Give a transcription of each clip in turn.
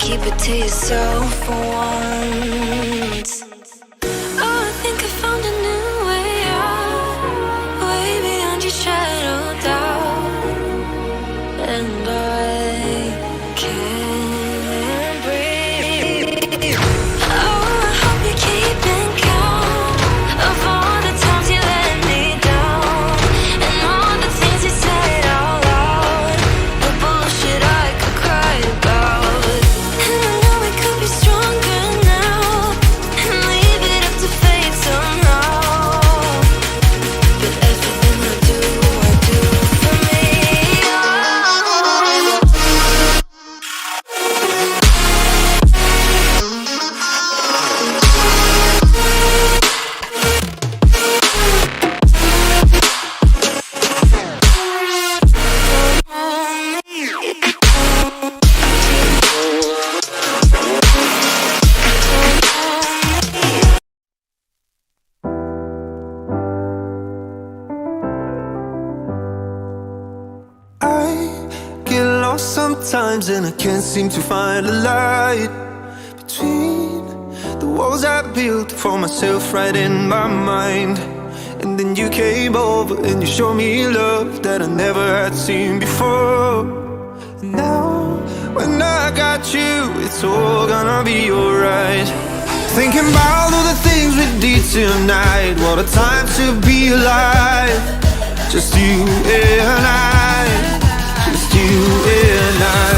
keep it to yourself for once. Oh, I think I found a new way out, way beyond your shadow doubt, and I can't breathe. Oh, I hope you're keeping count of all the times you let me down, and all the things you said out loud, the bullshit I could cry about. And I know we could be stronger now, and leave it up to fate somehow. But everything I do for me. I get lost sometimes and I can't seem to find a light between the walls I built for myself right in my mind. And then you came over and you showed me love that I never had seen before. And now when I got you, it's all gonna be alright. Thinking about all the things we did tonight, what a time to be alive. Just you and I, just you and I.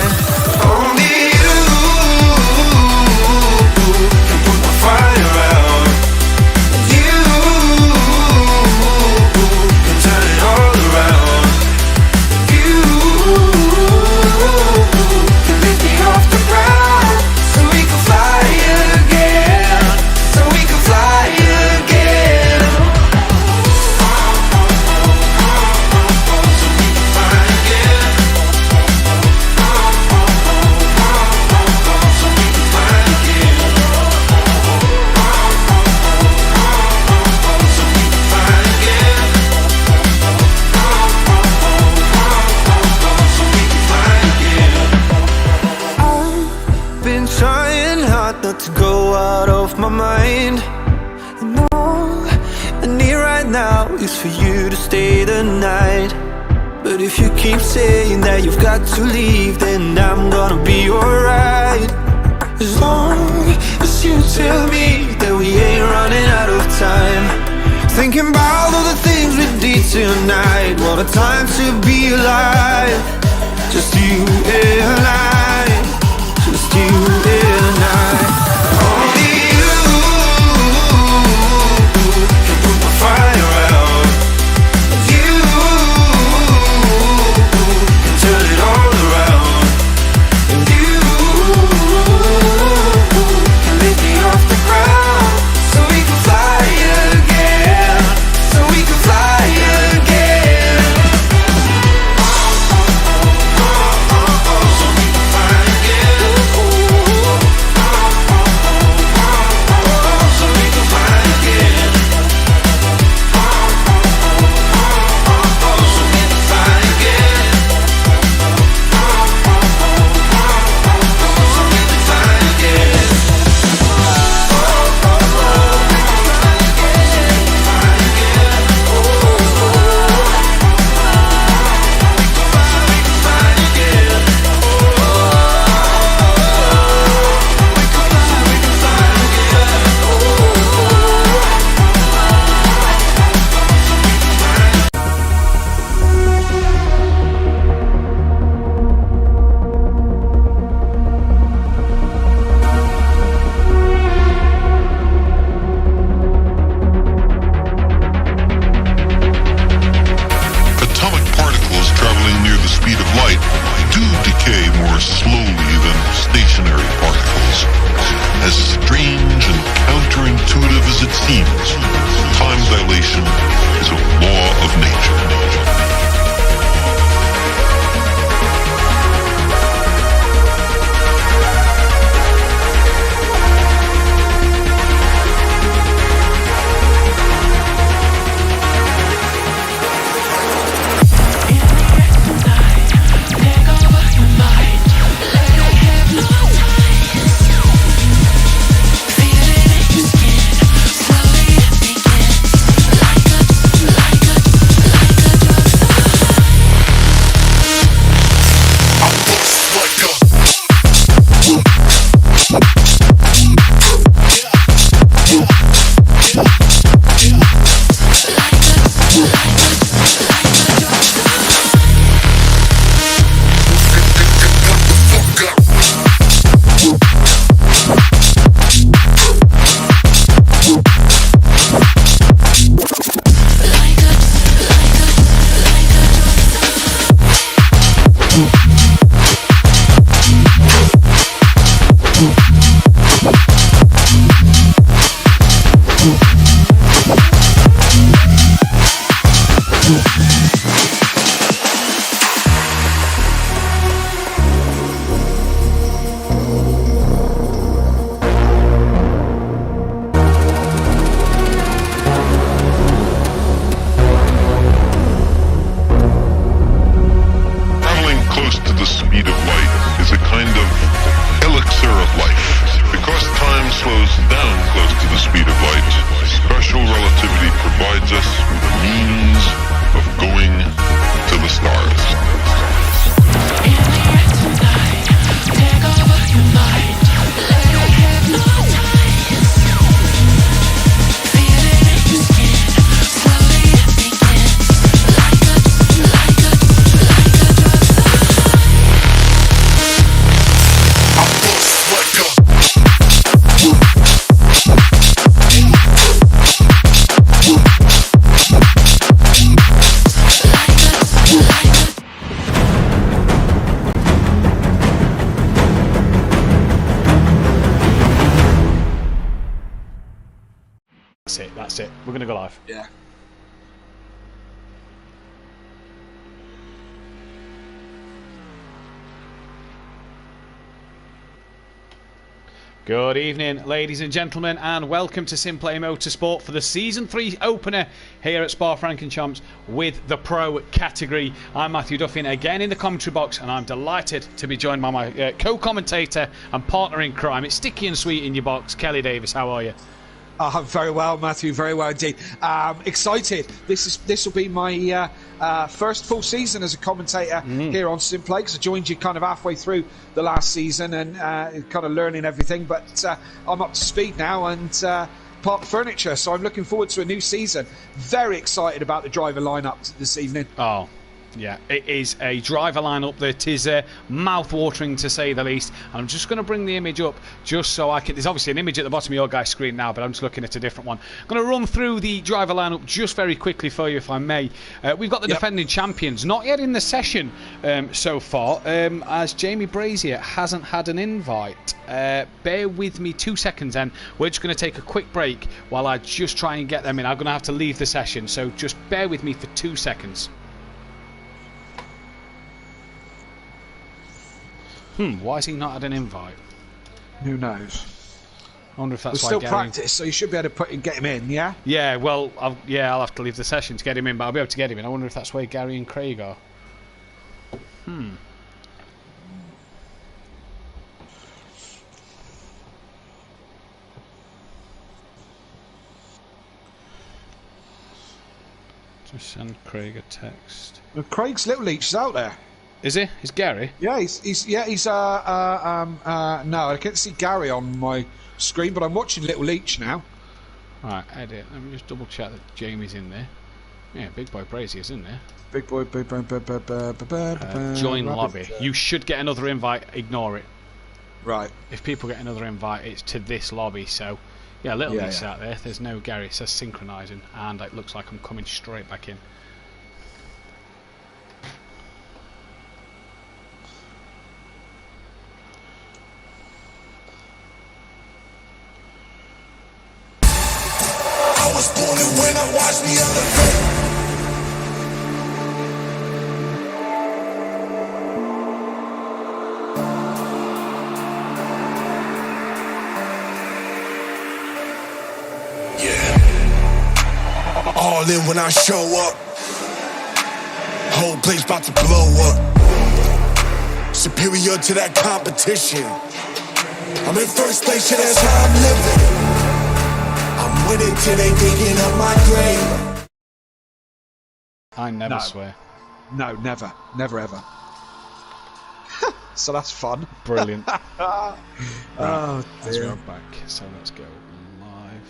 Only you can put my fire out. You can turn it all around. You can lift me off the ground, so we can fly again, so we can fly again. Been trying hard not to go out of my mind, and all I need right now is for you to stay the night. But if you keep saying that you've got to leave, then I'm gonna be alright. As long as you tell me that we ain't running out of time. Thinking about all the things we did tonight, what a time to be alive. Just you and I, just you and I. Only you can put my fire out. You can turn it all around. And you can lift me off the ground, so we can fly again, so we can fly again. So we can fly again. So we can fly again. So we can fly again. So we can fly again. Atomic particles traveling near the speed of light do decay more slowly than stationary particles. As strange and counterintuitive as it seems, time dilation is a law of nature. Take over your mind, let it hypnotize. That's it. We're going to go live. Yeah. Good evening, ladies and gentlemen, and welcome to Simplay Motorsport for the Season 3 opener here at SPA-FRANCORCHAMPS with the Pro category. I'm Matthew Duffin, again in the commentary box, and I'm delighted to be joined by my co-commentator and partner in crime. It's sticky and sweet in your box. Kelly Davis, how are you? Very well, Matthew. Very well indeed. Excited. This will be my first full season as a commentator here on Simplay, because I joined you kind of halfway through the last season and kind of learning everything. But I'm up to speed now and part of furniture. So I'm looking forward to a new season. Very excited about the driver lineup this evening. Oh, yeah, it is a driver lineup that is mouth-watering to say the least. And I'm just going to bring the image up just so I can... There's obviously an image at the bottom of your guys' screen now, but I'm just looking at a different one. I'm going to run through the driver lineup just very quickly for you, if I may. We've got the defending champions, not yet in the session so far, as Jamie Brazier hasn't had an invite. Bear with me 2 seconds then. We're just going to take a quick break while I just try and get them in. I'm going to have to leave the session, so just bear with me for 2 seconds. Why has he not had an invite? Who knows? I wonder if that's We'll why still Gary... practice, so you should be able to get him in, yeah? Yeah, well, I'll have to leave the session to get him in, but I'll be able to get him in. I wonder if that's where Gary and Craig are. Just send Craig a text. Well, Craig's Little Leach is out there. Is he? Is Gary? Yeah, he's no, I can't see Gary on my screen, but I'm watching Little Leach now. Right, edit. Let me just double check that Jamie's in there. Yeah, Big Boy Brazier's in there. Big boy, Join lobby. You should get another invite. Ignore it. Right. If people get another invite, it's to this lobby. So, yeah, Little Leach's out there. There's no Gary. It says synchronising, and it looks like I'm coming straight back in. I was born and when I watched the elevate. Yeah. All in when I show up. Whole place about to blow up. Superior to that competition. I'm in first place, yeah, that's how I'm living. I'm winning till they digging up my grave. I never swear. No, never. Never ever. So that's fun. Brilliant. Oh, Let's dear. go back. So let's go live.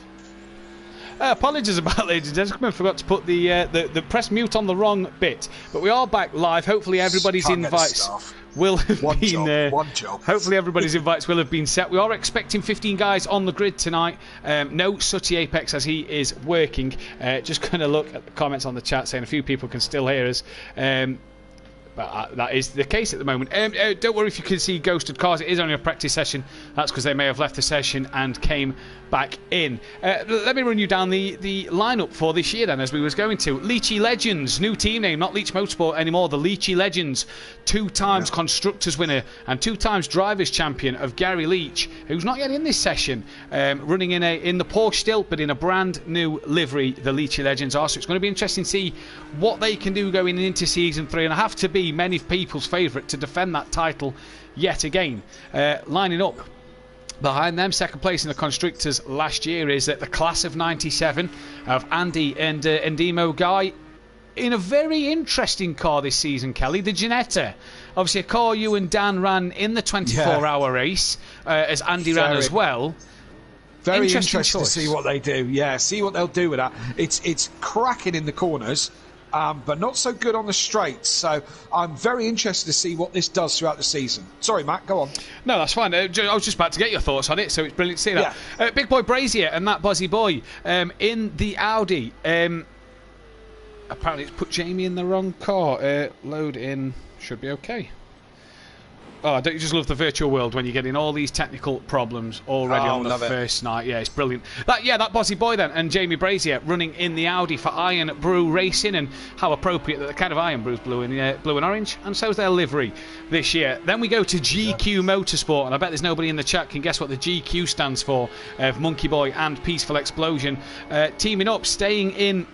Apologies about ladies and gentlemen. Forgot to put the press mute on the wrong bit. But we are back live. Hopefully everybody's Can't get the invites stuff. will have One been... job. Hopefully everybody's invites will have been set. We are expecting 15 guys on the grid tonight. No Sutty Apex as he is working. Just going to look at the comments on the chat saying a few people can still hear us. But that is the case at the moment. Don't worry if you can see ghosted cars. It is only a practice session. That's because they may have left the session and came back in. Let me run you down the lineup for this year then, as we was going to. Leachy Legends, new team name, not Leach Motorsport anymore. The Leachy Legends, 2 times Constructors winner and 2 times Drivers Champion of Gary Leach, who's not yet in this session, running in the Porsche still, but in a brand new livery. The Leachy Legends are. So it's going to be interesting to see what they can do going into Season 3, and I have to be many people's favourite to defend that title yet again. Lining up behind them, second place in the Constructors last year, is the class of 97 of Andy and Demo Guy, in a very interesting car this season, Kelly, the Ginetta. Obviously a car you and Dan ran in the 24-hour race, as Andy ran as well. Very interesting to see what they do. Yeah, see what they'll do with that. It's cracking in the corners, but not so good on the straights. So I'm very interested to see what this does throughout the season. Sorry, Matt, go on. No, that's fine. I was just about to get your thoughts on it, so it's brilliant to see that. Yeah. Big Boy Brazier and that Buzzy Boy in the Audi. Apparently it's put Jamie in the wrong car. Load in. Should be okay. Oh, don't you just love the virtual world when you're getting all these technical problems already on the first night? Yeah, it's brilliant. That Bozzy Boy then, and Jamie Brazier running in the Audi for Iron Brew Racing, and how appropriate that the kind of Iron Brew's blue and orange, and so's their livery this year. Then we go to GQ Motorsport, and I bet there's nobody in the chat can guess what the GQ stands for, of Monkey Boy and Peaceful Explosion, teaming up, staying in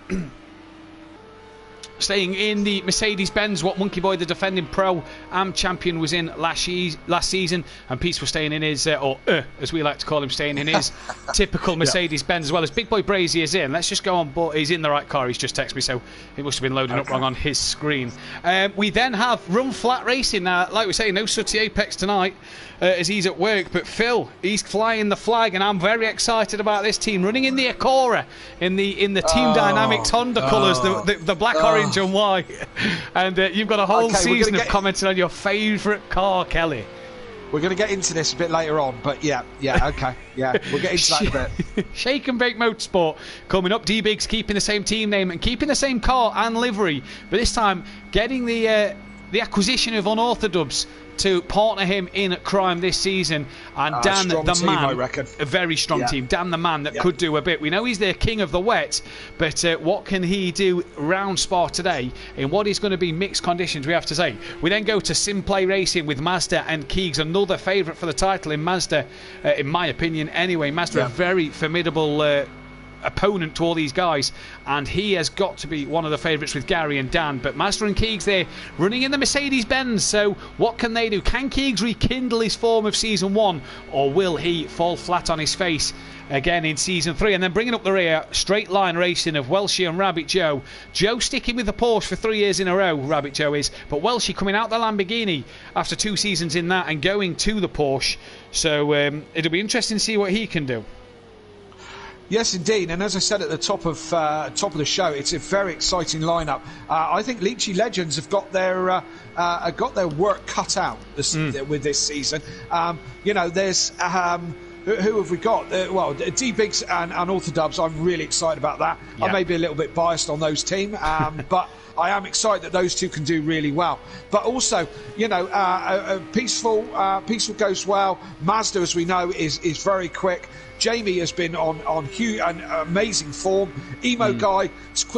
the Mercedes-Benz, what Monkey Boy, the defending Pro-Am champion, was in last season, and Peace was staying in his, as we like to call him, staying in his typical Mercedes-Benz, as well as Big Boy Brazier's in. Let's just go on, but he's in the right car. He's just texted me, so it must have been loading up wrong on his screen. We then have Run Flat Racing. Like we say, no Sooty Apex tonight, as he's at work, but Phil, he's flying the flag, and I'm very excited about this team, running in the Acura, in the Team Dynamics Honda colours, the black, orange and white, and you've got a whole season of commenting on your favourite car, Kelly. We're going to get into this a bit later on, but okay, we'll get into that a bit. Shake and Bake Motorsport coming up. D-Biggs keeping the same team name and keeping the same car and livery, but this time getting the acquisition of Unorthodox to partner him in crime this season, and Dan the team, man, I reckon. a very strong team. Dan the man that could do a bit. We know he's the king of the wet, but what can he do round Spa today in what is going to be mixed conditions, we have to say. We then go to Simplay Racing with Mazda and Keegs, another favourite for the title in Mazda, in my opinion anyway. Mazda, a very formidable opponent to all these guys, and he has got to be one of the favourites with Gary and Dan. But Mazda and Keegs there running in the Mercedes-Benz, so what can they do? Can Keegs rekindle his form of season 1, or will he fall flat on his face again in season 3? And then bringing up the rear, straight line racing of Welshie and Rabbit Joe. Joe sticking with the Porsche for 3 years in a row, Rabbit Joe is, but Welshie coming out the Lamborghini after 2 seasons in that and going to the Porsche, so it'll be interesting to see what he can do. Yes, indeed, and as I said at the top of the show, it's a very exciting lineup. I think Leachy Legends have got their work cut out with this season. There's who have we got? D-Biggs and Orthodubs. I'm really excited about that. I may be a little bit biased on those team, but I am excited that those two can do really well. But also, Peaceful goes well. Mazda, as we know, is very quick. Jamie has been on huge and amazing form. Emo Guy,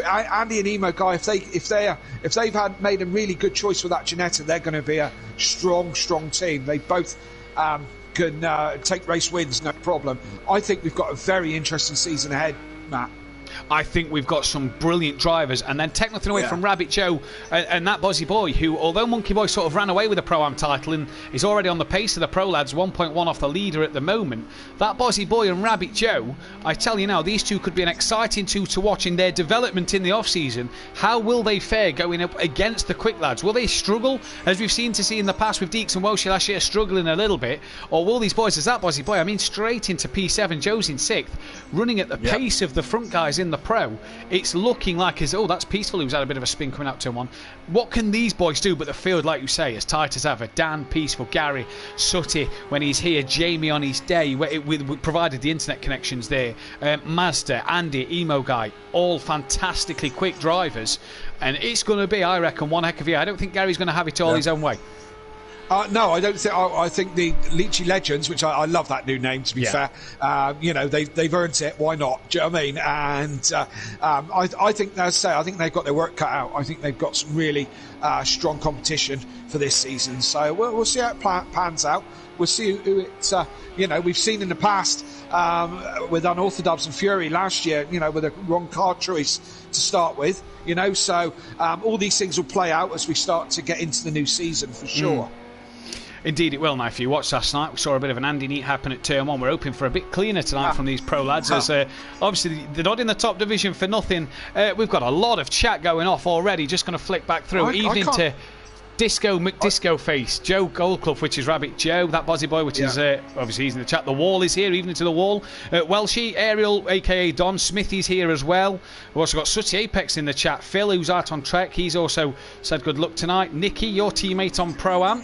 Andy and Emo Guy, if they've made a really good choice with that Ginetta, they're going to be a strong team. They both can take race wins, no problem. I think we've got a very interesting season ahead, Matt. I think we've got some brilliant drivers, and then take nothing away from Rabbit Joe and that Bozzy Boy, who, although Monkey Boy sort of ran away with the Pro-Am title and is already on the pace of the Pro lads, 1.1 off the leader at the moment, that Bozzy Boy and Rabbit Joe, I tell you now, these two could be an exciting two to watch in their development in the off-season. How will they fare going up against the quick lads? Will they struggle, as we've seen in the past with Deeks and Welshie last year, struggling a little bit, or will these boys, as that Bozzy Boy, I mean, straight into P7, Joe's in 6th, running at the pace of the front guys in the Pro? It's looking like that's Peaceful, who's had a bit of a spin coming out turn 1. What can these boys do? But the field, like you say, as tight as ever. Dan, Peaceful, Gary, Sooty when he's here, Jamie on his day, with provided the internet connections there, Mazda, Andy, Emo Guy, all fantastically quick drivers, and it's going to be, I reckon, one heck of a year. I don't think Gary's going to have it all his own way. No, I don't think. I think the Leachy Legends, which I love that new name, to be fair. They've earned it. Why not? Do you know what I mean? And I think, as I say, I think they've got their work cut out. I think they've got some really strong competition for this season. So we'll see how it pans out. We'll see who it's. We've seen in the past with Unorthodox and Fury last year. With a wrong car choice to start with. So all these things will play out as we start to get into the new season for sure. Indeed it will. Now, if you watched last night, we saw a bit of an Andy Neat happen at turn 1. We're hoping for a bit cleaner tonight from these Pro lads, as obviously they're not in the top division for nothing. We've got a lot of chat going off already. Just going to flick back through. Evening to Disco McDisco Face, Joe Goldclough, which is Rabbit Joe, that Bozzy Boy, which is obviously he's in the chat. The Wall is here, Evening to the Wall. Welshie, Ariel, aka Don Smithy's here as well. We've also got Sooty Apex in the chat. Phil, who's out on track, he's also said good luck tonight. Nicky, your teammate on Pro-Am.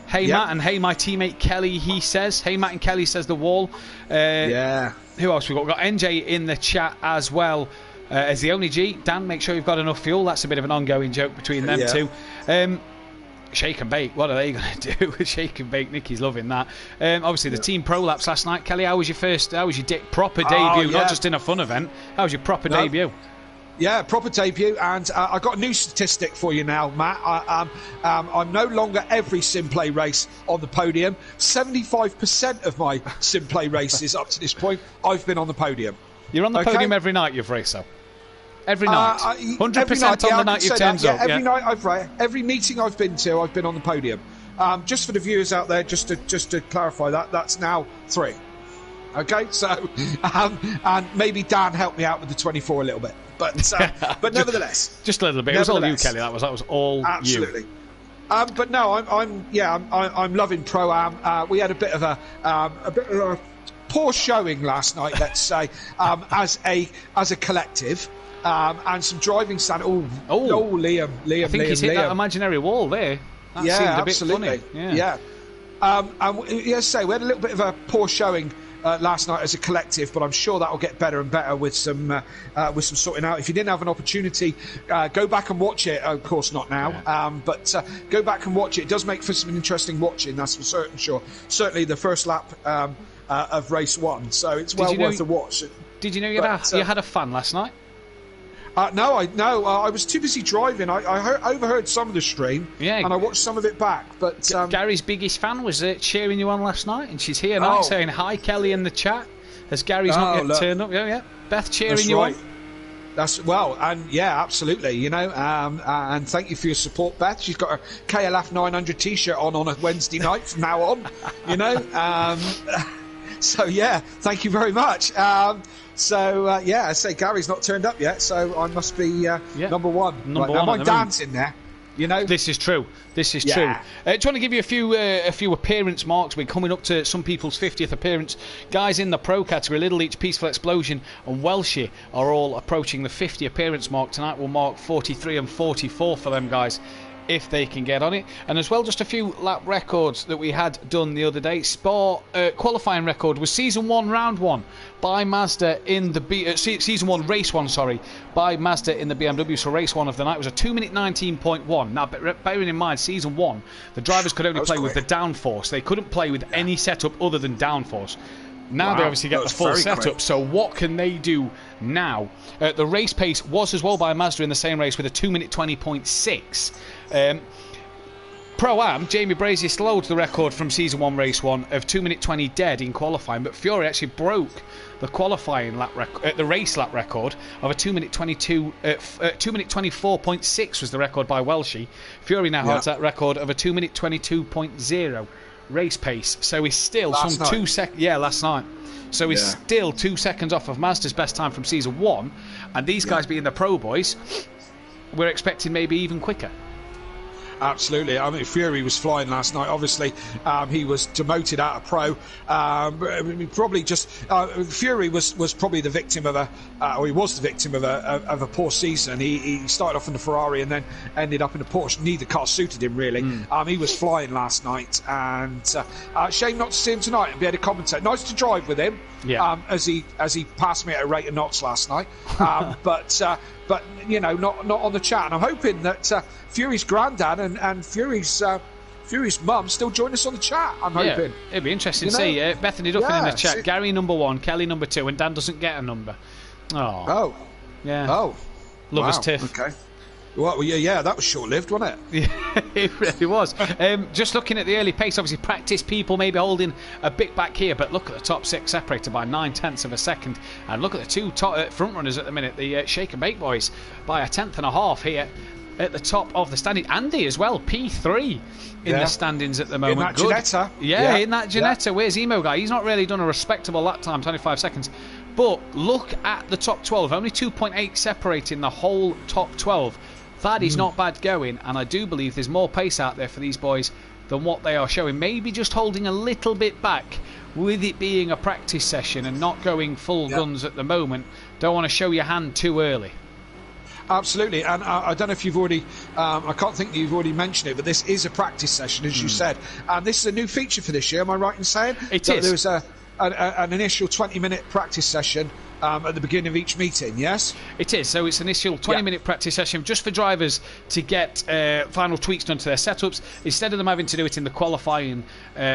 Hey Matt, and hey my teammate Kelly, he says. Hey Matt and Kelly, says the Wall. Who else we've got? We've got NJ in the chat as well as the only G. Dan, make sure you've got enough fuel. That's a bit of an ongoing joke between them two. Shake and bake. What are they going to do? Shake and bake. Nicky's loving that. Obviously, the team pro laps last night. Kelly, how was your proper debut? Not just in a fun event. How was your proper debut? Yeah, proper debut, and I got a new statistic for you now, Matt. I'm no longer every Simplay race on the podium. 75% of my Simplay races up to this point, I've been on the podium. You're on the podium every night you've raced, though? Every night? 100% on the night you've turned up? Every night I've raced. Every meeting I've been to, I've been on the podium. Just for the viewers out there, just to clarify that's now 3. Okay, so and maybe Dan helped me out with the 24 a little bit, but nevertheless, just a little bit. It was all you, Kelly. That was all absolutely. You. But no, I'm loving Pro-Am. We had a bit of a poor showing last night, let's say, as a collective, and some driving stand. Liam! I think he's hit that imaginary wall there. That seemed a bit funny. Yeah. And say we had a little bit of a poor showing last night as a collective, but I'm sure that will get better and better with some sorting out. If you didn't have an opportunity, go back and watch it. Of course, not now, but go back and watch it. It does make for some interesting watching, that's for certain. Sure, certainly the first lap of race 1, so it's worth a watch. Did you know you had a fan last night? No, I was too busy driving. I overheard some of the stream, and I watched some of it back. But Gary's biggest fan was cheering you on last night, and she's here now saying hi, Kelly, in the chat. As Gary's not yet turned up, Beth cheering you on. Absolutely. And thank you for your support, Beth. She's got her KLF 900 T-shirt on a Wednesday night from now on. So thank you very much. I say Gary's not turned up yet, so I must be number one. I'm dancing there. This is true. True. Do you want to give you a few appearance marks? We're coming up to some people's 50th appearance. Guys in the pro category, Little Leach, Peaceful Explosion and Welshie are all approaching the 50 appearance mark. Tonight we'll mark 43 and 44 for them guys, if they can get on it. And as well, just a few lap records that we had done the other day. SPA qualifying record was Season 1 Round 1 by Mazda in the Season 1 Race 1 by Mazda in the BMW. So race 1 of the night was a 2:minute 19.1. Now bearing in mind, Season 1 the drivers could only play with the downforce. They couldn't play with any setup other than downforce. Now they obviously get the full setup, so what can they do now? The race pace was as well by Mazda in the same race with a 2:minute 20.6. Pro-Am, Jamie Brazier still holds the record from Season 1 Race 1 of 2:minute 20 dead in qualifying, but Fury actually broke the qualifying lap the race lap record of a 2:minute 2:minute 24.6 was the record by Welshie. Fury now holds that record of a 2:minute 22.0 race pace, so he's still last night. So he's still 2 seconds off of Mazda's best time from Season 1, and these guys being the pro boys, we're expecting maybe even quicker. Absolutely. I mean, Fury was flying last night. Obviously, he was demoted out of pro. Probably just Fury was probably the victim of he was the victim of a poor season. He started off in the Ferrari and then ended up in a Porsche. Neither car suited him really. He was flying last night, and shame not to see him tonight and be able to commentate. Nice to drive with him. As he passed me at a rate of knots last night. But not on the chat. And I'm hoping that Fury's granddad and Fury's mum still join us on the chat. I'm hoping. It'd be interesting to see. Bethany Duffin in the chat. Gary number 1, Kelly number 2, and Dan doesn't get a number. Love his tiff. Okay. Well, that was short-lived, wasn't it? Yeah, it really was. Just looking at the early pace, obviously practice people maybe holding a bit back here, but look at the top 6 separated by 9/10 of a second, and look at the 2 top front runners at the minute, the Shake and Bake boys, by 1/10.5 here at the top of the standing. Andy as well, P3 in the standings at the moment. In that Ginetta. In that Ginetta. Where's Emo Guy? He's not really done a respectable lap time, 25 seconds. But look at the top 12, only 2.8 separating the whole top 12. That is not bad going, and I do believe there's more pace out there for these boys than what they are showing. Maybe just holding a little bit back with it being a practice session and not going full guns at the moment. Don't want to show your hand too early. Absolutely, and I don't know if you've already, I can't think that you've already mentioned it, but this is a practice session, as you said. And this is a new feature for this year, am I right in saying? It is. There was an initial 20-minute practice session at the beginning of each meeting, yes? It is. So it's an initial 20-minute practice session just for drivers to get final tweaks done to their setups. Instead of them having to do it in the qualifying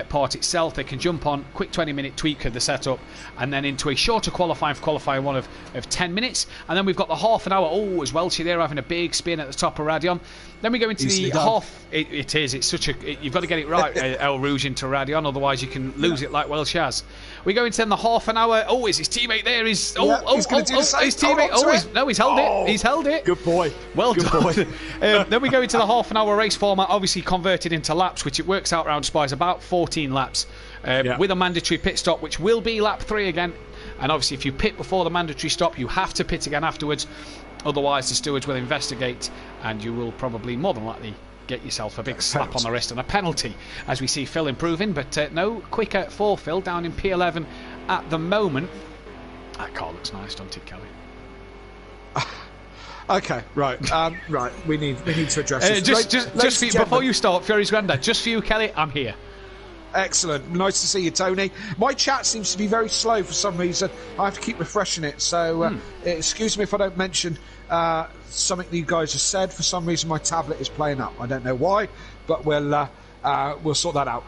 part itself, they can jump on, quick 20-minute tweak of the setup, and then into a shorter qualifying for qualifying one of 10 minutes. And then we've got the half an hour. Oh, as Welchie there having a big spin at the top of Radion. Then we go into the half. It is. It's such a. You've got to get it right, El Rouge into Radion, otherwise you can lose it like Welsh has. We go into then the half an hour. Oh, is his teammate there? His teammate. He's held it. He's held it. Good boy. Well Good done. boy. Then we go into the half an hour race format, obviously converted into laps, which it works out round spies about 14 laps, with a mandatory pit stop, which will be lap 3 again. And obviously, if you pit before the mandatory stop, you have to pit again afterwards. Otherwise, the stewards will investigate, and you will probably more than likely get yourself a big slap on the wrist and a penalty, as we see Phil improving. But no quicker for Phil down in P11 at the moment. That car looks nice, doesn't it, Kelly? Okay, right. Right. We need to address this. Just for you, before you start, Fury's granddad, just for you, Kelly, I'm here. Excellent. Nice to see you, Tony. My chat seems to be very slow for some reason. I have to keep refreshing it. So excuse me if I don't mention something that you guys have said. For some reason, my tablet is playing up. I don't know why, but we'll sort that out.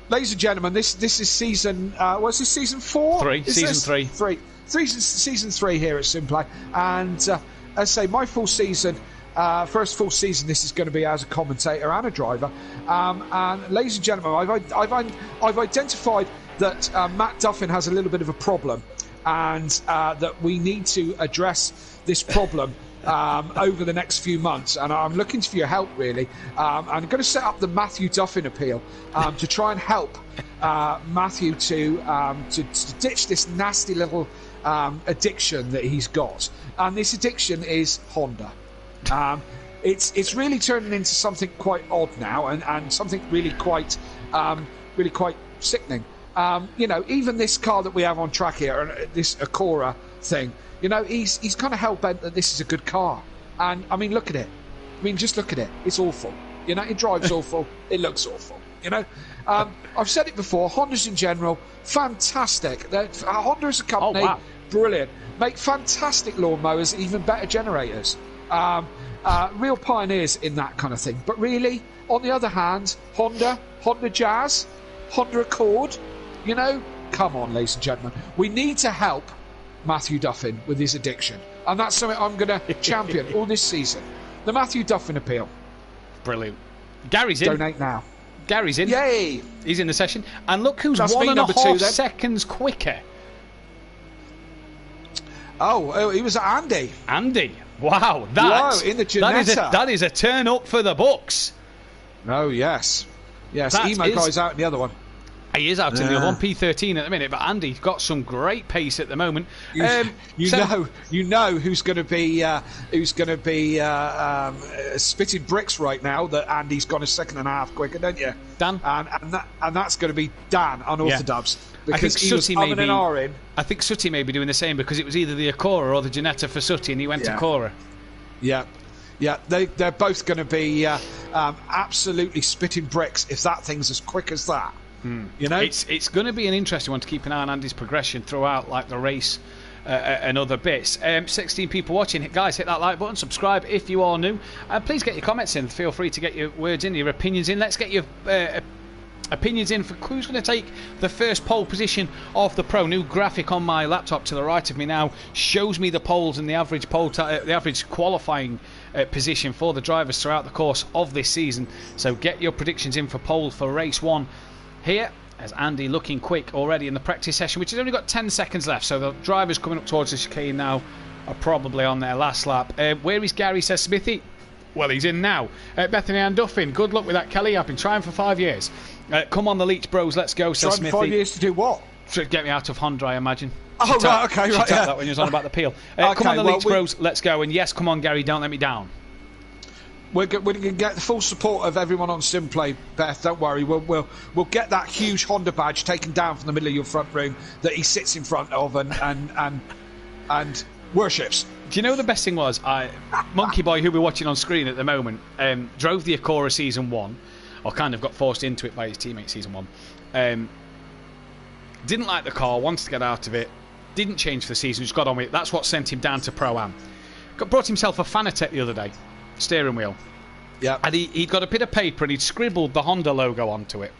Ladies and gentlemen, this is season. What's this? Season 4? 3. Season 3. Season 3 here at Simplay, and as I say, my full season. First full season this is going to be as a commentator and a driver, and ladies and gentlemen, I've identified that Matt Duffin has a little bit of a problem, and that we need to address this problem over the next few months, and I'm looking for your help really. I'm going to set up the Matthew Duffin appeal to try and help Matthew to ditch this nasty little addiction that he's got, and this addiction is Honda. It's really turning into something quite odd now, and something really quite sickening. Even this car that we have on track here, this Acura thing, he's kind of hell-bent that this is a good car. And, I mean, look at it. I mean, just look at it. It's awful. It drives awful. It looks awful. I've said it before, Hondas in general, fantastic. Honda as a company, brilliant. Make fantastic lawnmowers, even better generators. Real pioneers in that kind of thing. But really, on the other hand, Honda Jazz, Honda Accord, come on, ladies and gentlemen. We need to help Matthew Duffin with his addiction. And that's something I'm going to champion all this season. The Matthew Duffin appeal. Brilliant. Gary's in. Donate now. Gary's in. Yay! He's in the session. And look who's That's 1.5 seconds quicker. Oh, he was Andy. Andy. Wow, in the Ginetta. That is a turn up for the books. Oh, yes. Emo guy's out in the other one. He is out in the other one, P13 at the minute, but Andy's got some great pace at the moment. You know who's going to be spitting bricks right now that Andy's gone a second and a half quicker, don't you? Dan. And that's going to be Dan, unorthodox. Yeah. Because he was umming and ahhing. I think Sutty may be doing the same, because it was either the Acura or the Ginetta for Sutty, and he went to Acura. Yeah, they're both going to be absolutely spitting bricks if that thing's as quick as that. It's going to be an interesting one to keep an eye on Andy's progression throughout, like the race and other bits. 16 people watching. Guys, hit that like button, subscribe if you are new. Please get your comments in. Feel free to get your words in, your opinions in. Let's get your opinions in for who's going to take the first pole position of the Pro. New graphic on my laptop to the right of me now shows me the poles and the average the average qualifying position for the drivers throughout the course of this season. So get your predictions in for pole for race 1 here, as Andy looking quick already in the practice session, which has only got 10 seconds left. So the drivers coming up towards the chicane now are probably on their last lap. Where is Gary, says Smithy? Well, he's in now. Bethany and Duffin, good luck with that, Kelly. I've been trying for 5 years. Come on, the Leech Bros, let's go, says Smithy. 5 years to do what? To get me out of Honda, I imagine. Oh, right, okay, right, yeah. That when you was on about the peel. Okay, come on, the Leech Bros, let's go. And yes, come on, Gary, don't let me down. We're going to get the full support of everyone on Simplay, Beth. Don't worry. We'll get that huge Honda badge taken down from the middle of your front room that he sits in front of and worships. Do you know the best thing was? Monkey Boy, who we're watching on screen at the moment, drove the Acura season 1, or kind of got forced into it by his teammate season 1. Didn't like the car, wanted to get out of it. didn't change for the season, just got on with it. That's what sent him down to Pro-Am. Brought himself a Fanatec the other day, steering wheel. Yeah. And he'd got a bit of paper and he'd scribbled the Honda logo onto it.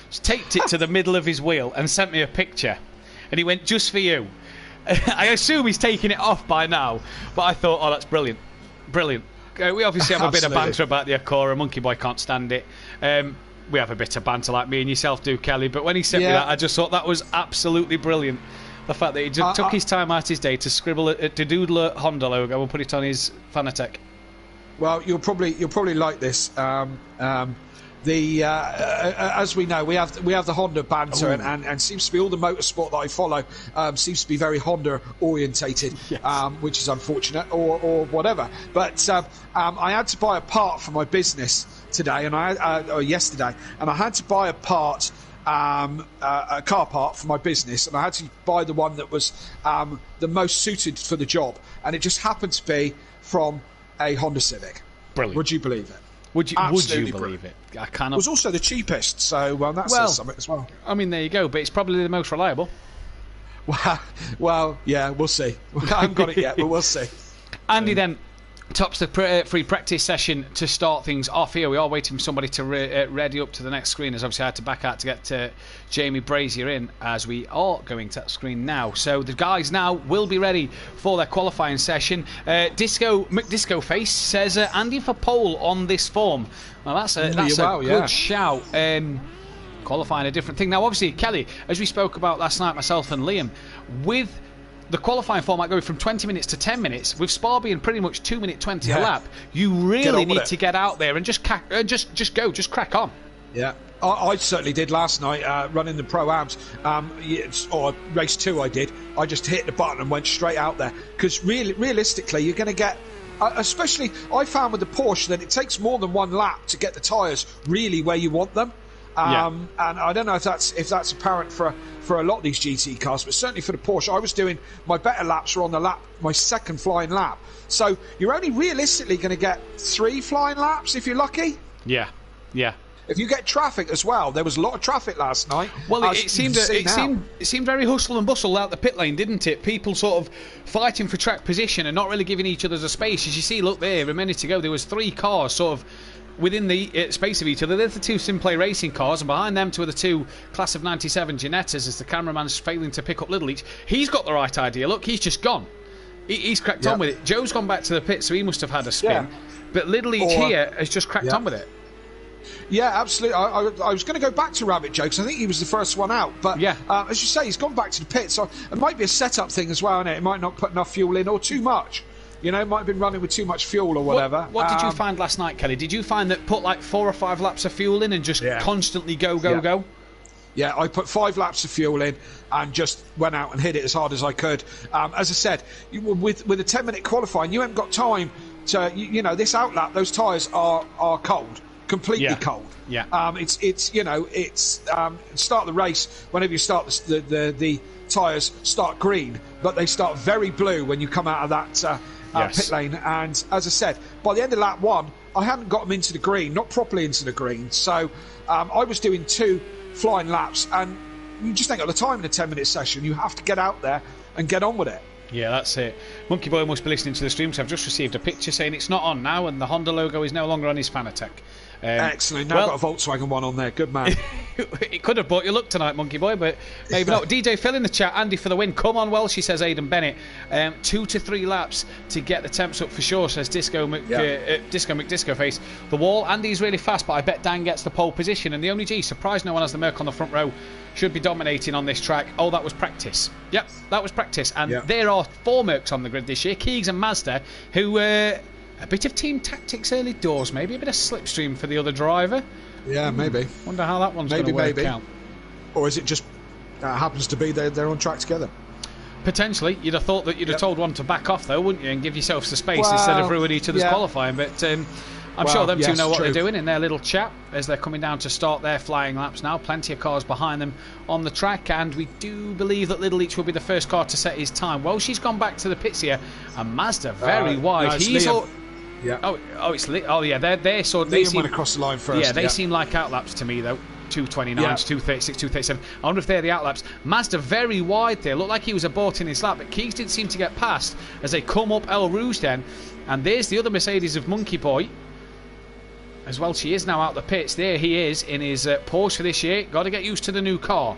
Just taped it to the middle of his wheel and sent me a picture. And he went, just for you. I assume he's taken it off by now, but I thought, oh, that's brilliant. Brilliant. We obviously have a bit of banter about the Acura. Monkey Boy can't stand it. We have a bit of banter like me and yourself do, Kelly. But when he sent me that, I just thought that was absolutely brilliant. The fact that he just took his time out his day to scribble to doodle a Honda logo and put it on his Fanatec. Well, you'll probably like this. As we know, we have the Honda banter, and seems to be all the motorsport that I follow seems to be very Honda orientated, which is unfortunate or whatever. But I had to buy a part for my business today, or yesterday, and I had to buy a part. A car part for my business, and I had to buy the one that was the most suited for the job, and it just happened to be from a Honda Civic. Brilliant. Would you believe it? Would you believe it? I cannot. It was also the cheapest, so that says something as well. I mean, there you go, but it's probably the most reliable. Well, yeah, we'll see. I haven't got it yet, but we'll see. Andy then tops the free practice session to start things off here. We are waiting for somebody to ready up to the next screen, as obviously I had to back out to get Jamie Brazier in, as we are going to that screen now. So the guys now will be ready for their qualifying session. Disco Face says Andy for pole on this form. Well, that's a good shout. Qualifying a different thing. Now, obviously, Kelly, as we spoke about last night, myself and Liam, with the qualifying format going from 20 minutes to 10 minutes, with Spa being pretty much 2 minute 20 a lap, you really need to get out there and just crack on. Yeah. I certainly did last night, running the Pro-Ams, or race 2 I did. I just hit the button and went straight out there. Because realistically, you're going to get, especially, I found with the Porsche that it takes more than one lap to get the tyres really where you want them. And I don't know if that's apparent for a lot of these GT cars, but certainly for the Porsche, I was doing my better laps were on my second flying lap. So you're only realistically going to get 3 flying laps if you're lucky. Yeah. If you get traffic as well, there was a lot of traffic last night. Well, it seemed very hustle and bustle out the pit lane, didn't it? People sort of fighting for track position and not really giving each other a space. As you see, look there, a minute ago, there was 3 cars sort of within the space of each other. There's the 2 Simplay racing cars, and behind them 2 are the 2 class of 97 Ginettas, as the cameraman's failing to pick up Little Each. He's got the right idea. Look, he's just gone. He's cracked on with it. Joe's gone back to the pit, so he must have had a spin. But Little Each here has just cracked on with it. Yeah, absolutely. I was going to go back to Rabbit Joe, because I think he was the first one out. But as you say, he's gone back to the pit, so it might be a setup thing as well, innit? It might not put enough fuel in, or too much. You know, might have been running with too much fuel or whatever. What did you find last night, Kelly? Did you find that put like 4 or 5 laps of fuel in and just constantly go? Yeah, I put 5 laps of fuel in and just went out and hit it as hard as I could. As I said, with a 10-minute qualifying, you haven't got time to, this outlap, those tyres are cold. Completely cold. Yeah. It's start the race, whenever you start the tyres start green, but they start very blue when you come out of that pit lane. And as I said, by the end of lap 1, I hadn't got them into the green, not properly into the green. So I was doing 2 flying laps, and you just ain't got the time in a 10-minute session. You have to get out there and get on with it. Yeah, that's it. Monkey Boy must be listening to the stream, so I've just received a picture saying it's not on now, and the Honda logo is no longer on his Fanatec. Excellent. Now got a Volkswagen one on there. Good man. It could have brought your luck tonight, Monkey Boy, but maybe not. DJ Phil in the chat. Andy for the win. Come on, well, she says Aidan Bennett. 2 to 3 laps to get the temps up for sure, says Disco Face. The wall. Andy's really fast, but I bet Dan gets the pole position. And the only surprised no one has the Merc on the front row. Should be dominating on this track. Oh, that was practice. Yep, that was practice. And there are 4 Mercs on the grid this year. Keegs and Mazda, who... a bit of team tactics early doors, maybe a bit of slipstream for the other driver. Yeah, maybe. Wonder how that one's going to work out. Or is it just happens to be they're on track together? Potentially. You'd have thought that you'd have told one to back off, though, wouldn't you, and give yourself some space instead of ruining each other's qualifying. But I'm sure them two know what they're doing in their little chat as they're coming down to start their flying laps now. Plenty of cars behind them on the track, and we do believe that Little Each will be the first car to set his time. Well, she's gone back to the pits here, and Mazda very wide. He's all... Yeah. They're sort. They seem went across the line first. Yeah, they seem like outlaps to me though. 229 to 236, 237. I wonder if they're the outlaps. Mazda very wide there. Looked like he was aborting his lap, but Keegs didn't seem to get past as they come up El Rouge then. And there's the other Mercedes of Monkey Boy. As well, she is now out the pits. There he is in his Porsche for this year. Got to get used to the new car.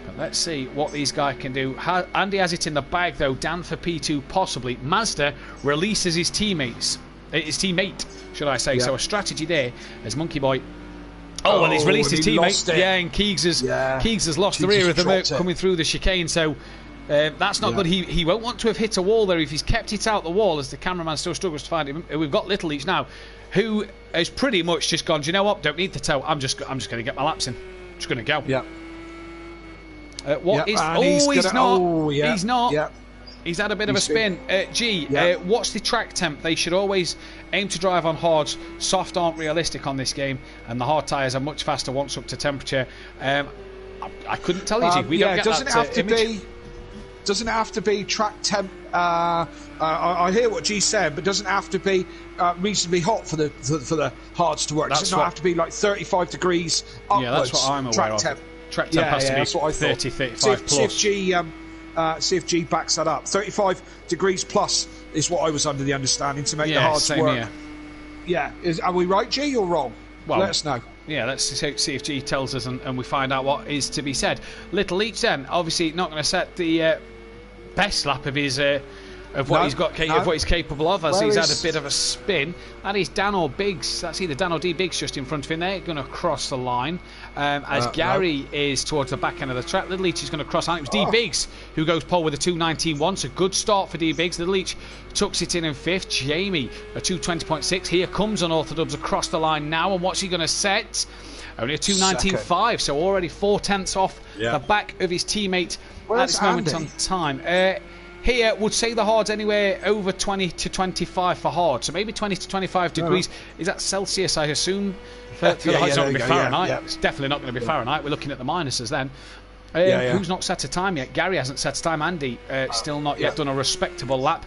But let's see what these guys can do. Andy has it in the bag, though. Dan for P2, possibly. Mazda releases his teammate, should I say. So a strategy there as Monkey Boy. Oh, well, he's released his teammate. Yeah, and Keegs has lost the rear of the coming through the chicane. So that's not good. He won't want to have hit a wall there if he's kept it out the wall, as the cameraman still struggles to find him. We've got Little Leach now, who has pretty much just gone, do you know what? Don't need the tow. I'm just going to get my laps in. Just going to go. Yeah. He's not. Yeah. He's had a bit of a spin. What's the track temp? They should always aim to drive on hards. Soft aren't realistic on this game, and the hard tyres are much faster once up to temperature. I couldn't tell you, G. We don't get doesn't it have to be track temp? I hear what G's saying, but doesn't it have to be reasonably hot for the hards to work? Does it not have to be like 35 degrees upwards? Yeah, that's what I'm aware of. Track temp has to be 30, 35 plus. See if G backs that up. 35 degrees plus is what I was under the understanding to make the hards work. Here. Yeah, are we right, G, or wrong? Well, let us know. Yeah, let's see if G tells us and we find out what is to be said. Little Leach then, obviously not going to set the best lap of his of what he's capable of, as he's had a bit of a spin. That is Dano Biggs. That's either Dan or D Biggs just in front of him there, going to cross the line. As Gary is towards the back end of the track. Little Leach is going to cross. And it was D Biggs who goes pole with a 219.1. So good start for D Biggs. Little Leach tucks it in fifth. Jamie a 220.6. Here comes Unorthodox across the line now. And what's he going to set? Only a 219.5. So already 4/10 off the back of his teammate at this moment on time. Here would say the hards anywhere over 20 to 25 for hard. So maybe 20 to 25 degrees. Is that Celsius, I assume? For the hards, it's not going to be Fahrenheit. It's definitely not going to be Fahrenheit. We're looking at the minuses then. Who's not set a time yet? Gary hasn't set a time. Andy still not yet done a respectable lap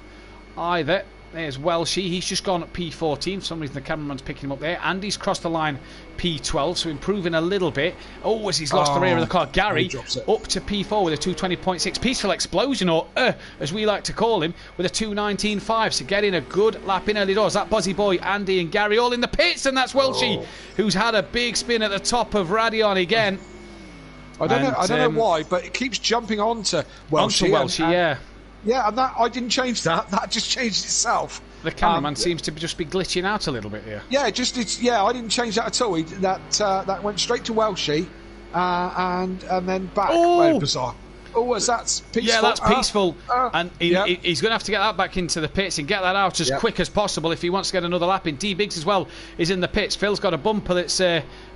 either. There's Welshie. He's just gone at P14. For some reason, the cameraman's picking him up there. Andy's crossed the line P12, so improving a little bit. Oh, as he's lost the rear of the car. Gary up to P4 with a 220.6. Peaceful explosion, or as we like to call him, with a 219.5. So getting a good lap in early doors. That Buzzy Boy, Andy and Gary all in the pits, and that's Welshie, who's had a big spin at the top of Radion again. I don't know why, but it keeps jumping onto Welshie. Yeah, and that I didn't change that. That just changed itself. The cameraman seems to just be glitching out a little bit here. Yeah, I didn't change that at all. That went straight to Welshie, and then back. Oh, bizarre. Oh, that's peaceful. Yeah, that's peaceful. And he's going to have to get that back into the pits and get that out as quick as possible if he wants to get another lap in. D Biggs as well is in the pits. Phil's got a bumper that's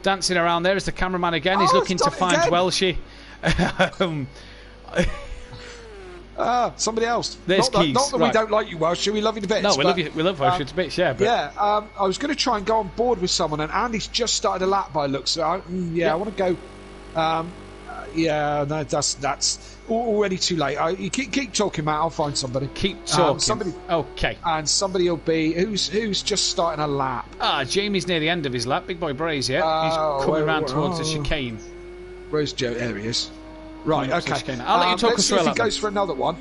dancing around there as the cameraman again is looking to find Welshie. Somebody else. There's Keys. Not that we don't like you, Welsh. We love you to bits. No, we love Welsh to bits. Yeah. I was going to try and go on board with someone, and Andy's just started a lap by looks. I want to go. No, that's already too late. You keep talking, Matt. I'll find somebody. Keep talking. Okay. And somebody will be who's just starting a lap. Jamie's near the end of his lap. Big boy Braze. Yeah. He's coming around towards the chicane. Where's Joe? There he is. Right, okay. I'll let you talk us through. Let's see if he goes for another one.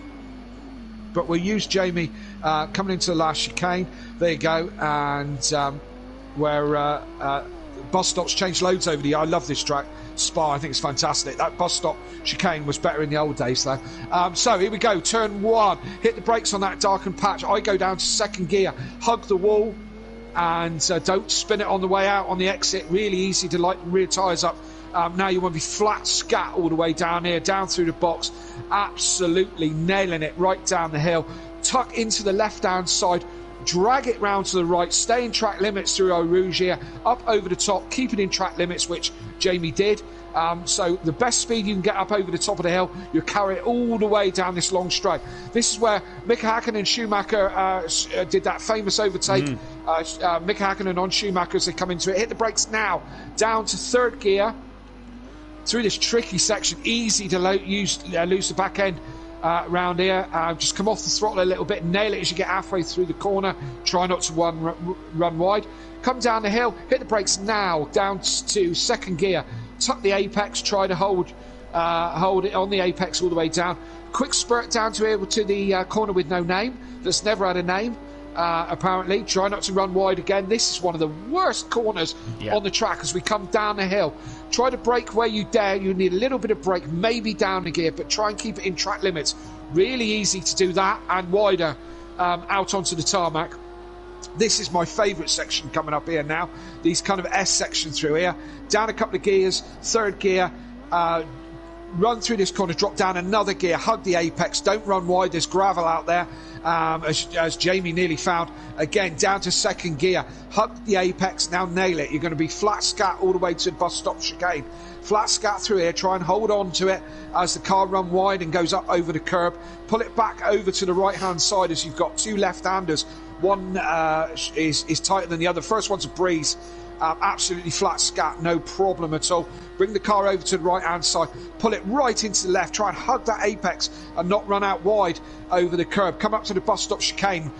But we'll use Jamie coming into the last chicane. There you go. And where bus stops changed loads over the year. I love this track. Spa, I think it's fantastic. That bus stop chicane was better in the old days, though. So here we go. Turn one. Hit the brakes on that darkened patch. I go down to second gear. Hug the wall. And don't spin it on the way out on the exit. Really easy to light the rear tyres up. Now you want to be flat scat all the way down here, down through the box. Absolutely nailing it right down the hill. Tuck into the left-hand side. Drag it round to the right. Stay in track limits through Eau Rouge here. Up over the top. Keep it in track limits, which Jamie did. So the best speed you can get up over the top of the hill, you carry it all the way down this long straight. This is where Mika Hakkinen and Schumacher did that famous overtake. Mika Hakkinen on Schumacher as they come into it. Hit the brakes now. Down to third gear. Through this tricky section, easy to lose the back end round here. Just come off the throttle a little bit, nail it as you get halfway through the corner. Try not to run wide. Come down the hill, hit the brakes now, down to second gear. tuck the apex, try to hold it on the apex all the way down. Quick spurt down to the corner with no name. That's never had a name, apparently. Try not to run wide again. This is one of the worst corners on the track as we come down the hill. Try to brake where you dare. You need a little bit of brake, maybe down a gear, but try and keep it in track limits. Really easy to do that, and wider out onto the tarmac. This is my favourite section coming up here now. These kind of S section through here. Down a couple of gears, third gear, run through this corner, drop down another gear, hug the apex, don't run wide, there's gravel out there, as Jamie nearly found. Again, down to second gear, hug the apex, now nail it. You're going to be flat scat all the way to the bus stop chicane. Flat scat through here, try and hold on to it as the car run wide and goes up over the curb. Pull it back over to the right hand side as you've got two left-handers. One is tighter than the other. First one's a breeze. Absolutely flat scat, no problem at all. Bring the car over to the right hand side, pull it right into the left, try and hug that apex and not run out wide over the curb. Come up to the bus stop chicane,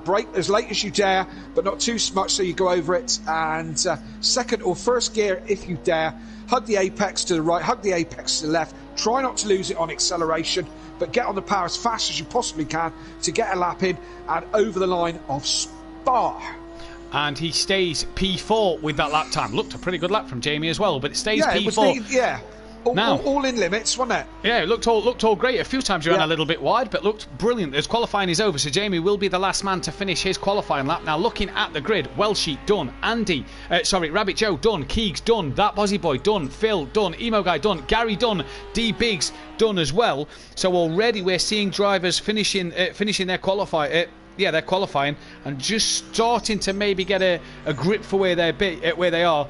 brake as late as you dare, but not too much so you go over it, and second or first gear if you dare. Hug the apex to the right, hug the apex to the left. Try not to lose it on acceleration, but get on the power as fast as you possibly can to get a lap in and over the line of Spa. And he stays P4 with that lap time. Looked a pretty good lap from Jamie as well, but it stays P4. All in limits, wasn't it? Yeah, it looked all great. A few times you ran a little bit wide, but looked brilliant. As qualifying is over, so Jamie will be the last man to finish his qualifying lap. Now looking at the grid, Welsheet done, Rabbit Joe done, Keegs done, That Bozzy Boy done, Phil done, Emo Guy done, Gary done, D Biggs done as well. So already we're seeing drivers finishing their qualifying. They're qualifying and just starting to maybe get a grip for where they are.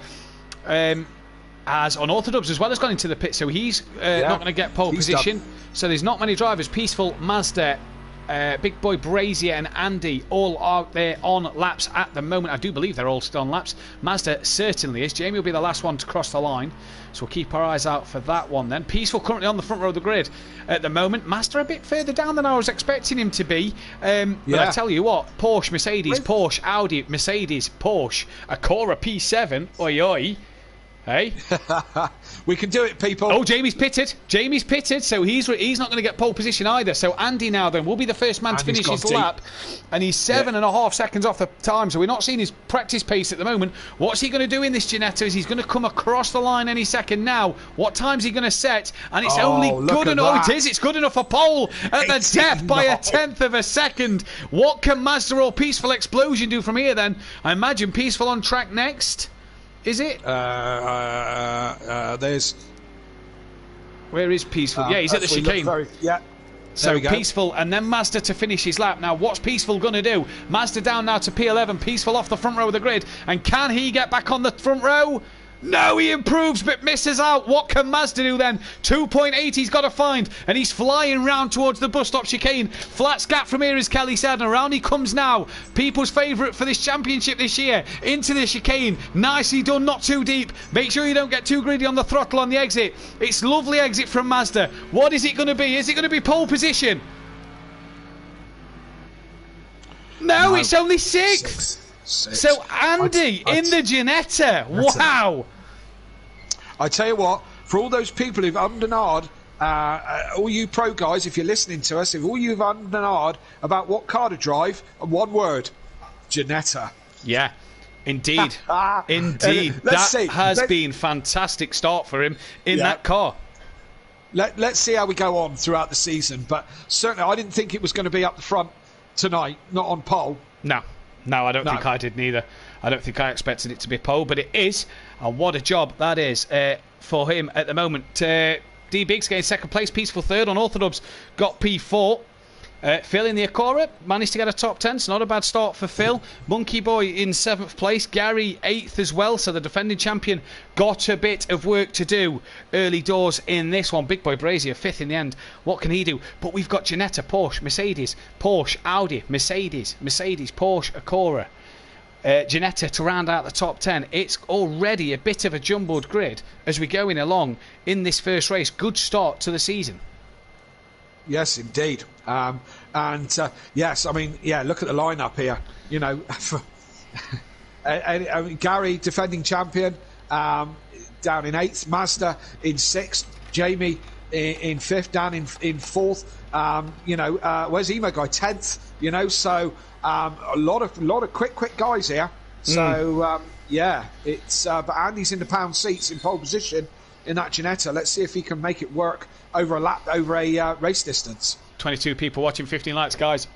As Unorthodox as well has gone into the pit, so he's not going to get pole position. Done. So there's not many drivers. Peaceful, Mazda, Big Boy Brazier and Andy all out there on laps at the moment. I do believe they're all still on laps. Mazda certainly is. Jamie will be the last one to cross the line, so we'll keep our eyes out for that one then. Peaceful currently on the front row of the grid at the moment. Mazda a bit further down than I was expecting him to be. But I tell you what, Porsche, Mercedes, Porsche, Audi, Mercedes, Porsche, Acura P7, oi oi. Hey, we can do it, people. Oh, Jamie's pitted, so he's not going to get pole position either. So Andy now then will be the first man to finish his lap, and he's 7.5 seconds off the time. So we're not seeing his practice pace at the moment. What's he going to do in this Ginetta? Is he's going to come across the line any second now? What time's he going to set? And it's only good enough. Oh, it is. It's good enough for pole at the depth by a 1/10 of a second. What can Mazda or Peaceful Explosion do from here then? I imagine Peaceful on track next. Is it? There's. Where is Peaceful? Yeah, he's at the chicane. So Peaceful and then Mazda to finish his lap. Now, what's Peaceful going to do? Mazda down now to P11. Peaceful off the front row of the grid. And can he get back on the front row? No, he improves but misses out. What can Mazda do then? 2.8 he's got to find, and he's flying round towards the bus stop chicane. Flat scat from here, as Kelly said, and around he comes now. People's favourite for this championship this year. Into the chicane. Nicely done, not too deep. Make sure you don't get too greedy on the throttle on the exit. It's lovely exit from Mazda. What is it going to be? Is it going to be pole position? No, it's only sixth. So Andy in the Ginetta. Wow. I tell you what, for all those people who've ummed and ahed, all you pro guys, if you're listening to us, if all you've ummed and ahed about what car to drive, one word, Ginetta. Yeah, indeed. Indeed. That has been fantastic start for him in that car. Let's see how we go on throughout the season, but certainly I didn't think it was going to be up the front tonight, not on pole. No, I don't think I did neither. I don't think I expected it to be pole, but it is. And what a job that is for him at the moment. D Biggs getting second place, Peaceful third. Unorthodox got P4. Phil in the Acura managed to get a top 10. It's not a bad start for Phil. Monkey Boy in 7th place. Gary 8th as well. So the defending champion got a bit of work to do early doors in this one. Big Boy Brazier 5th in the end. What can he do? But we've got Ginetta, Porsche, Mercedes, Porsche, Audi, Mercedes, Porsche, Acura. Ginetta to round out the top 10. It's already a bit of a jumbled grid as we're going along in this first race. Good start to the season. Yes, indeed. Yes, I mean, look at the lineup here. You know, Gary, defending champion, down in 8th, Mazda in 6th, Jamie in 5th, Dan in 4th. Where's Emo Guy? 10th. So a lot of quick guys here. So it's but Andy's in the pound seats in pole position in that Ginetta. Let's see if he can make it work over a race distance. 22 people watching, 15 likes, guys.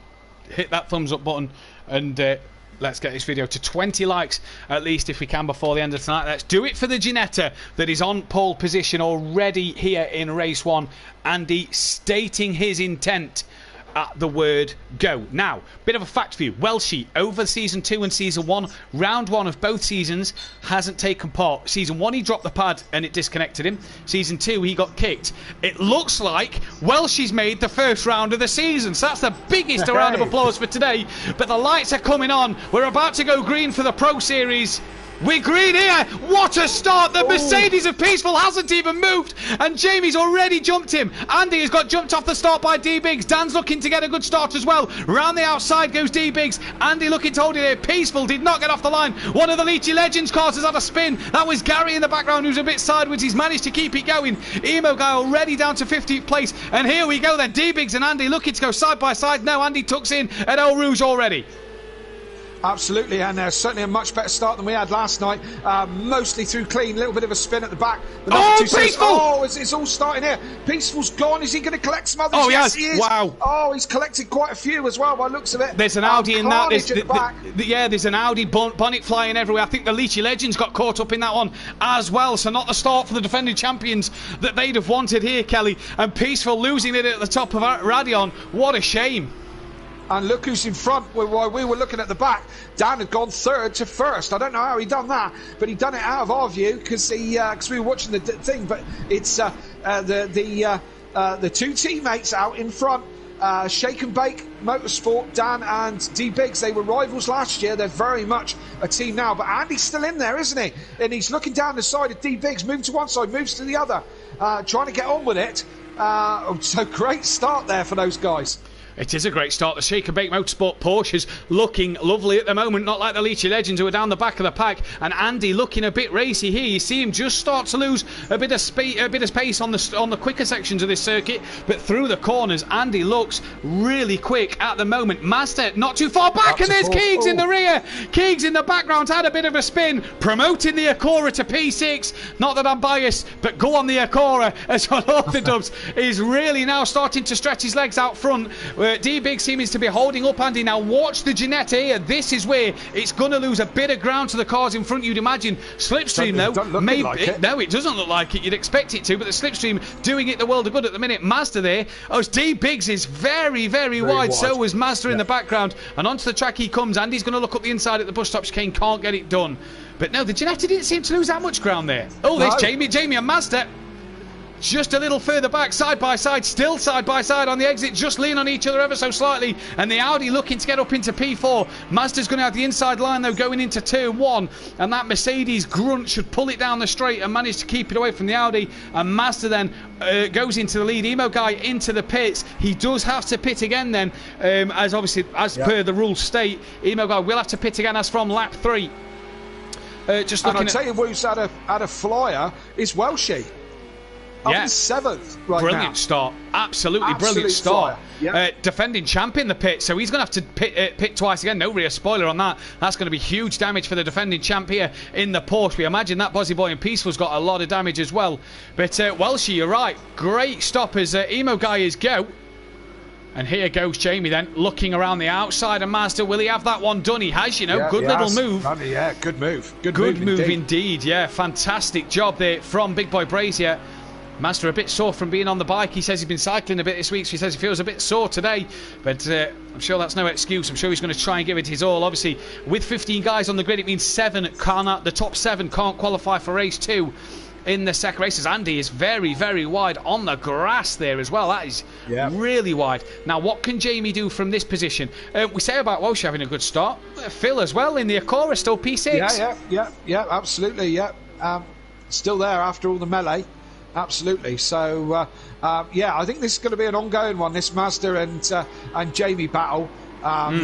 Hit that thumbs up button and let's get this video to 20 likes at least if we can before the end of tonight. Let's do it for the Ginetta that is on pole position already here in race 1. Andy stating his intent at the word go. Now, bit of a fact for you. Welshie, over season 2 and season 1, round 1 of both seasons, hasn't taken part. Season 1 he dropped the pad and it disconnected him. Season 2 he got kicked. It looks like Welshie's made the first round of the season, so that's the biggest round of applause for today. But the lights are coming on. We're about to go green for the Pro Series. We're green here. What a start. The Mercedes of Peaceful hasn't even moved and Jamie's already jumped him. Andy has got jumped off the start by D-Biggs. Dan's looking to get a good start as well. Round the outside goes D-Biggs. Andy looking to hold it here. Peaceful did not get off the line. One of the Leachy Legends cars has had a spin. That was Gary in the background who's a bit sideways. He's managed to keep it going. Emo Guy already down to 15th place. And here we go then. D-Biggs and Andy looking to go side by side. No, Andy tucks in at El Rouge already. Absolutely, and certainly a much better start than we had last night. Mostly through clean, a little bit of a spin at the back. Peaceful! It's all starting here. Peaceful's gone. Is he going to collect some others? Oh, yes, he is. Wow. Oh, he's collected quite a few as well by the looks of it. There's an Audi in that. There's an Audi bonnet flying everywhere. I think the Leachy Legends got caught up in that one as well. So not the start for the defending champions that they'd have wanted here, Kelly. And Peaceful losing it at the top of Radion. What a shame. And look who's in front. While we were looking at the back, Dan had gone 3rd to 1st. I don't know how he done that, but he done it out of our view because we were watching the thing. But it's the two teammates out in front. Shake and Bake Motorsport, Dan and D-Biggs, they were rivals last year. They're very much a team now. But Andy's still in there, isn't he? And he's looking down the side of D-Biggs, moving to one side, moves to the other, trying to get on with it. So great start there for those guys. It is a great start. The Shake and Bake Motorsport Porsches looking lovely at the moment, not like the Leachy Legends who are down the back of the pack. And Andy looking a bit racy here. You see him just start to lose a bit of space on the quicker sections of this circuit, but through the corners, Andy looks really quick at the moment. Mazda not too far back, and there's Keegs in the rear. Keegs in the background had a bit of a spin, promoting the Acura to P6. Not that I'm biased, but go on the Acura as well. The Dubs is really now starting to stretch his legs out front. D-Big seems to be holding up Andy. Now watch the Ginetta here. This is where it's going to lose a bit of ground to the cars in front, you'd imagine. Slipstream though, no, it doesn't look like it. You'd expect it to, but the Slipstream doing it the world of good at the minute. Mazda there. Oh, D-Biggs is very wide. So was Mazda in the background. And onto the track he comes. Andy's going to look up the inside at the bus stop chicane. Can't get it done. But no, the Ginetta didn't seem to lose that much ground there. Oh, there's Jamie and Mazda. Just a little further back, side by side, still side by side on the exit, just lean on each other ever so slightly. And the Audi looking to get up into P4. Mazda's going to have the inside line though going into turn 1. And that Mercedes grunt should pull it down the straight and manage to keep it away from the Audi. And Mazda then goes into the lead. Emo Guy into the pits. He does have to pit again then, as per the rules state. Emo Guy will have to pit again as from lap 3. Just looking and I'll tell you who's had a flyer is Welshie. Yeah, 7th right brilliant now. Start, absolutely brilliant start. Yeah. Defending champ in the pit, so he's going to have to pit twice again. No real spoiler on that. That's going to be huge damage for the defending champ here in the Porsche. We imagine that Bozzy Boy and Peaceful's got a lot of damage as well. But Welshie, you're right, great stop as Emo Guy is go. And here goes Jamie then, looking around the outside of Mazda. Will he have that one done? He has, you know. Good little move. Yeah, good move. Good move indeed. Yeah, fantastic job there from Big Boy Brazier. Mazda a bit sore from being on the bike. He says he's been cycling a bit this week, so he says he feels a bit sore today. But I'm sure that's no excuse. I'm sure he's going to try and give it his all. Obviously, with 15 guys on the grid, it means the top 7 can't qualify for race 2 in the second races. Andy is very wide on the grass there as well. That is really wide. Now, what can Jamie do from this position? We say about Walsh having a good start. Phil as well in the Acura, still P6. Yeah, absolutely. Yeah, still there after all the melee. Absolutely. So, I think this is going to be an ongoing one, this Mazda and Jamie battle.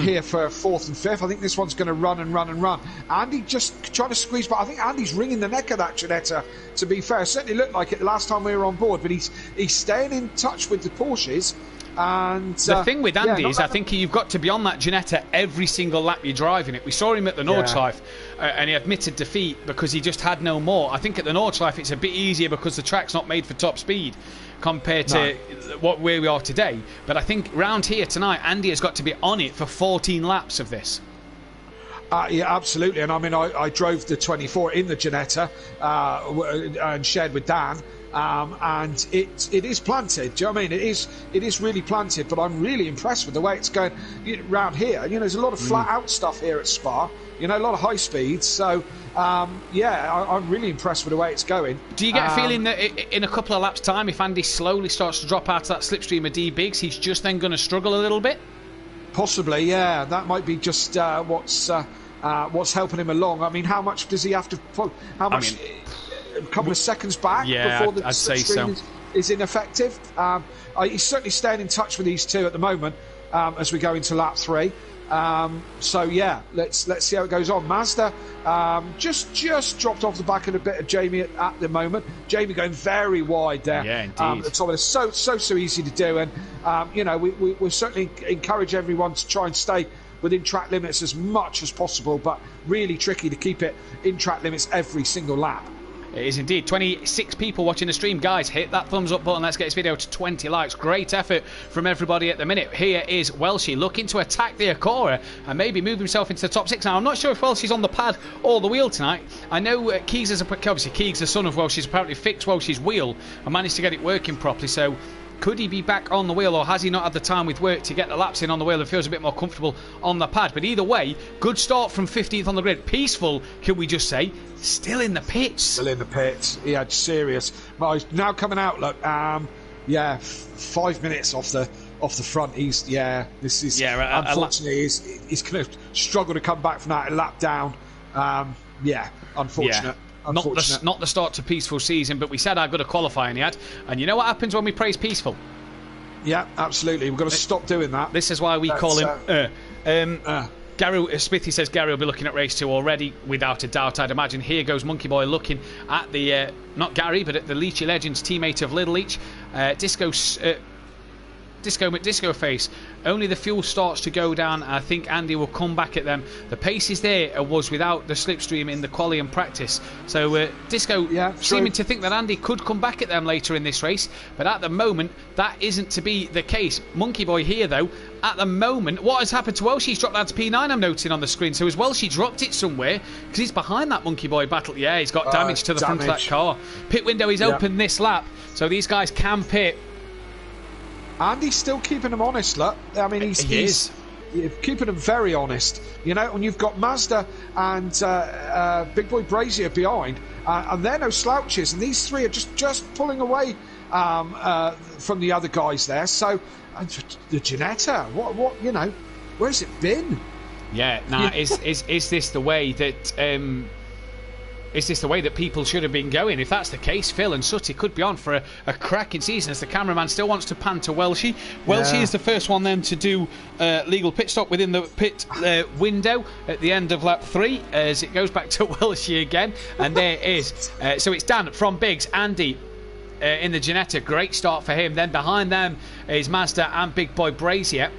here for 4th and 5th. I think this one's going to run and run and run. Andy just trying to squeeze, but I think Andy's wringing the neck of that Ginetta, to be fair. It certainly looked like it the last time we were on board, but he's staying in touch with the Porsches. And the thing with Andy is I think you've got to be on that Ginetta every single lap you're driving it. We saw him at the Nordschleife and he admitted defeat because he just had no more. I think at the Nordschleife it's a bit easier because the track's not made for top speed compared to where we are today. But I think round here tonight, Andy has got to be on it for 14 laps of this. Yeah, absolutely. And I mean, I drove the 24 in the Ginetta and shared with Dan. And it is planted. Do you know what I mean? It is really planted. But I'm really impressed with the way it's going around here. You know, there's a lot of flat out stuff here at Spa. You know, a lot of high speeds. So I'm really impressed with the way it's going. Do you get a feeling that in a couple of laps' time, if Andy slowly starts to drop out of that slipstream of D Biggs, he's just then going to struggle a little bit? Possibly, yeah. That might be just what's helping him along. I mean, how much does he have to pull? How much? A couple of seconds back before the slipstream is ineffective. He's certainly staying in touch with these two at the moment as we go into lap 3. So yeah, let's see how it goes on. Mazda just dropped off the back of a bit of Jamie at the moment. Jamie going very wide there. Yeah, indeed. It's so easy to do, and you know, we certainly encourage everyone to try and stay within track limits as much as possible, but really tricky to keep it in track limits every single lap. It is indeed. 26 people watching the stream. Guys, hit that thumbs up button. Let's get this video to 20 likes. Great effort from everybody at the minute. Here is Welshie looking to attack the Acura and maybe move himself into the top 6. Now, I'm not sure if Welshie's on the pad or the wheel tonight. I know Keegs, obviously Keegs, the son of Welshie's, apparently fixed Welshie's wheel and managed to get it working properly. So could he be back on the wheel, or has he not had the time with work to get the laps in on the wheel and feels a bit more comfortable on the pad? But either way, good start from 15th on the grid. Peaceful, can we just say. Still in the pits. Still in the pits. He had serious. Well, he's now coming out. Look, 5 minutes off the front. Unfortunately, he's going to struggle to come back from that lap down. Unfortunate. Yeah. Not the start to Peaceful season, but we said how good a qualifying he had. And you know what happens when we praise Peaceful? Yeah, absolutely. We've got to stop doing that. This is why we call him... Gary Smithy says Gary will be looking at race 2 already, without a doubt. I'd imagine here goes Monkey Boy looking at the... not Gary, but at the Leachy Legends, teammate of Little Leach. Disco Face. Only the fuel starts to go down. I think Andy will come back at them. The pace is there, was without the slipstream in the quali and practice. So Disco seeming to think that Andy could come back at them later in this race, but at the moment that isn't to be the case. Monkey Boy here though, at the moment, what has happened to Welshie? He's dropped down to P9, I'm noting on the screen. So has Welshie dropped it somewhere? Because he's behind that Monkey Boy battle. Yeah, he's got damage to the front of that car. Pit window is open this lap, so these guys can pit. Andy's still keeping them honest, look. I mean, he's keeping them very honest. You know, and you've got Mazda and Big Boy Brazier behind, and they're no slouches. And these three are just pulling away from the other guys there. So the Ginetta, what you know, where's it been? Yeah, now is this the way that? Is this the way that people should have been going? If that's the case, Phil and Sutty could be on for a cracking season, as the cameraman still wants to pan to Welshie. Welshie is the first one then to do legal pit stop within the pit window at the end of lap 3, as it goes back to Welshie again. And there is. So it's Dan from Biggs, Andy in the Ginetta. Great start for him. Then behind them is Mazda and Big Boy Brazier.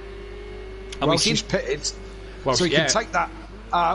And Welshie's pitted, so he can take that.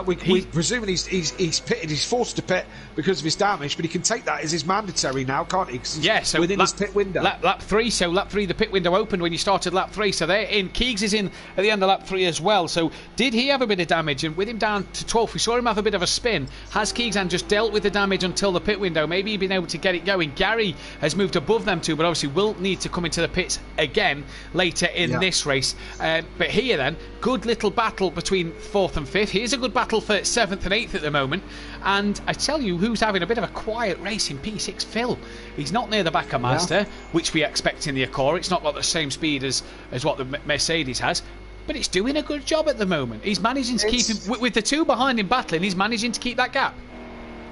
We presuming he's pitted. He's forced to pit because of his damage, but he can take that as his mandatory now, can't he? So within his pit window. Lap 3. So lap 3, the pit window opened when you started lap 3. So they're in. Keegs is in at the end of lap 3 as well. So did he have a bit of damage? And with him down to 12th, we saw him have a bit of a spin. Has Keegs just dealt with the damage until the pit window? Maybe he's been able to get it going. Gary has moved above them too, but obviously will need to come into the pits again later in this race. But here then, good little battle between 4th and 5th. Here's a good battle for 7th and 8th at the moment. And I tell you who's having a bit of a quiet race in P6, Phil. He's not near the back of Mazda, which we expect in the Acura. It's not got the same speed as what the Mercedes has, but it's doing a good job at the moment. He's managing to keep him, with the two behind him battling, he's managing to keep that gap.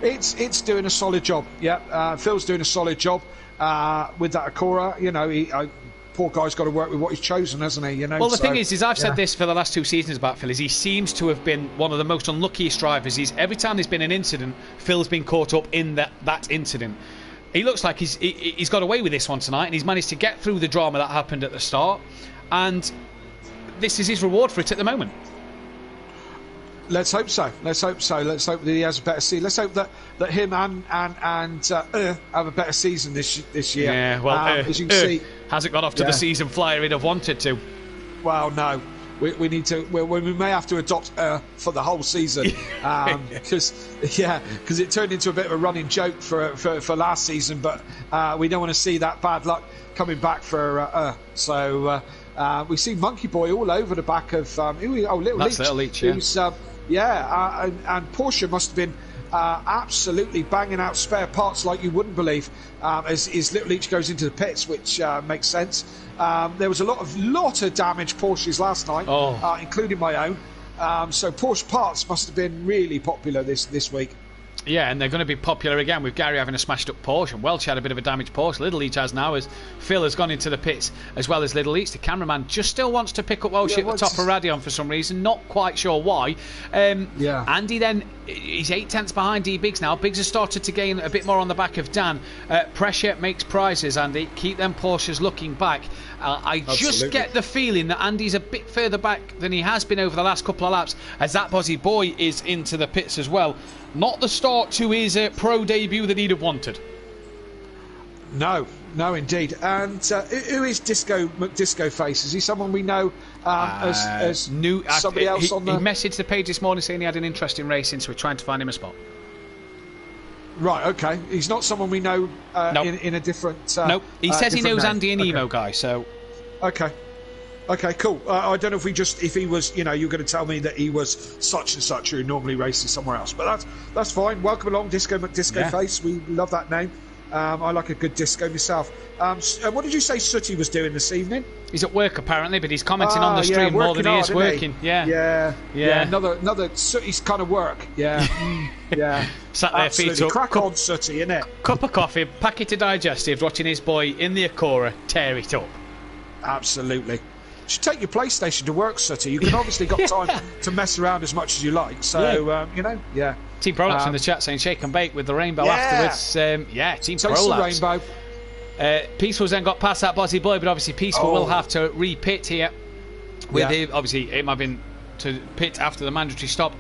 It's doing a solid job. Phil's doing a solid job with that Acura. You know, poor guy's got to work with what he's chosen, hasn't he? You know. Well, the thing is I've said this for the last 2 seasons about Phil, is he seems to have been one of the most unluckiest drivers. Every time there's been an incident, Phil's been caught up in that incident. He looks like he's got away with this one tonight, and he's managed to get through the drama that happened at the start, and this is his reward for it at the moment. Let's hope so. Let's hope that he has a better season. Let's hope that him and have a better season this year. Yeah, well, as you can see, hasn't got off to the season flyer he'd have wanted to. Well, no. We need to. We may have to adopt for the whole season, because it turned into a bit of a running joke for last season. But we don't want to see that bad luck coming back for. So we see Monkey Boy all over the back of Little Leach. Little Leach, yeah. Who's, and Porsche must have been absolutely banging out spare parts like you wouldn't believe as Little Leach goes into the pits, which makes sense. There was a lot of damaged Porsches last night, including my own. So Porsche parts must have been really popular this week. Yeah, and they're going to be popular again with Gary having a smashed up Porsche, and Welch had a bit of a damaged Porsche. Little Leach has now, as Phil has gone into the pits, as well as Little Leach. The cameraman just still wants to pick up Welch at the top of Radion for some reason, not quite sure why. Andy then, he's 8 tenths behind D Biggs now. Biggs has started to gain a bit more on the back of Dan. Pressure makes prizes, Andy. Keep them Porsches looking back. I just get the feeling that Andy's a bit further back than he has been over the last couple of laps, as that Bozzy Boy is into the pits as well. Not the start to his pro debut that he'd have wanted. No, indeed. And who is Disco Face? Is he someone we know as new? Somebody else on the... He messaged the page this morning saying he had an interest in racing, so we're trying to find him a spot. Right, okay. He's not someone we know in a different... nope. He says he knows name. Andy and Emo Guy, so... Okay, cool. I don't know if he was, you're going to tell me that he was such and such who normally races somewhere else, but that's fine. Welcome along, Disco Face. We love that name. I like a good disco myself. What did you say Sooty was doing this evening? He's at work apparently, but he's commenting on the stream more than he is working. Yeah. Another Sooty's kind of work. Yeah. Yeah. Sat there, feet up. Crack on, Sooty, innit? Cup of coffee, packet of digestive, watching his boy in the Acura tear it up. Absolutely. You should take your PlayStation to work, Sooty. You can obviously got time to mess around as much as you like. So, Team Prolapse in the chat saying shake and bake with the rainbow afterwards. Team Prolapse. Rainbow. Peaceful's then got past that Bozzy Boy, but obviously Peaceful will have to re-pit here. Obviously, it might have been to pit after the mandatory stop.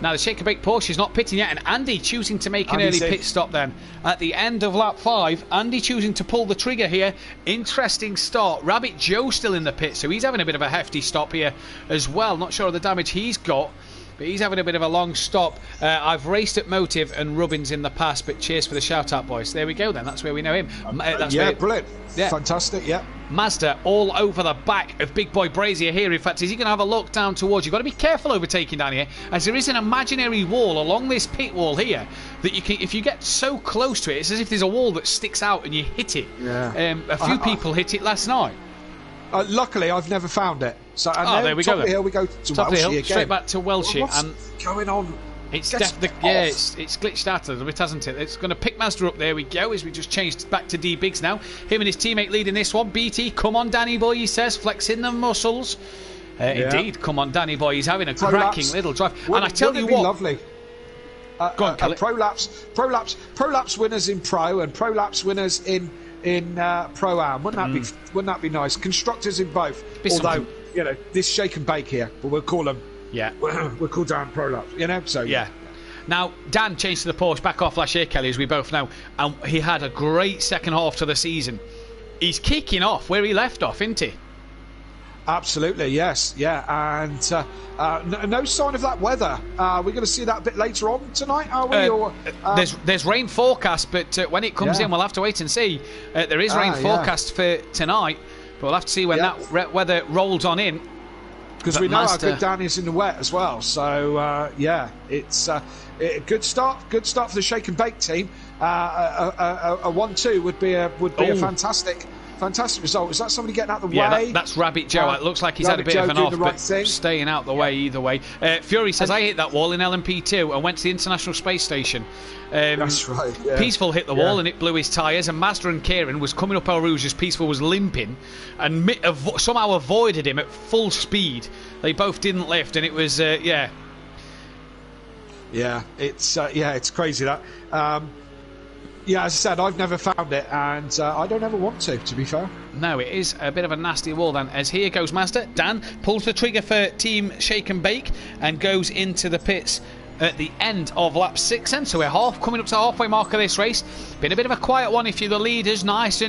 Now the shake and bake Porsche is not pitting yet, and Andy choosing to make an early pit stop then. At the end of lap 5, Andy choosing to pull the trigger here. Interesting start. Rabbit Joe still in the pit, so he's having a bit of a hefty stop here as well. Not sure of the damage he's got, but he's having a bit of a long stop. I've raced at Motive and Rubbins in the past, but cheers for the shout-out, boys. There we go then, that's where we know him. Brilliant. Yeah. Fantastic, yeah. Mazda all over the back of Big Boy Brazier here. In fact, is he going to have a look down towards you? You've got to be careful overtaking down here, as there is an imaginary wall along this pit wall here that you can, if you get so close to it, it's as if there's a wall that sticks out and you hit it. Yeah. A few people hit it last night. Luckily, I've never found it. So, there we go. Top of the hill, we go to top of the hill, again. straight back to Welshie. What's going on? It's it's glitched out a little bit, hasn't it? It's going to pick Mazda up. There we go, as we just changed back to D Biggs now. Him and his teammate leading this one. BT, come on, Danny boy, he says, flexing the muscles. Indeed, come on, Danny boy, he's having a cracking little drive. And I tell you what, lovely. Go on, Prolapse winners in Pro and Prolapse winners in Pro-Am. Wouldn't that be nice? Constructors in both. Although, this shake and bake here, but we'll call them. Yeah. We'll call Dan Prolapse, so yeah. Now, Dan changed to the Porsche back off last year, Kelly, as we both know, and he had a great second half to the season. He's kicking off where he left off, isn't he? Absolutely, yes, yeah, and no sign of that weather. We're going to see that a bit later on tonight, are we? There's rain forecast, but when it comes in, we'll have to wait and see. There is rain forecast for tonight, but we'll have to see when that weather rolls on in. Because we know how good Dan is in the wet as well. So, it's a good start for the shake and bake team. A 1-2 would be a fantastic fantastic result. Is that somebody getting out the yeah, way? that's Rabbit Joe. It looks like he's had a bit of an off, but staying out the way either way. Fury says, I hit that wall in LMP2 and went to the International Space Station. That's right. Yeah. Peaceful hit the wall and it blew his tyres, and Mazda and Kieran was coming up El Rouge as Peaceful was limping and somehow avoided him at full speed. They both didn't lift, and it was, yeah, it's crazy that. Yeah, as I said, I've never found it, and I don't ever want to be fair. No, it is a bit of a nasty wall then, as here goes Mazda. Dan pulls the trigger for Team Shake and Bake and goes into the pits at the end of lap 6 then. So we're coming up to the halfway mark of this race. Been a bit of a quiet one if you're the leaders. Nice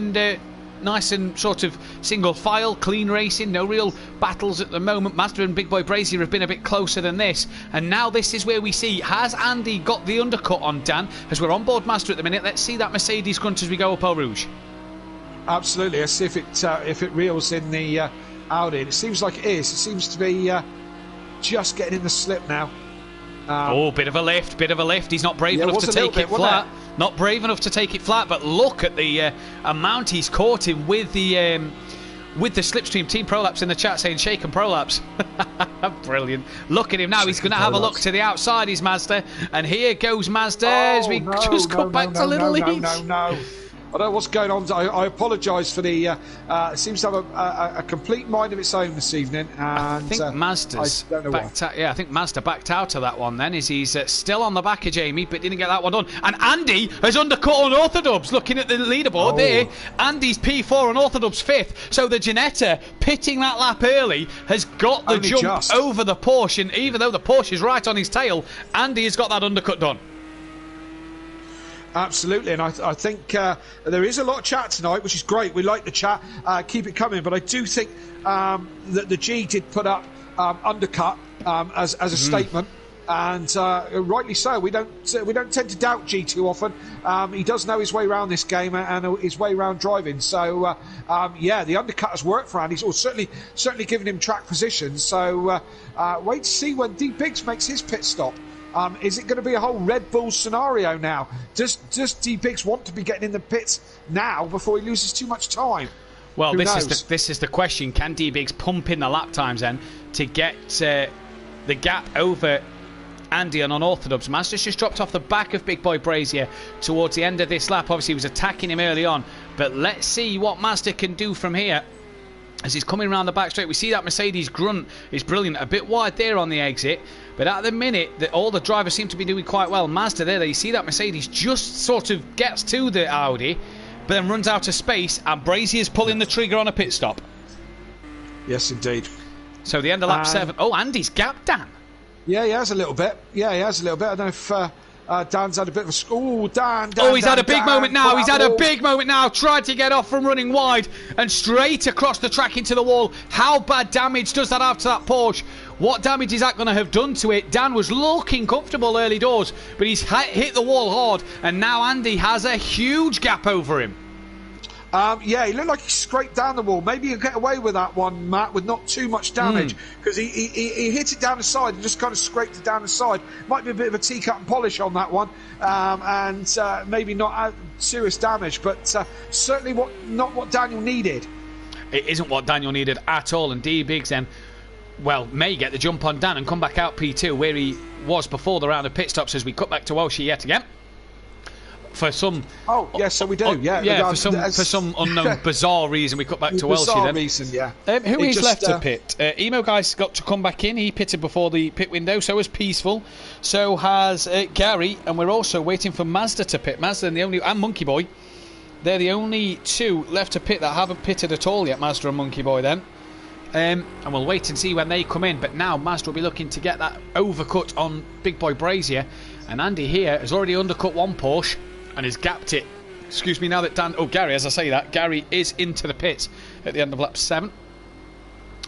and sort of single file, clean racing, no real battles at the moment. Mazda and Big Boy Brazier have been a bit closer than this, and now this is where we see, has Andy got the undercut on Dan? As we're on board Mazda at the minute, let's see that Mercedes grunt as we go up El Rouge. Absolutely, let's see if it reels in the Audi. And it seems like it is. It seems to be just getting in the slip now. Bit of a lift. He's not brave enough to take it flat. Not brave enough to take it flat, but look at the amount he's caught him with the slipstream. Team Prolapse in the chat saying shake and Prolapse. Brilliant. Look at him now. He's going to have a look to the outside, is Mazda. And here goes Mazda as we just got back to Little League. No. I don't know what's going on. I apologise for the. It seems to have a complete mind of its own this evening. And I think Mazda's backed out. Yeah, I think Mazda backed out of that one. Then is he's still on the back of Jamie, but didn't get that one done. And Andy has undercut on Orthodubs. Looking at the leaderboard there, Andy's P4 and Orthodubs 5th. So the Ginetta pitting that lap early has got the jump over the Porsche. And even though the Porsche is right on his tail, Andy has got that undercut done. Absolutely, and I think there is a lot of chat tonight, which is great. We like the chat, keep it coming. But I do think that the G did put up undercut as a statement, and rightly so. We don't tend to doubt G too often. He does know his way around this game and his way around driving. So the undercut has worked for Andy. It's certainly given him track position. So wait to see when D Biggs makes his pit stop. Is it going to be a whole Red Bull scenario now? Does D Biggs want to be getting in the pits now before he loses too much time? Well, this is the question. Can D Biggs pump in the lap times then to get the gap over Andy on Unorthodox? Mazda's just dropped off the back of Big Boy Brazier towards the end of this lap. Obviously, he was attacking him early on, but let's see what Mazda can do from here. As he's coming around the back straight, we see that Mercedes grunt is brilliant. A bit wide there on the exit, but at the minute, all the drivers seem to be doing quite well. Mazda there, you see that Mercedes just sort of gets to the Audi, but then runs out of space, and Brazier's pulling the trigger on a pit stop. Yes, indeed. So the end of lap 7. Oh, Andy's gapped Dan. Yeah, he has a little bit. I don't know if Dan's had a bit of a... Dan. He's had a big moment now. He's had a big moment now. Tried to get off from running wide and straight across the track into the wall. How bad damage does that have to that Porsche? What damage is that going to have done to it? Dan was looking comfortable early doors, but he's hit the wall hard, and now Andy has a huge gap over him. He looked like he scraped down the wall. Maybe he'll get away with that one, Matt, with not too much damage, because he hit it down the side and just kind of scraped it down the side. Might be a bit of a teacup and polish on that one, and maybe not serious damage, but certainly not what Daniel needed. It isn't what Daniel needed at all, and D Biggs then, may get the jump on Dan and come back out P2 where he was before the round of pit stops as we cut back to Welsh yet again. For some... Oh, yes, so we do, for some unknown bizarre reason, we cut back to Welsh then. Reason, yeah. Who is left to pit? Emo Guy's got to come back in. He pitted before the pit window, so has Peaceful. So has Gary, and we're also waiting for Mazda to pit. Mazda and Monkey Boy. They're the only two left to pit that haven't pitted at all yet, Mazda and Monkey Boy then. And we'll wait and see when they come in. But now Mazda will be looking to get that overcut on Big Boy Brazier. And Andy here has already undercut one Porsche and has gapped it. Excuse me, now that Gary, as I say that, Gary is into the pits at the end of lap 7.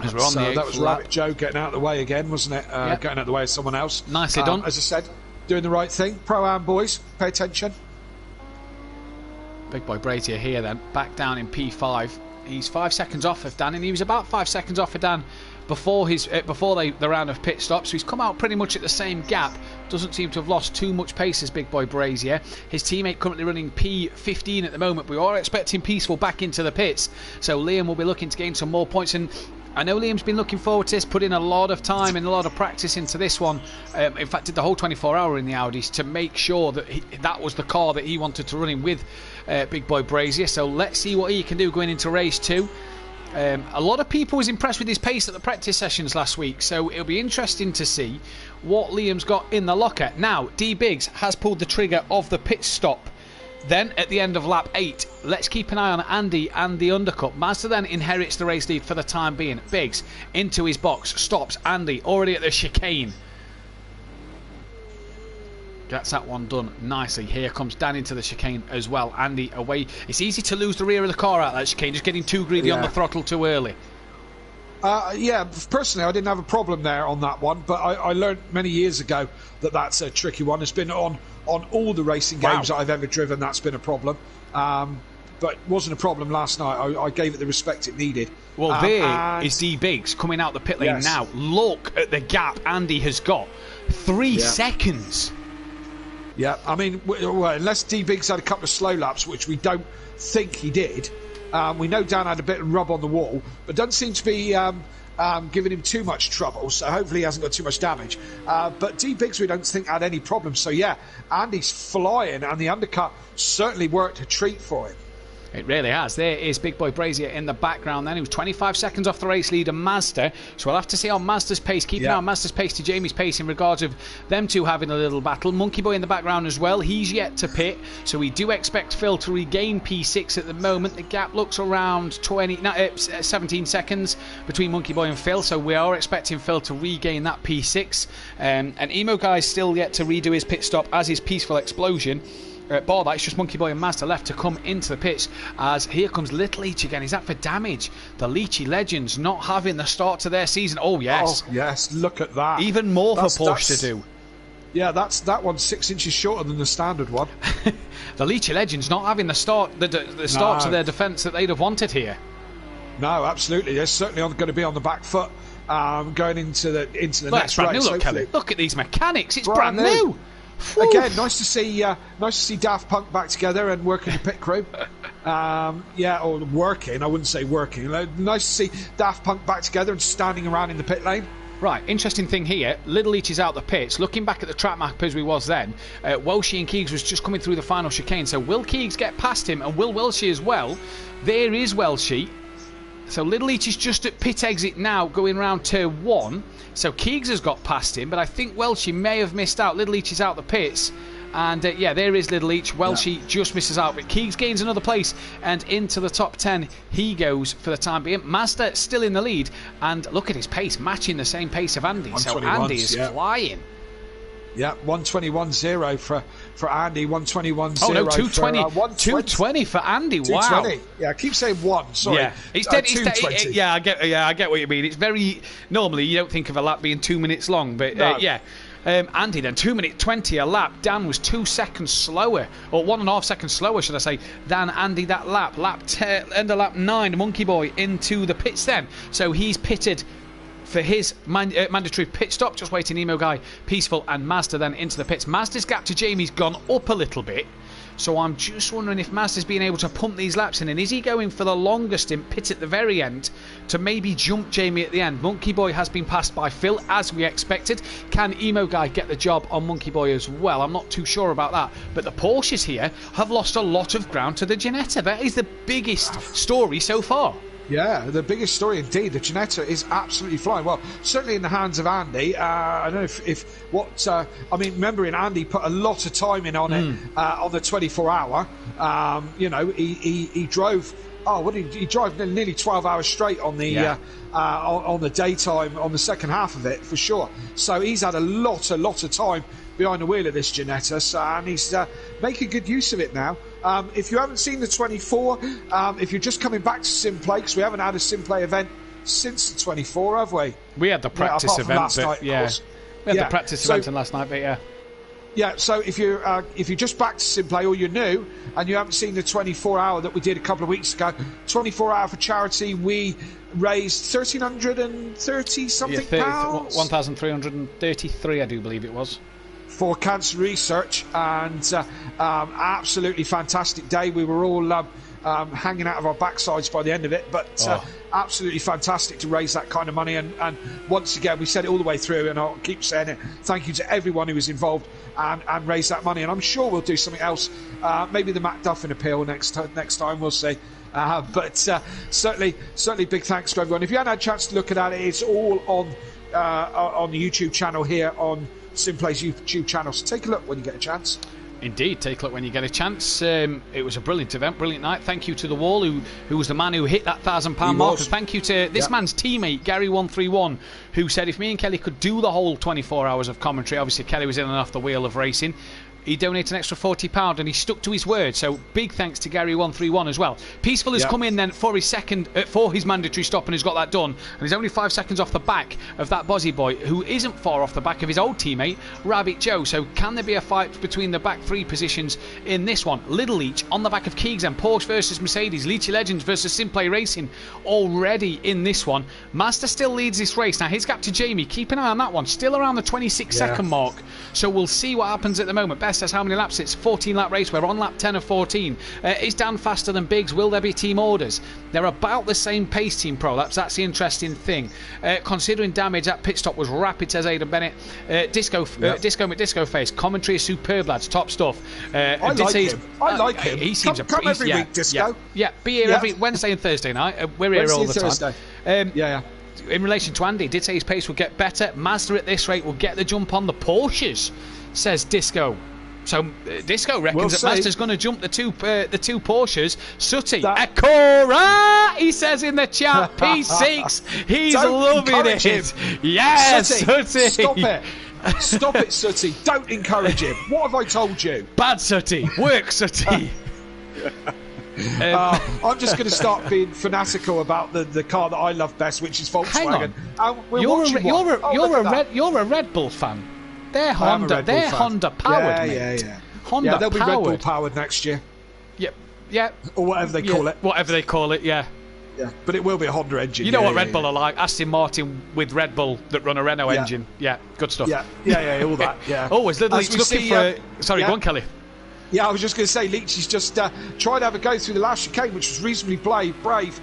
As we're on the 8th that was lap. Rabbit Joe getting out of the way again, wasn't it? Getting out of the way of someone else. Nicely done. As I said, doing the right thing. Pro-Am boys, pay attention. Big Boy Brazier here then, back down in P5. He's 5 seconds off of Dan, and he was about 5 seconds off of Dan before the round of pit stops. So he's come out pretty much at the same gap. Doesn't seem to have lost too much pace as Big Boy Brazier. His teammate currently running P15 at the moment. We are expecting Peaceful back into the pits, so Liam will be looking to gain some more points. And I know Liam's been looking forward to this, put in a lot of time and a lot of practice into this one. In fact, did the whole 24-hour in the Audis to make sure that that was the car that he wanted to run in with Big Boy Brazier. So let's see what he can do going into race 2. A lot of people was impressed with his pace at the practice sessions last week, so it'll be interesting to see what Liam's got in the locker. Now, D Biggs has pulled the trigger of the pit stop. Then, at the end of lap 8, let's keep an eye on Andy and the undercut. Mazda then inherits the race lead for the time being. Biggs into his box, stops Andy already at the chicane. Gets that one done nicely. Here comes Dan into the chicane as well. Andy away. It's easy to lose the rear of the car out of that chicane, just getting too greedy on the throttle too early. Yeah, personally, I didn't have a problem there on that one, but I learned many years ago that that's a tricky one. It's been on all the racing games that I've ever driven. That's been a problem, but it wasn't a problem last night. I gave it the respect it needed. Well, there is D Biggs coming out the pit lane now. Look at the gap Andy has got. 3 seconds. Yeah, I mean, well, unless D Biggs had a couple of slow laps, which we don't think he did. We know Dan had a bit of rub on the wall, but doesn't seem to be giving him too much trouble, so hopefully he hasn't got too much damage. But D Biggs, we don't think had any problems. So yeah, Andy's flying, and the undercut certainly worked a treat for him. It really has. There is Big Boy Brazier in the background then. He was 25 seconds off the race leader Mazda. So we'll have to see on Mazda's pace. Keep an eye on Mazda's pace to Jamie's pace in regards of them two having a little battle. Monkey Boy in the background as well. He's yet to pit. So we do expect Phil to regain P6 at the moment. The gap looks around 17 seconds between Monkey Boy and Phil. So we are expecting Phil to regain that P6. And Emo Guy's still yet to redo his pit stop as his Peaceful Explosion. Bar that, it's just Monkey Boy and Mazda left to come into the pits, as here comes Little Leach again. He's out for damage. The Leachy Legends not having the start to their season. Oh yes, look at that. Even more for Porsche to do. Yeah, that one's 6 inches shorter than the standard one. The Leachy Legends not having the start to their defence that they'd have wanted here. No, absolutely. They're certainly going to be on the back foot going into the next race. Look, Kelly, look at these mechanics. It's brand new. Again, nice to see Daft Punk back together and working the pit crew. Or working. I wouldn't say working. Nice to see Daft Punk back together and standing around in the pit lane. Right, interesting thing here. Little Leach is out the pits. Looking back at the track map as we was then, Welshie and Keegs was just coming through the final chicane. So will Keegs get past him, and will Welshie as well? There is Welshie. So Little Leach is just at pit exit now, going round turn 1. So Keegs has got past him, but I think Welshie may have missed out. Little Leach is out the pits. And there is Little Leach. Welshie just misses out, but Keegs gains another place and into the top 10 he goes for the time being. Mazda still in the lead, and look at his pace, matching the same pace of Andy. So Andy is flying. Yeah, 121.0 for Andy, 121.0. Oh no, 220. 220 for Andy. 220. Wow. Yeah, I keep saying 1. Sorry. Yeah, it's dead. 220. I get what you mean. It's very normally you don't think of a lap being 2 minutes long, but no. Andy then 2 minutes 20 a lap. Dan was 2 seconds slower, or 1.5 seconds slower, should I say, than Andy that lap. End of lap 9. Monkey Boy into the pits then, so he's pitted for his mandatory pit stop, just waiting Emo Guy, Peaceful and Mazda then into the pits. Mazda's gap to Jamie's gone up a little bit, so I'm just wondering if Mazda's been able to pump these laps in, and is he going for the longest in pit at the very end to maybe jump Jamie at the end? Monkey Boy has been passed by Phil as we expected. Can Emo Guy get the job on Monkey Boy as well? I'm not too sure about that, but the Porsches here have lost a lot of ground to the Ginetta. That is the biggest story so far. Yeah, the biggest story indeed. The Ginetta is absolutely flying. Well, certainly in the hands of Andy. I don't know remembering Andy put a lot of time in on it on the 24-hour. He drove. He drove nearly 12 hours straight on the on the daytime on the second half of it for sure. So he's had a lot of time behind the wheel of this Ginetta, and he's making good use of it now. If you haven't seen the 24, if you're just coming back to Simplay, because we haven't had a Simplay event since the 24, have we? We had the practice event, last night, we had the practice event last night, but Yeah, so if you're just back to Simplay or you're new and you haven't seen the 24-hour that we did a couple of weeks ago, 24-hour for charity, we raised 1,330 something pounds, 1,333, I do believe it was, for cancer research, and absolutely fantastic day. We were all hanging out of our backsides by the end of it, but absolutely fantastic to raise that kind of money. And once again, we said it all the way through, and I'll keep saying it, thank you to everyone who was involved and raised that money. And I'm sure we'll do something else, maybe the Matt Duffin appeal next time, we'll see. But certainly big thanks to everyone. If you haven't had a chance to look at it, it's all on the YouTube channel here on Simplay's YouTube channel, so take a look when you get a chance. Indeed, take a look when you get a chance. It was a brilliant event, brilliant night. Thank you to The Wall, who was the man who hit that £1,000 mark. And thank you to this man's teammate, Gary131, who said if me and Kelly could do the whole 24 hours of commentary, obviously Kelly was in and off the wheel of racing, he donated an extra £40 and he stuck to his word. So big thanks to Gary131 as well. Peaceful has come in then for his mandatory stop and has got that done. And he's only 5 seconds off the back of that Bozzy boy, who isn't far off the back of his old teammate, Rabbit Joe. So can there be a fight between the back three positions in this one? Little Leach on the back of Keegs and Porsche versus Mercedes. Leachy Legends versus Simplay Racing already in this one. Master still leads this race. Now his gap to Jamie, keep an eye on that one. Still around the 26-second mark. So we'll see what happens at the moment. Best says how many laps it's 14-lap race. We're on lap 10 of 14. Is Dan faster than Biggs? Will there be team orders? They're about the same pace, Team Pro. That's the interesting thing. Considering damage, that pit stop was rapid, says Aidan Bennett. Disco McDisco face. Commentary is superb, lads. Top stuff. I like him. He seems come every week, Disco. Yeah, be here every Wednesday and Thursday night. We're here all the time. In relation to Andy, did say his pace will get better. Mazda at this rate will get the jump on the Porsches, says Disco. So Disco reckons that Mazda's going to jump the two Porsches. Sutty, Akora, he says in the chat. P6, he's loving it. Him. Yes, Sutty. Stop it. Stop it, Sutty. Don't encourage him. What have I told you? Bad Sutty. Work, Sutty. I'm just going to start being fanatical about the car that I love best, which is Volkswagen. You're a Red Bull fan. They're Honda. They're Honda powered. Yeah. Honda they'll be Red Bull powered next year. Yeah. Or whatever they call it. Whatever they call it. Yeah. Yeah. But it will be a Honda engine. You know what Red Bull are like? Aston Martin with Red Bull that run a Renault engine. Yeah. Good stuff. Yeah. All that. Yeah. Always looking for. Sorry, go on, Kelly. Yeah, I was just going to say, Leachy's just tried to have a go through the last chicane, which was reasonably brave.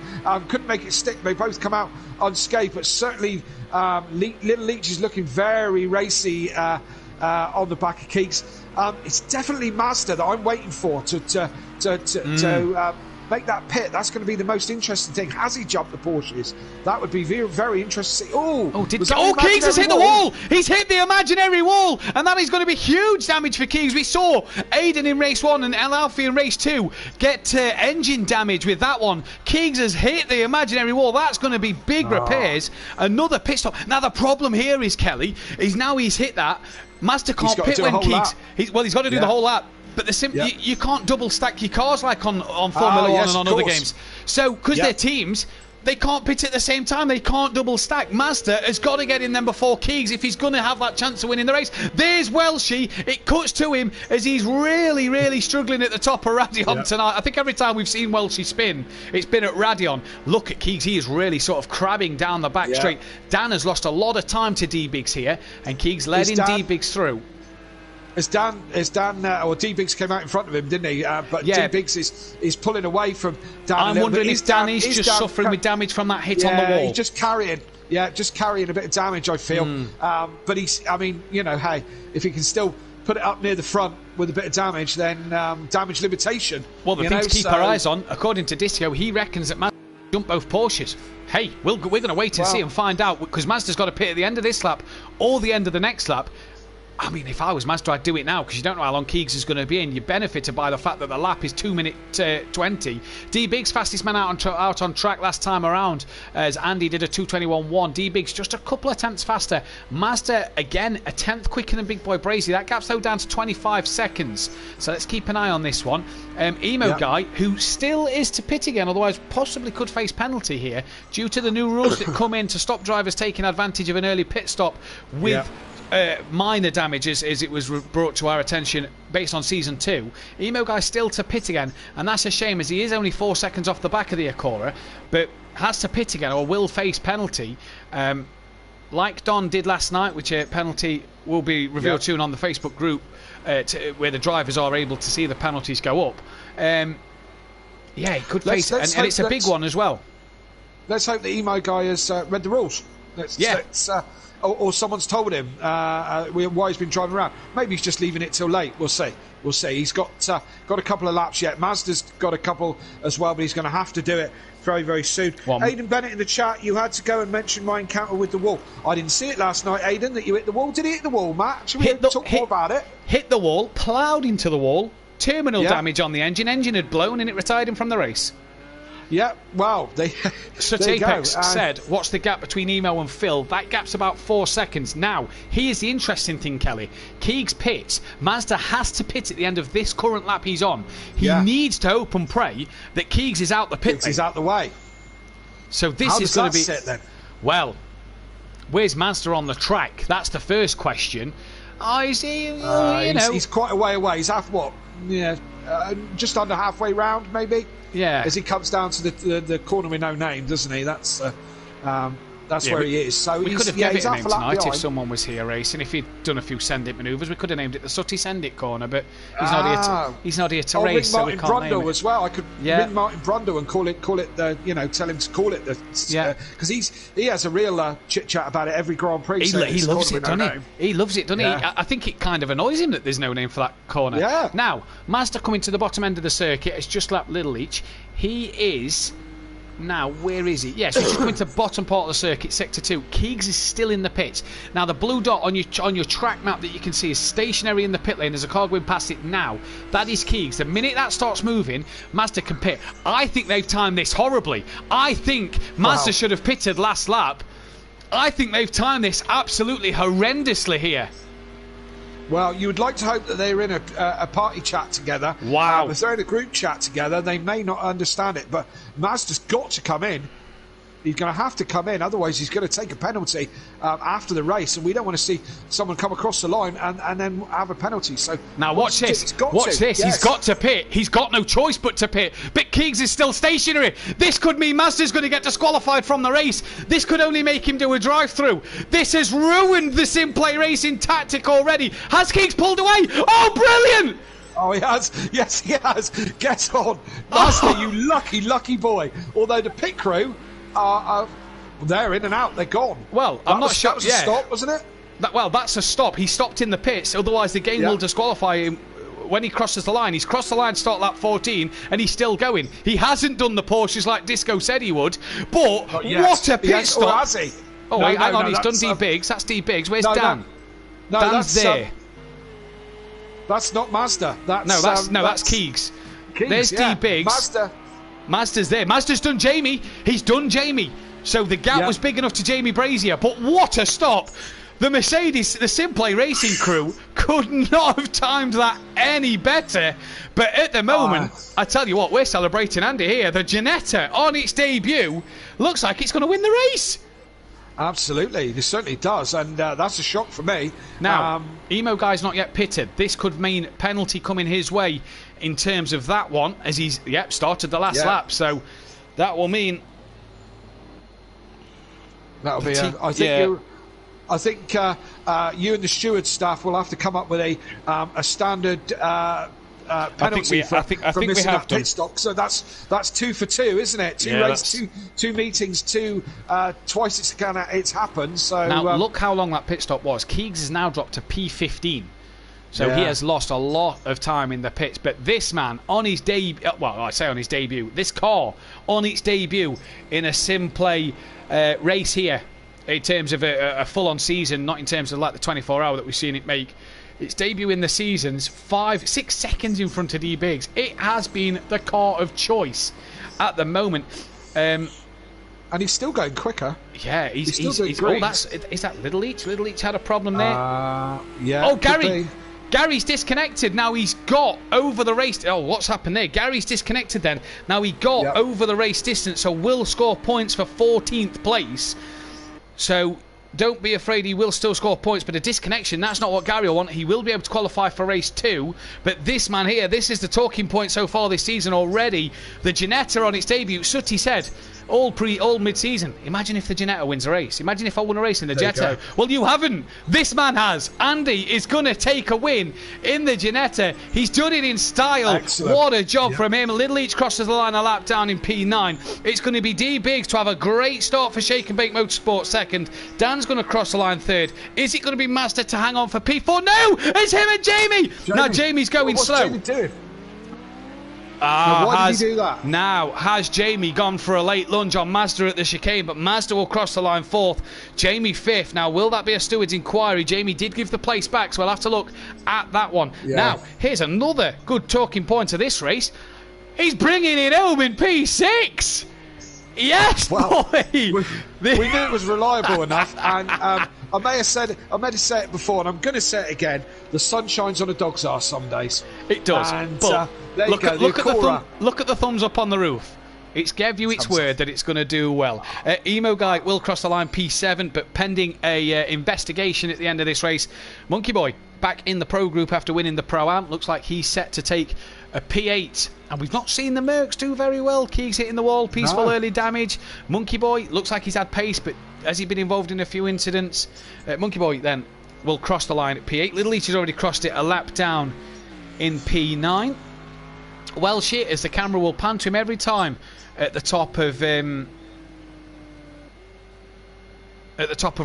Couldn't make it stick. They both come out unscathed, but certainly Little Leach is looking very racy on the back of Keeks. It's definitely Mazda that I'm waiting for to make that pit. That's going to be the most interesting thing. Has he jumped the Porsches? That would be very, very interesting. Keeks has hit the wall. He's hit the imaginary wall, and that is going to be huge damage for Keeks. We saw Aiden in race 1 and El Alfie in race 2 get engine damage with that one. Keeks has hit the imaginary wall. That's going to be big repairs. Another pit stop. Now the problem here is, Kelly, he's hit that. Mazda can't pit when Keeks. He's got to do the whole lap. But you can't double stack your cars like on Formula 1 and on other games. So, because they're teams, they can't pit at the same time. They can't double stack. Mazda has got to get in them before Keeks if he's going to have that chance of winning the race. There's Welshie. It cuts to him as he's really, really struggling at the top of Radion tonight. I think every time we've seen Welshie spin, it's been at Radion. Look at Keeks. He is really sort of crabbing down the back straight. Dan has lost a lot of time to D-Biggs here, and Keeks letting D-Biggs through. As Dan, or D-Biggs came out in front of him, didn't he? But D-Biggs is pulling away from Dan. I'm wondering if Dan is just suffering with damage from that hit on the wall. He's just carrying a bit of damage, I feel. But hey, if he can still put it up near the front with a bit of damage, then damage limitation. Well, the thing to keep our eyes on, according to Disco, he reckons that Mazda jump both Porsches. Hey, we're going to wait and see and find out, because Mazda's got to pit at the end of this lap or the end of the next lap. I mean, if I was Mazda, I'd do it now, because you don't know how long Keeks is going to be in. You're benefited by the fact that the lap is 2 minutes 20. D-Biggs, fastest man out on track last time around, as Andy did a 2:21.1. D-Biggs just a couple of tenths faster. Mazda, again, a tenth quicker than Big Boy Brazy. That gap's though down to 25 seconds. So let's keep an eye on this one. Guy, who still is to pit again, otherwise possibly could face penalty here, due to the new rules that come in to stop drivers taking advantage of an early pit stop with... minor damage as it was brought to our attention based on Season 2. Emo Guy's still to pit again, and that's a shame as he is only 4 seconds off the back of the Acura, but has to pit again or will face penalty. Like Don did last night, which a penalty will be revealed soon on the Facebook group where the drivers are able to see the penalties go up. He could face it, and it's a big one as well. Let's hope the Emo Guy has read the rules. Or someone's told him why he's been driving around. Maybe he's just leaving it till late. We'll see. He's got a couple of laps yet. Mazda's got a couple as well, but he's going to have to do it very, very soon. Aidan Bennett in the chat, you had to go and mention my encounter with the wall. I didn't see it last night, Aidan, that you hit the wall. Did he hit the wall, Matt? Should we talk more about it? Hit the wall, ploughed into the wall, terminal damage on the engine. Engine had blown and it retired him from the race. Yeah, well, Such Apex said, what's the gap between Emo and Phil? That gap's about 4 seconds. Now, here's the interesting thing, Kelly. Keegs pits. Mazda has to pit at the end of this current lap he's on. He needs to hope and pray that Keegs is out the pit lane. He's out the way. So this How is going to be... sit, then? Well, where's Mazda on the track? That's the first question. Is he, He's quite a way away. He's just under halfway round, maybe. Yeah. As he comes down to the corner with no name, doesn't he? That's where he is. So we he's, could have given it a name tonight behind. if someone was here racing. If he'd done a few send-it manoeuvres, we could have named it the Sooty Send-it corner, but he's not here to race, so we can't name it. As well. I could ring Martin Brundle and call it the, tell him to call it the, because he has a real chit-chat about it every Grand Prix. He loves it, doesn't he? He loves it, doesn't he? I think it kind of annoys him that there's no name for that corner. Yeah. Now, Mazda coming to the bottom end of the circuit, it's just lapped Little Leach. He is... Now, where is he? Yes, he's just coming to the bottom part of the circuit, Sector 2. Keegs is still in the pits. Now, the blue dot on your track map that you can see is stationary in the pit lane. There's a car going past it now. That is Keegs. The minute that starts moving, Mazda can pit. I think they've timed this horribly. I think Mazda should have pitted last lap. I think they've timed this absolutely horrendously here. Well, you would like to hope that they're in a party chat together. Wow. If they're in a group chat together, they may not understand it. But Mazda's got to come in. He's going to have to come in. Otherwise, he's going to take a penalty after the race. And we don't want to see someone come across the line and then have a penalty. So now watch this. He's got to pit. He's got no choice but to pit. But Keegs is still stationary. This could mean Mazda's going to get disqualified from the race. This could only make him do a drive-through. This has ruined the Simplay racing tactic already. Has Keegs pulled away? Oh, brilliant! Oh, he has. Yes, he has. Get on. Mazda, you lucky boy. Although the pit crew... they're in and out. They're gone. Well, I'm not sure. That was a stop, wasn't it? That's a stop. He stopped in the pits. Otherwise, the game will disqualify him when he crosses the line. He's crossed the line, start lap 14, and he's still going. He hasn't done the Porsches like Disco said he would. But what a pit stop! Or has he? Oh, wait, hang on. He's done D Biggs. That's D Biggs. Where's Dan? No, Dan's there. That's not Mazda. That's Keegs. There's D Biggs. Mazda's there. Mazda's done Jamie. He's done Jamie. So the gap was big enough to Jamie Brazier. But what a stop. The Mercedes, the Simplay racing crew, could not have timed that any better. But at the moment, I tell you what, we're celebrating Andy here. The Ginetta, on its debut, looks like it's going to win the race. Absolutely. This certainly does. And that's a shock for me. Now, Emo Guy's not yet pitted. This could mean penalty coming his way in terms of that one, as he's started the last lap. So that will mean that'll be. I think you and the steward staff will have to come up with a standard penalty for missing that pit stop. So that's 2 for 2, isn't it? Two meetings, twice it's happened. So now look how long that pit stop was. Keegs has now dropped to P15. So he has lost a lot of time in the pits. But this man, on his debut... Well, I say on his debut. This car, on its debut in a Simplay race here, in terms of a full-on season, not in terms of like the 24-hour that we've seen it make. Its debut in the seasons, 5-6 seconds in front of D Biggs. It has been the car of choice at the moment. And he's still going quicker. Yeah, he's is that Little Leach? Little Leach had a problem there. Oh, Gary's disconnected. Now he's got over the race. Oh, what's happened there? Gary's disconnected then. Now he got over the race distance, so will score points for 14th place. So don't be afraid, he will still score points, but a disconnection, that's not what Gary will want. He will be able to qualify for race 2, but this man here, this is the talking point so far this season already. The Ginetta on its debut, Sutty said, all mid-season, imagine if the Ginetta wins a race. Imagine if I won a race in the Jetta. Well, you haven't. This man has. Andy is going to take a win in the Ginetta. He's done it in style. Excellent. What a job from him. Little Each crosses the line a lap down in P9. It's going to be D Biggs to have a great start for Shake and Bake Motorsport second. Dan's going to cross the line third. Is it going to be Mazda to hang on for P4? No! It's him and Jamie! Now Jamie's going What's slow. Jamie doing? Why did he do that? Now, has Jamie gone for a late lunge on Mazda at the chicane, but Mazda will cross the line 4th, Jamie 5th. Now, will that be a steward's inquiry? Jamie did give the place back, so we'll have to look at that one. Yeah. Now, here's another good talking point of this race. He's bringing it home in P6! Yes, well, boy! We knew it was reliable enough, and I may have said it before, and I'm going to say it again. The sun shines on a dog's arse some days. It does. And but look at the thumbs up on the roof. It's gave you its word that it's going to do well. Emo Guy will cross the line P7, but pending a investigation at the end of this race. Monkey Boy back in the Pro Group after winning the Pro-Am. Looks like he's set to take a P8. And we've not seen the Mercs do very well. Keys hitting the wall, peaceful early damage. Monkey Boy looks like he's had pace, but has he been involved in a few incidents? Monkey Boy then will cross the line at P8. Little Each has already crossed it a lap down in P9. Welsh, as the camera will pan to him every time at the top of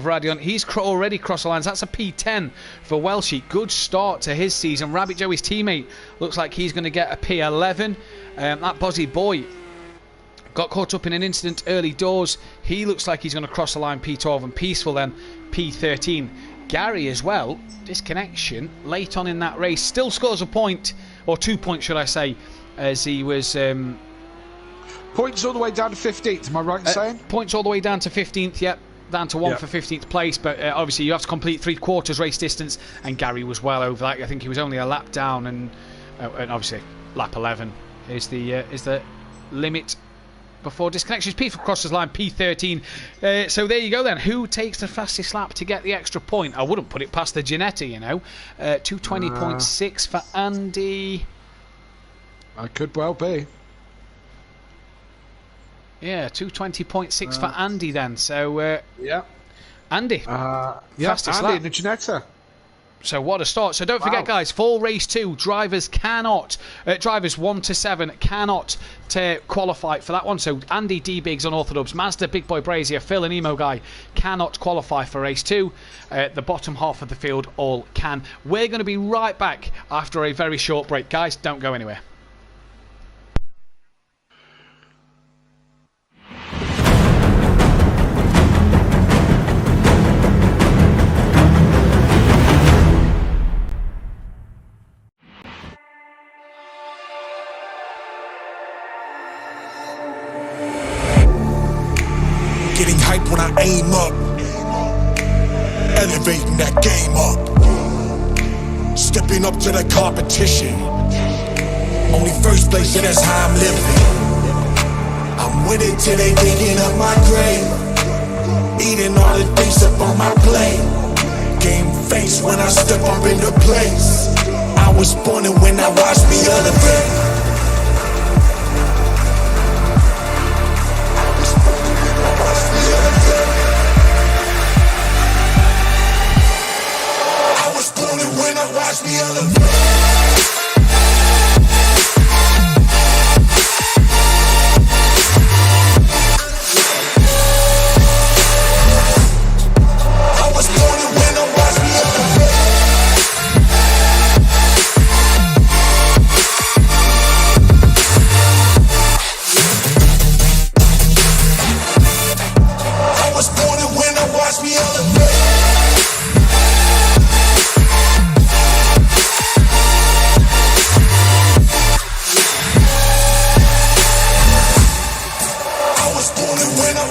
Radion. He's already crossed the lines. That's a P10 for Welshie. Good start to his season. Rabbit Joey's teammate looks like he's going to get a P11. That Bozzy Boy got caught up in an incident early doors. He looks like he's going to cross the line P12, and Peaceful then P13. Gary as well, disconnection late on in that race, still scores a point, or 2 points should I say, as he was... points all the way down to 15th, am I right in saying? Points all the way down to 15th, yep. Down to 1 for 15th place, but obviously you have to complete 3/4 race distance, and Gary was well over that. I think he was only a lap down, and obviously lap 11 is the limit before disconnections. Peaceful crosses line P13. So there you go then. Who takes the fastest lap to get the extra point? I wouldn't put it past the Ginetta, you know. 220.6 for Andy. I could well be. Yeah, 220.6 for Andy then. So yeah, Andy, fastest Andy lap in the Ginetta. So what a start. So don't forget, guys, for race 2, drivers 1 to 7 cannot qualify for that one. So Andy, D Biggs, Unorthodox, Mazda, Big Boy Brazier, Phil and Emo Guy cannot qualify for race 2. The bottom half of the field all can. We're going to be right back after a very short break. Guys, don't go anywhere. Getting hype when I aim up, elevating that game up, stepping up to the competition. Only first place, and that's how I'm living. I'm winning till they digging up my grave, eating all the things up on my plate. Game face when I step up into place. I was born and when I watch me elevate. Watch me elevate. I was born to win, watch me elevate. I was born to win, watch me elevate.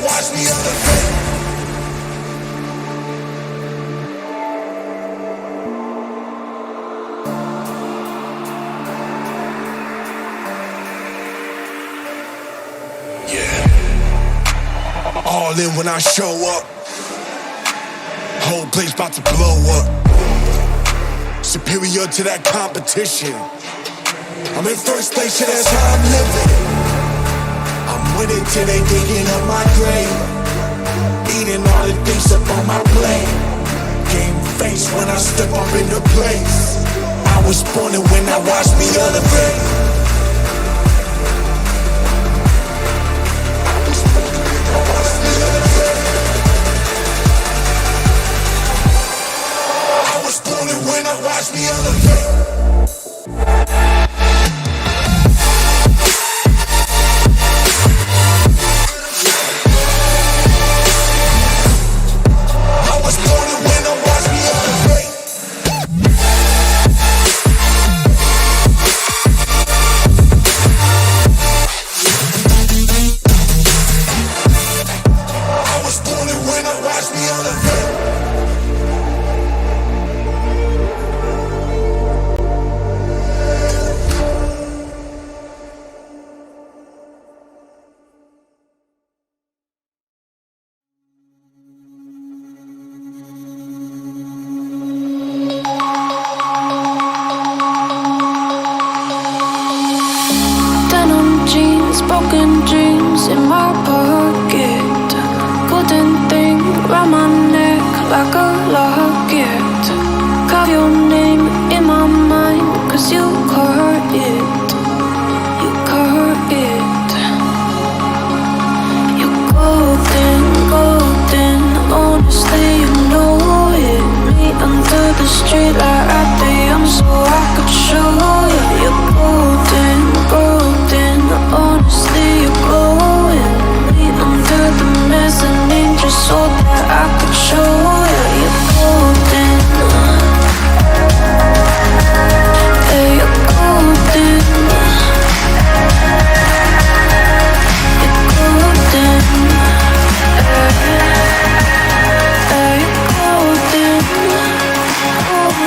Watch me elevate. Yeah. All in when I show up. Whole place about to blow up. Superior to that competition. I'm in first place, yeah, that's how I'm living. I'm winning till they digging up my grave. Eating all the things up on my plate. Game face when I step up in the place. I was born and when I watch me elevate. I was born and when I watch me elevate. Broken dreams in my pocket. Golden thing round my neck like a locket. Carve your name in my mind, cause you caught it. You caught it. You're golden, golden. Honestly, you know it. Me under the street like I am, so I could show you. You're golden, golden. Honestly, you're glowing. Me under the mezzanine, just so that I could show you. You're golden. Yeah, you're golden. You're golden. Yeah, you're golden. Golden.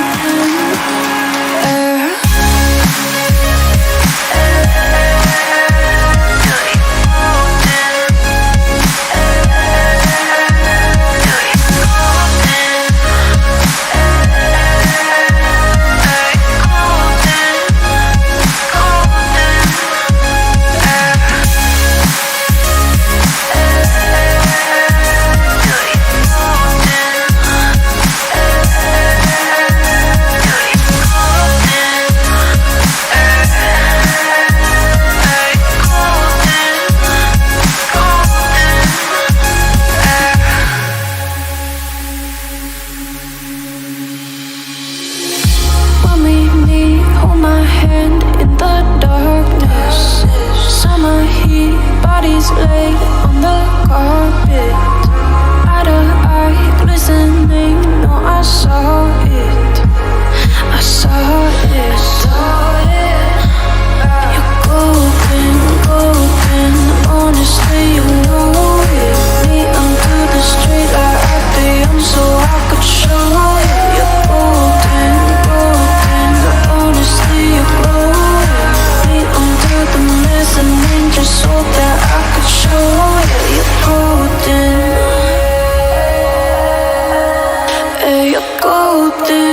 Lay on the carpet, eye to eye, glistening. No, I saw it, I saw it. You're golden, golden. Honestly, you know it. Me under the street like I am, so I could show you. You're golden, golden. Honestly, you're glowing. Me under the mezzanine, just so that I could show you. You're golden. Yeah, you're golden.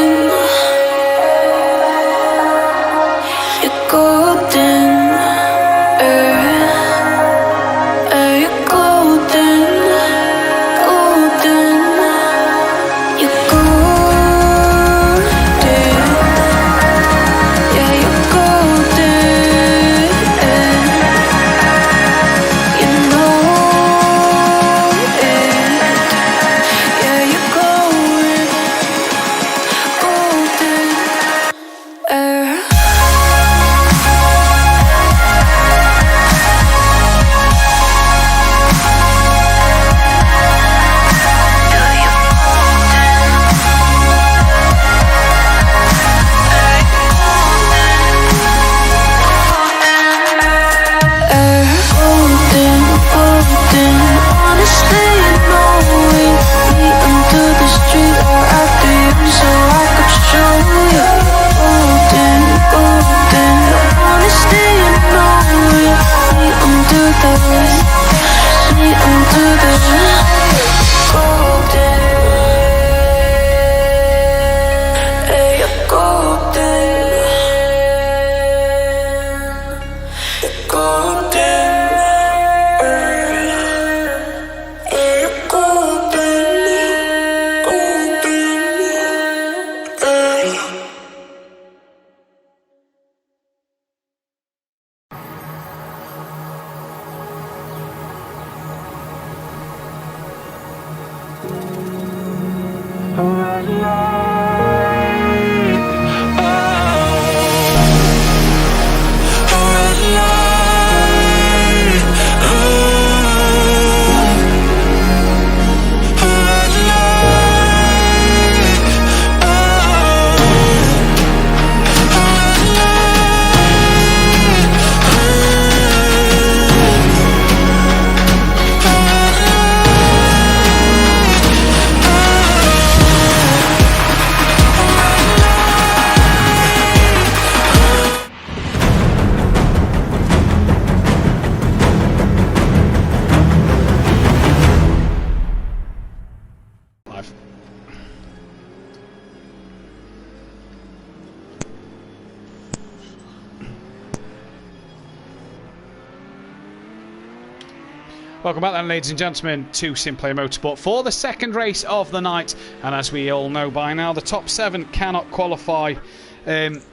Welcome back then, ladies and gentlemen, to Simplay Motorsport for the second race of the night. And as we all know by now, the top 7 cannot qualify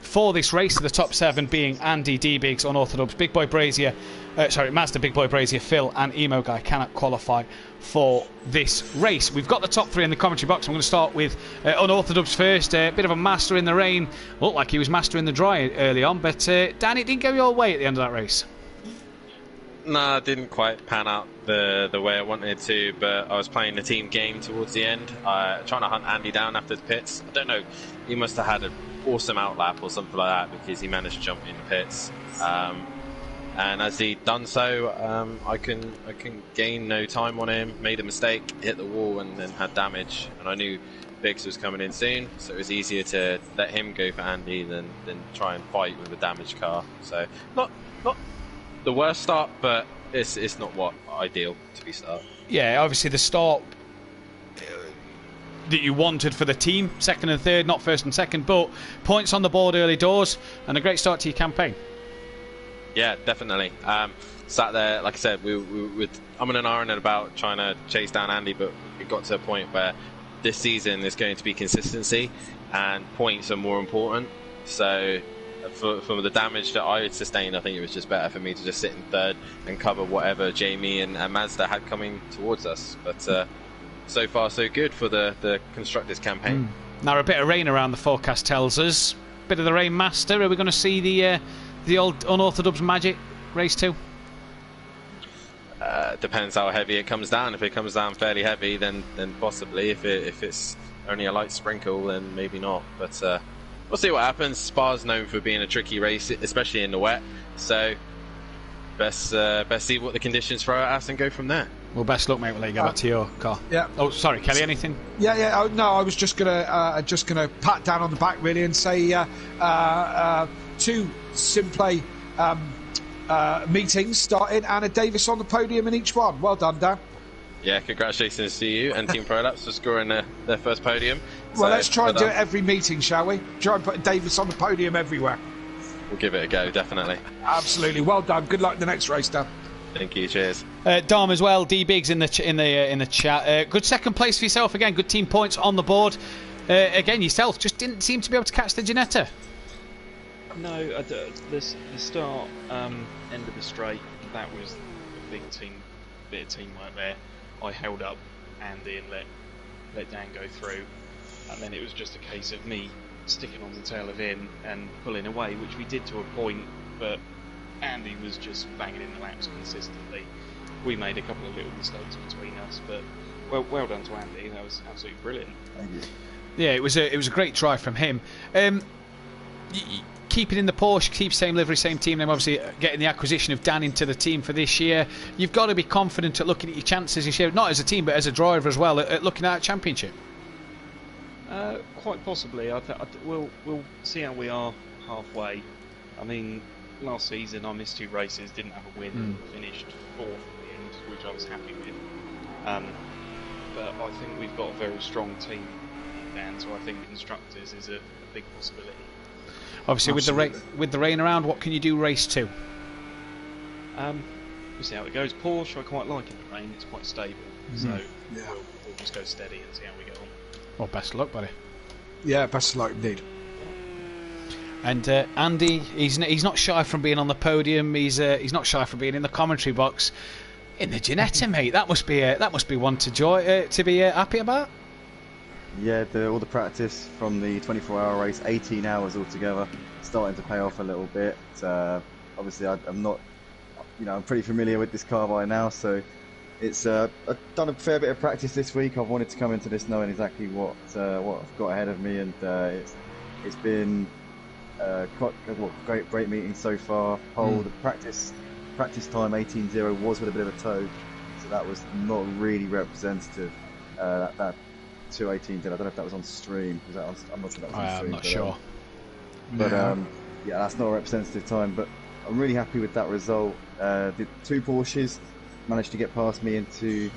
for this race. The top 7 being Andy, D-Biggs, Unorthodox, Big Boy Brazier, Mazda, Big Boy Brazier, Phil and Emo Guy cannot qualify for this race. We've got the top 3 in the commentary box. I'm going to start with Unorthodox first. A bit of a master in the rain. Looked like he was master in the dry early on, but Dan, it didn't go your way at the end of that race. No, it didn't quite pan out the way I wanted to, but I was playing the team game towards the end, trying to hunt Andy down after the pits. I don't know, he must have had an awesome outlap or something like that, because he managed to jump in the pits. And as he done so, I can gain no time on him, made a mistake, hit the wall and then had damage. And I knew Biggs was coming in soon, so it was easier to let him go for Andy than try and fight with a damaged car. So not the worst start, but it's not what ideal to be start. Yeah, obviously the start that you wanted for the team, second and third, not first and second, but points on the board early doors and a great start to your campaign. Yeah, definitely. Sat there, like I said, we were umming and ahhing about trying to chase down Andy, but it got to a point where this season is going to be consistency and points are more important. So for the damage that I had sustained, I think it was just better for me to just sit in third and cover whatever Jamie and Mazda had coming towards us. But so far so good for the Constructors campaign. Now a bit of rain around, the forecast tells us. Bit of the rain master. Are we going to see the old Unorthodox magic race 2? Depends how heavy it comes down. If it comes down fairly heavy, then possibly. If it's only a light sprinkle, then maybe not. But we'll see what happens. Spa's known for being a tricky race, especially in the wet. So best see what the conditions throw at us and go from there. Well, best luck, mate. We'll let you go back to your car. Yeah. Oh, sorry, Kelly. Anything? Yeah. Oh, no, I was just gonna pat down on the back really and say 2 Simplay meetings started and a Davis on the podium in each one. Well done, Dan. Yeah, congratulations to you and Team Prolapse for scoring their first podium. Well, let's try and do it every meeting, shall we? Try and put Davis on the podium everywhere. We'll give it a go, definitely. Absolutely. Well done. Good luck in the next race, Dan. Thank you. Cheers. Dom as well. D Biggs in the chat. Good second place for yourself again. Good team points on the board. Again, yourself just didn't seem to be able to catch the Ginetta. No, the start, end of the straight, that was a bit of teamwork there. I held up Andy and let Dan go through, and then it was just a case of me sticking on the tail of him and pulling away, which we did to a point, but Andy was just banging in the laps consistently. We made a couple of little mistakes between us, but well done to Andy. That was absolutely brilliant. Thank you. Yeah, it was a great try from him. Keeping in the Porsche, keep same livery, same team name, obviously getting the acquisition of Dan into the team for this year. You've got to be confident at looking at your chances this year, not as a team but as a driver as well, at looking at a championship. Quite possibly. We'll see how we are halfway. I mean, last season I missed 2 races, didn't have a win, finished 4th at the end, which I was happy with. But I think we've got a very strong team, Dan, so I think Constructors is a big possibility. Obviously, with the rain around, what can you do race 2? We'll see how it goes. Porsche, I quite like in the rain. It's quite stable, so we'll just go steady and see how we get on. Well, best of luck, buddy. Yeah, best of luck indeed. And Andy, he's not shy from being on the podium. He's not shy from being in the commentary box. In the Ginetta, mate, that must be one to be happy about. Yeah, all the practice from the 24-hour race, 18 hours altogether, starting to pay off a little bit. Obviously, I'm not, I'm pretty familiar with this car by now, so it's I've done a fair bit of practice this week. I've wanted to come into this knowing exactly what I've got ahead of me, and it's been quite great meeting so far. The practice time 18.0 was with a bit of a tow, so that was not really representative. That 2:18 did. I don't know if that was on stream. I'm not sure that was on stream. I'm not sure. But yeah, that's not a representative time. But I'm really happy with that result. The 2 Porsches managed to get past me into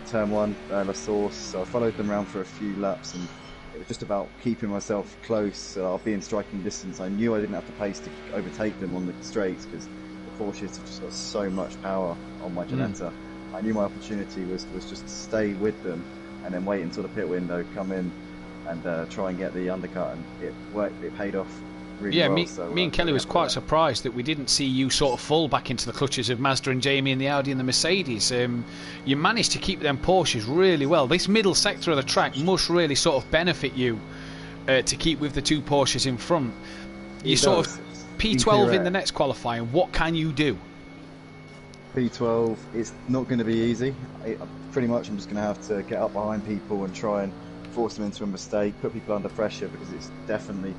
turn 1, La Source. So I followed them around for a few laps, and it was just about keeping myself close. So I'll be in striking distance. I knew I didn't have the pace to overtake them on the straights because the Porsches have just got so much power on my Ginetta. I knew my opportunity was just to stay with them and then wait until the pit window, come in and try and get the undercut, and it worked. It paid off really well. Me and Kelly was quite surprised that we didn't see you sort of fall back into the clutches of Mazda and Jamie and the Audi and the Mercedes. You managed to keep them Porsches really well. This middle sector of the track must really sort of benefit you to keep with the two Porsches in front. You sort of P12 in the next qualifying. What can you do? P12, it's not going to be easy. Pretty much I'm just going to have to get up behind people and try and force them into a mistake, put people under pressure, because it's definitely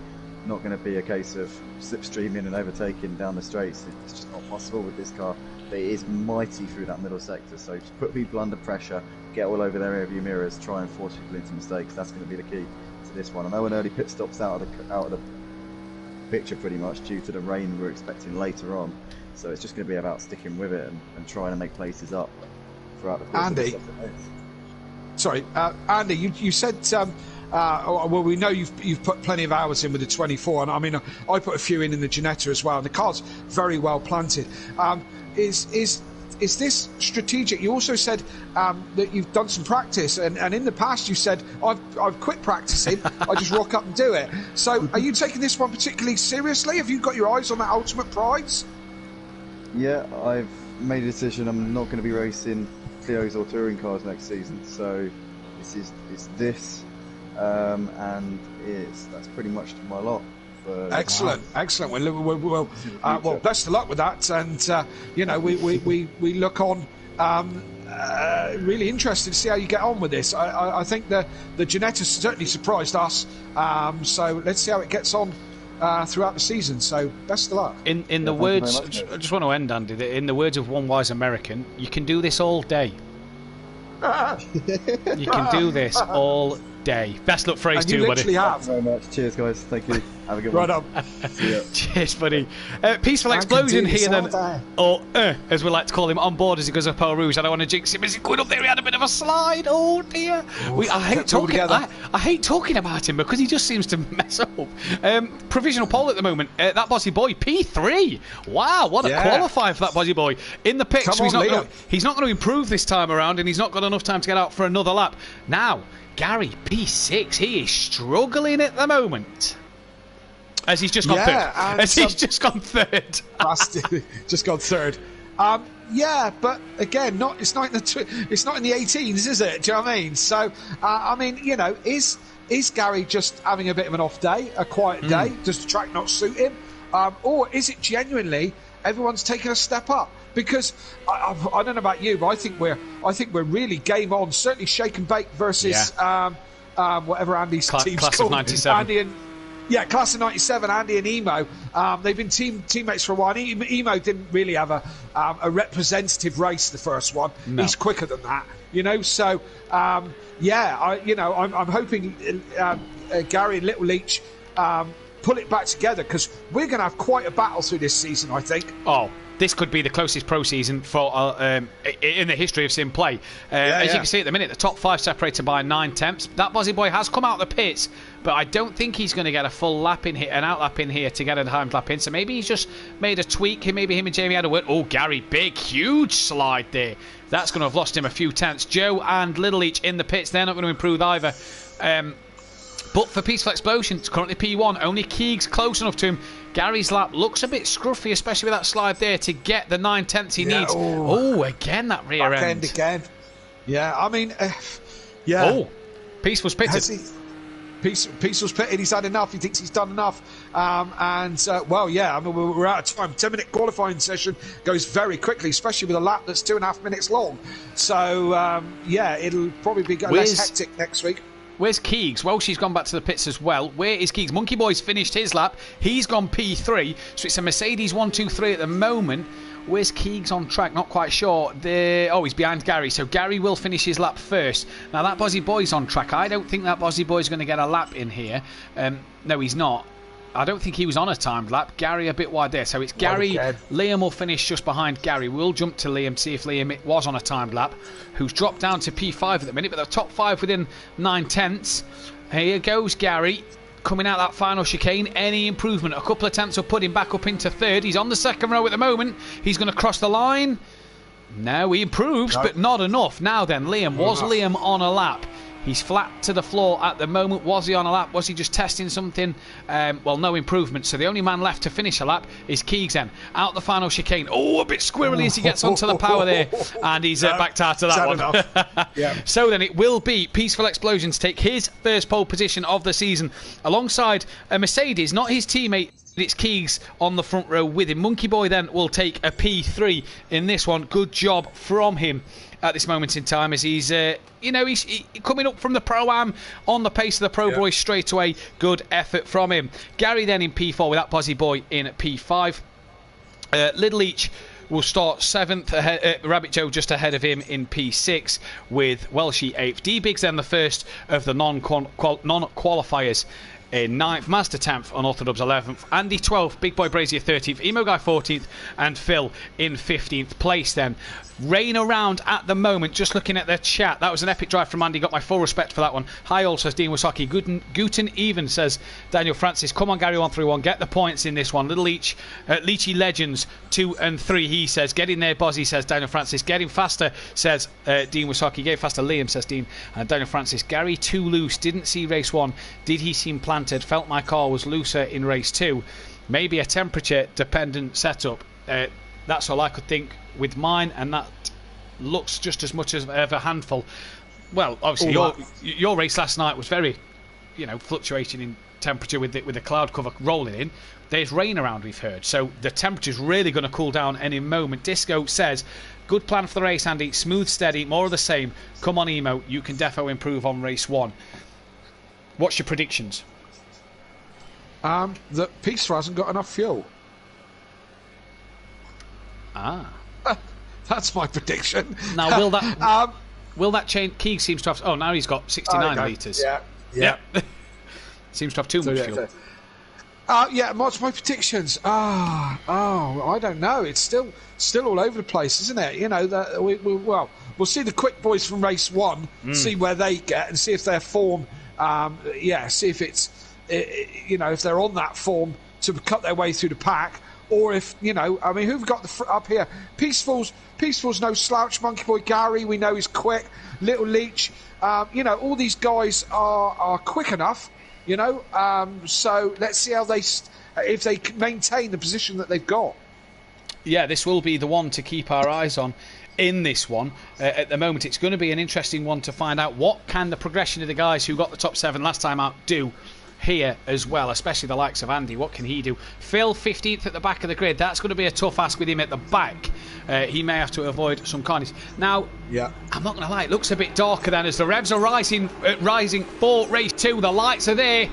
not going to be a case of slipstreaming and overtaking down the straights. It's just not possible with this car. But it is mighty through that middle sector, so just put people under pressure, get all over their rearview mirrors, try and force people into mistakes. That's going to be the key to this one. I know an early pit stop's out of the picture pretty much due to the rain we're expecting later on, so it's just going to be about sticking with it and trying to make places up throughout the course Andy, of the sorry, Andy, you said well, we know you've put plenty of hours in with the 24, and I mean I put a few in the Ginetta as well, and the car's very well planted. Is this strategic? You also said that you've done some practice, and in the past you said I've quit practicing. I just rock up and do it. So are you taking this one particularly seriously? Have you got your eyes on that ultimate prize? Yeah, I've made a decision. I'm not going to be racing Clio's or touring cars next season, so it's this, and that's pretty much my lot. Excellent. Well, best of luck with that, and you know, we look on really interested to see how you get on with this. I think the Ginetta certainly surprised us, so let's see how it gets on throughout the season. So best of luck. In the words, I just want to end, Andy. In the words of one wise American, you can do this all day. You can do this all day. Best luck phrase too, buddy. Thank you very much. Cheers, guys. Thank you. Have a good one. Right on. Cheers, buddy. Peaceful explosion here then, or as we like to call him, on board as he goes up Eau Rouge. I don't want to jinx him as he's going up there. He had a bit of a slide. Oh dear. I hate talking about him because he just seems to mess up. Provisional pole at the moment. That Bozzy boy P3. Wow, what a qualifier for that Bozzy boy in the pits. So he's not going to improve this time around, and he's not got enough time to get out for another lap. Now Gary P6. He is struggling at the moment. As he's just gone third. He's just gone third. Just gone third. Yeah, but again, it's not in the 18s, is it? Do you know what I mean? So, I mean, you know, is Gary just having a bit of an off day, a quiet day? Does the track not suit him, or is it genuinely everyone's taking a step up? Because I don't know about you, but I think we're really game on. Certainly, Shake and Bake versus whatever Andy's team's class called. Of 97. Andy and class of 97, Andy and Emo. They've been teammates for a while. Emo didn't really have a representative race the first one. No. He's quicker than that, you know. So I'm hoping Gary and Little Leach pull it back together, because we're going to have quite a battle through this season, I think. Oh, this could be the closest pro season for in the history of Simplay. As you can see at the minute, the top 5 separated by 9 tenths. That Bozzy boy has come out of the pits, but I don't think he's going to get a full lap in here, an out lap in here to get a timed lap in. So maybe he's just made a tweak. Maybe him and Jamie had a word. Oh, Gary, big, huge slide there. That's going to have lost him a few tenths. Joe and Little Each in the pits. They're not going to improve either. But for Peaceful Explosion, it's currently P1. Only Keegs close enough to him. Gary's lap looks a bit scruffy, especially with that slide there, to get the 9 tenths he needs. Oh, again, that rear end. Again. Yeah, I mean, Oh, Peaceful's pitted. Peaceful's pitted. He's had enough. He thinks he's done enough. I mean, we're out of time. 10-minute qualifying session goes very quickly, especially with a lap that's 2.5 minutes long. So, it'll probably be less hectic next week. Where's Keegs? Well, she's gone back to the pits as well. Where is Keegs? Monkey Boy's finished his lap. He's gone P3. So it's a Mercedes 1-2-3 at the moment. Where's Keegs on track? Not quite sure. He's behind Gary. So Gary will finish his lap first. Now, that Bozzy Boy's on track. I don't think that Bozzy Boy's going to get a lap in here. No, he's not. I don't think he was on a timed lap. Gary a bit wide there. So it's Gary. Liam will finish just behind Gary. We'll jump to Liam, see if Liam was on a timed lap, who's dropped down to P5 at the minute, but the top 5 within 9 tenths. Here goes Gary, coming out that final chicane. Any improvement? A couple of tenths will put him back up into third. He's on the second row at the moment. He's going to cross the line. No, he improves, but not enough. Now then, Liam. Was Liam on a lap? He's flat to the floor at the moment. Was he on a lap? Was he just testing something? Well, no improvement. So the only man left to finish a lap is Keegs then. Out the final chicane. Oh, a bit squirrely as he gets onto the power there. And he's backed out of that one. Yeah. So then it will be Peaceful Explosions take his first pole position of the season alongside a Mercedes, not his teammate. It's Keegs on the front row with him. Monkey Boy then will take a P3 in this one. Good job from him at this moment in time, as he's he's coming up from the Pro-Am on the pace of the Pro Boys straight away. Good effort from him. Gary then in P4 with that Bozzy Boy in P5. Little Each will start 7th. Rabbit Joe just ahead of him in P6 with Welshie 8th. D-Biggs then the first of the non-qualifiers in 9th, Master 10th, Unorthodox 11th, Andy 12th, Big Boy Brazier 13th, Emo Guy 14th, and Phil in 15th place then. Rain around at the moment, just looking at the chat. That was an epic drive from Andy, got my full respect for that one. Hi all, says Dean Wasaki. Guten even, says Daniel Francis. Come on Gary 131, get the points in this one. Little Leach, Leachy Legends 2 and 3, he says. Get in there Bozzy, says Daniel Francis. Getting faster, says Dean Wasaki. Get faster Liam, says Dean. And Daniel Francis. Gary too loose, didn't see race 1. Did he seem planted? Felt my car was looser in race 2. Maybe a temperature dependent setup. That's all I could think with mine, and that looks just as much as a handful. Well, obviously your race last night was very, fluctuating in temperature with the cloud cover rolling in. There's rain around, we've heard, so the temperature's really going to cool down any moment. Disco says, good plan for the race, Andy. Smooth, steady, more of the same. Come on, Emo, you can defo improve on race 1. What's your predictions? That Peaceful hasn't got enough fuel. That's my prediction. Now, will that change? Keeg seems to have. Oh, now he's got 69 litres. Yeah. Seems to have too much fuel. What's my predictions? I don't know. It's still all over the place, isn't it? We'll see the quick boys from race 1, see where they get, and see if their form. See if it's, if they're on that form to cut their way through the pack. Or if, who've got up here? Peaceful's no slouch. Monkey Boy Gary, we know he's quick. Little Leach, all these guys are quick enough, so let's see how if they can maintain the position that they've got. Yeah, this will be the one to keep our eyes on in this one. At the moment, it's going to be an interesting one to find out what can the progression of the guys who got the top 7 last time out do here as well, especially the likes of Andy. What can he do? Phil 15th at the back of the grid. That's going to be a tough ask with him at the back. He may have to avoid some carnage. Now, I'm not going to lie, it looks a bit darker then as the revs are rising for race 2. The lights are there.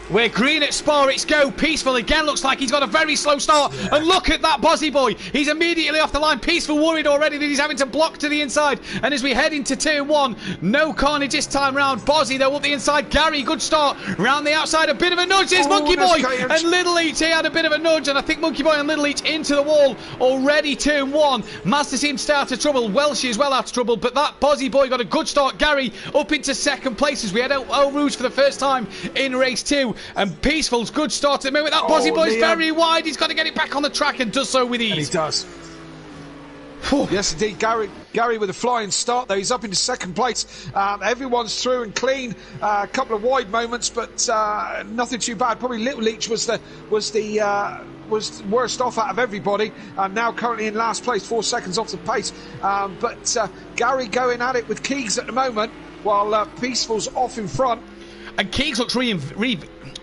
We're green at Spa, it's go. Peaceful again, looks like he's got a very slow start. And look at that Bozzy Boy. He's immediately off the line. Peaceful worried already that he's having to block to the inside. And as we head into turn 1, no carnage this time round. Bozzy though up the inside. Gary, good start. Round the outside, a bit of a nudge. There's Monkey Boy and Little Each. He had a bit of a nudge, and I think Monkey Boy and Little Each into the wall already. Turn 1. Master seems to stay out of trouble. Welshie as well out of trouble. But that Bozzy Boy got a good start. Gary up into 2nd place as we head out Eau Rouge for the first time in race 2. And Peaceful's good start at the moment. That Bozzy Boy's very wide. He's got to get it back on the track and does so with ease. And he does. Yes, indeed. Gary with a flying start, though. He's up into 2nd place. Everyone's through and clean. A couple of wide moments, but nothing too bad. Probably Little Leach was worst off out of everybody. Now currently in last place, 4 seconds off the pace. But Gary going at it with Keegs at the moment, while Peaceful's off in front. And Keegs looks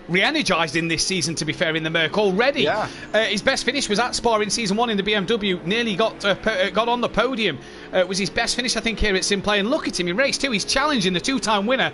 re-energised in this season, to be fair, in the Merc already. His best finish was at Spa in season 1 in the BMW. Nearly got on the podium. Was his best finish, I think, here at Simplay. And look at him in race 2. He's challenging the 2-time winner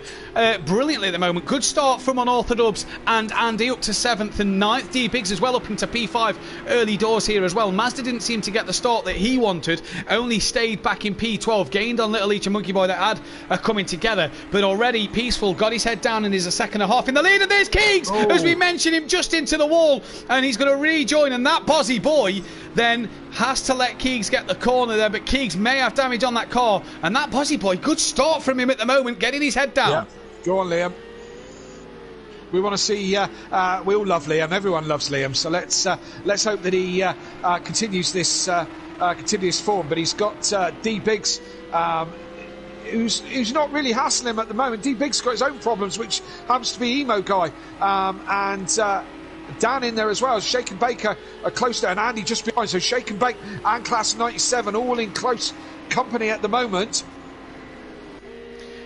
brilliantly at the moment. Good start from Unorthodox and Andy up to 7th and 9th. D-Biggs as well up into P5 early doors here as well. Mazda didn't seem to get the start that he wanted. Only stayed back in P12. Gained on Little Leach and Monkey Boy that are coming together. But already Peaceful got his head down and is a 2.5 in the lead. And there's Keegs, as we mentioned him, just into the wall. And he's going to rejoin. And that Bozzy Boy then has to let Keegs get the corner there, but Keegs may have damage on that car. And that Bozzy Boy, good start from him at the moment, getting his head down. Go on, Liam. We want to see. We all love Liam. Everyone loves Liam. So let's hope that he continues this continuous form, but he's got D Biggs, who's not really hassling him at the moment. D Biggs got his own problems, which happens to be Emo Guy, and Dan in there as well. Shake and Baker are close there, and Andy just behind. So Shake and Bake and Class 97 all in close company at the moment.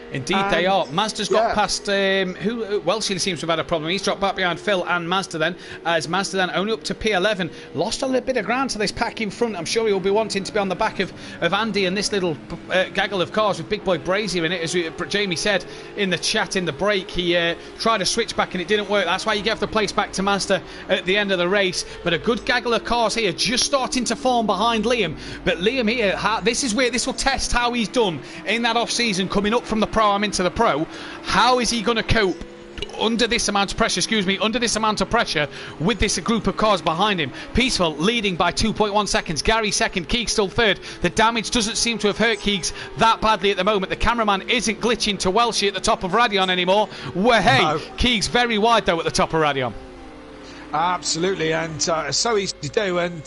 Indeed, they are. Mazda's got past Welshie seems to have had a problem. He's dropped back behind Phil and Mazda then, as Mazda then only up to P11. Lost a little bit of ground to this pack in front. I'm sure he'll be wanting to be on the back of Andy and this little gaggle of cars with Big Boy Brazier in it. As Jamie said in the chat in the break, he tried to switch back and it didn't work. That's why you gave the place back to Mazda at the end of the race. But a good gaggle of cars here, just starting to form behind Liam. But Liam here, this is where this will test how he's done in that off-season, coming up from the Pro-Am into the Pro. How is he going to cope under this amount of pressure, with this group of cars behind him? Peaceful leading by 2.1 seconds. Gary second, Keegs still third. The damage doesn't seem to have hurt Keegs that badly at the moment. The cameraman isn't glitching to Welshie at the top of Radion anymore. Well, hey, no. Keegs very wide though at the top of Radion. Absolutely, and so easy to do, and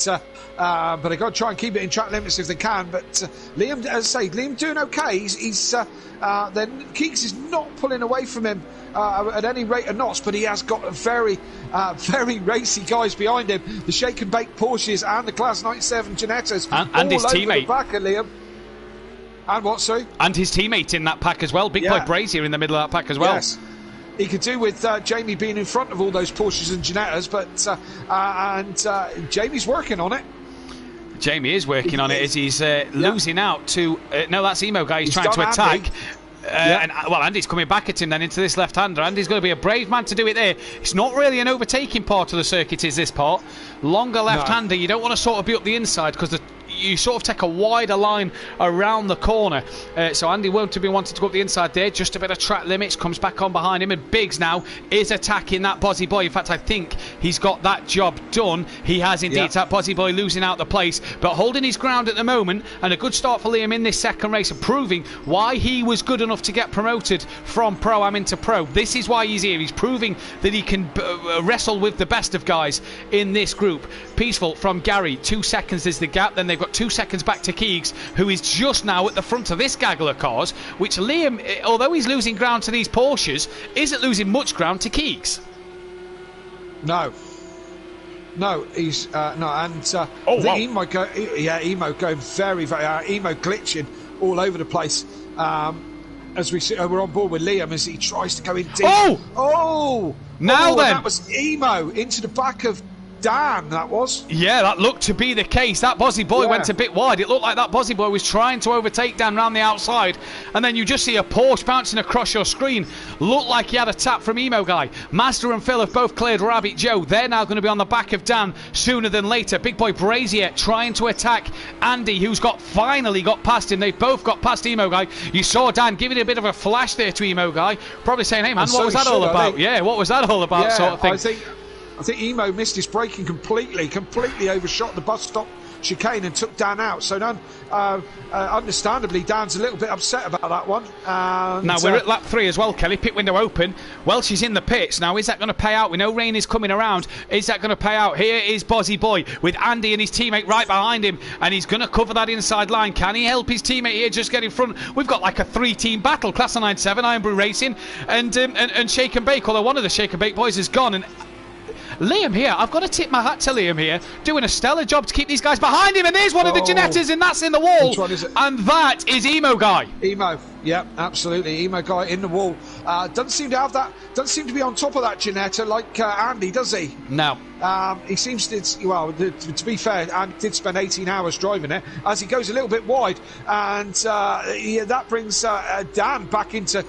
but they've got to try and keep it in track limits if they can. But Liam, as I say, Liam doing okay. Then Keeks is not pulling away from him at any rate of knots, but he has got very racy guys behind him. The Shake and Bake Porsches and the Class 97 Ginettas and his teammate the back of Liam. And what, sorry? And his teammate in that pack as well. Big Boy Brazier in the middle of that pack as well. Yes. He could do with Jamie being in front of all those Porsches and Ginettas, but Jamie's working on it. Jamie is working on it as he's losing out to... no, that's Emo Guy. He's trying to attack. Andy's coming back at him then into this left-hander. Andy's going to be a brave man to do it there. It's not really an overtaking part of the circuit, is this part. Longer left-hander. You don't want to sort of be up the inside because you sort of take a wider line around the corner. So Andy won't be wanting to go up the inside there. Just a bit of track limits. Comes back on behind him. And Biggs now is attacking that Bozzy Boy. In fact, I think he's got that job done. He has indeed. It's that Bozzy Boy losing out the place, but holding his ground at the moment. And a good start for Liam in this second race, and proving why he was good enough to get promoted from Pro-Am into Pro. This is why he's here. He's proving that he can wrestle with the best of guys in this group. Peaceful from Gary. 2 seconds is the gap. Then they've got 2 seconds back to Keegs, who is just now at the front of this gaggle of cars, which Liam, although he's losing ground to these Porsches, isn't losing much ground to Keegs. No, he's no, and wow. Emo going very, Emo glitching all over the place. As we see, we're on board with Liam as he tries to go in deep. Then that was Emo into the back of Dan, that was. Yeah, that looked to be the case. That Bozzy Boy went a bit wide. It looked like that Bozzy Boy was trying to overtake Dan round the outside, and then you just see a Porsche bouncing across your screen. Looked like he had a tap from Emo Guy. Mazda and Phil have both cleared Rabbit Joe. They're now going to be on the back of Dan sooner than later. Big Boy Brazier trying to attack Andy, who's finally got past him. They've both got past Emo Guy. You saw Dan giving a bit of a flash there to Emo Guy, probably saying, hey man, what was that all about? Yeah, what was that all about, sort of thing. I think Emo missed his braking completely overshot the bus stop chicane and took Dan out. So understandably, Dan's a little bit upset about that one. Now we're at lap 3 as well, Kelly. Pit window open. Welshie's in the pits. Now, is that going to pay out? We know rain is coming around. Is that going to pay out? Here is Bozzy Boy with Andy and his teammate right behind him, and he's going to cover that inside line. Can he help his teammate here just get in front? We've got like a 3-team battle. Class 97, Iron Brew Racing, and Shake and Bake, although one of the Shake and Bake boys is gone. And Liam here, I've got to tip my hat to Liam here, doing a stellar job to keep these guys behind him, and there's one of the Ginettas, and that's in the wall. Which one is it? And that is Emo Guy. Emo, yeah, absolutely. Emo Guy in the wall. Doesn't seem to be on top of that Ginetta like Andy, does he? No. He seems to be fair, Andy did spend 18 hours driving it, as he goes a little bit wide, and that brings Dan back into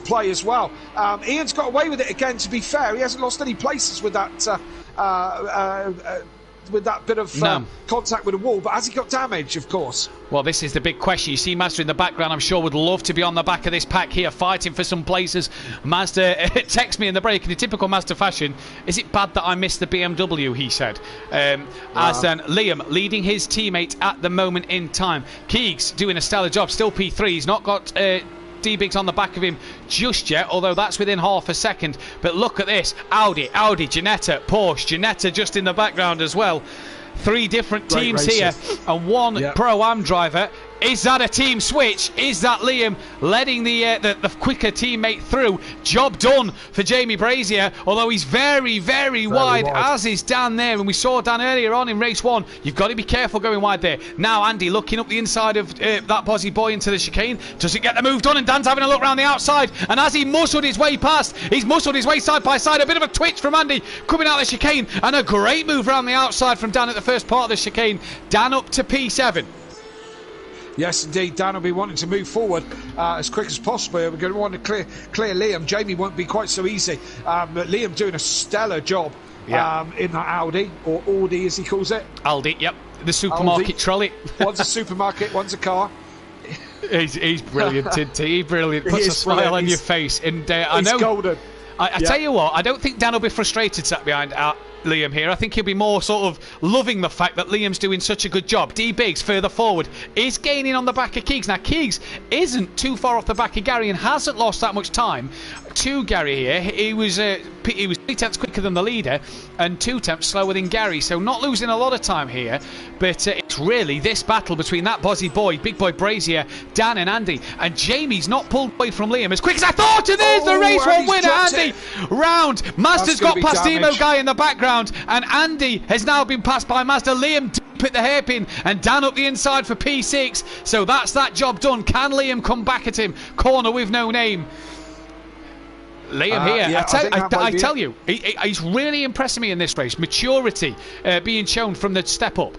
play as well. Ian's got away with it again, to be fair. He hasn't lost any places with that bit of contact with the wall, but has he got damage, of course? Well, this is the big question. You see Mazda in the background, I'm sure would love to be on the back of this pack here, fighting for some places. Mazda texts me in the break in a typical Mazda fashion. Is it bad that I missed the BMW, he said. As then Liam leading his teammate at the moment in time. Keegs doing a stellar job, still P3. He's not got D-Biggs on the back of him just yet, although that's within half a second. But look at this. Audi, Ginetta, Porsche, Ginetta just in the background as well. 3 different Great teams racing. here and 1 Pro-Am driver. Is that a team switch? Is that Liam letting the quicker teammate through? Job done for Jamie Brazier, although he's very, very wide, as is Dan there. And we saw Dan earlier on in race 1. You've got to be careful going wide there. Now Andy looking up the inside of that Bozzy boy into the chicane. Does it get the move done? And Dan's having a look around the outside. And as he muscled his way past, he's muscled his way side by side. A bit of a twitch from Andy coming out of the chicane. And a great move around the outside from Dan at the first part of the chicane. Dan up to P7. Yes, indeed. Dan will be wanting to move forward as quick as possible. We're going to want to clear Liam. Jamie won't be quite so easy. But Liam doing a stellar job in that Audi, or Audi as he calls it. Aldi, yep. The supermarket trolley. One's a supermarket, one's a car. He's brilliant, isn't he? He's brilliant. Puts a smile on your face. And I know. Golden. I tell you what, I don't think Dan will be frustrated sat behind Liam here. I think he'll be more sort of loving the fact that Liam's doing such a good job. D Biggs further forward is gaining on the back of Keegs. Now Keegs isn't too far off the back of Gary and hasn't lost that much time to Gary here. He was 3 tenths quicker than the leader and 2 tenths slower than Gary, so not losing a lot of time here. But it's really this battle between that Bozzy boy, Big Boy Brazier, Dan and Andy. And Jamie's not pulled away from Liam as quick as I thought. And there's the race 1 winner, Andy. Round. Mazda's got past Emo Guy in the background, and Andy has now been passed by Mazda. Liam deep at the hairpin and Dan up the inside for P6. So that's that job done. Can Liam come back at him? Corner with no name. Liam here, yeah, I tell you, he's really impressing me in this race. Maturity being shown from the step up.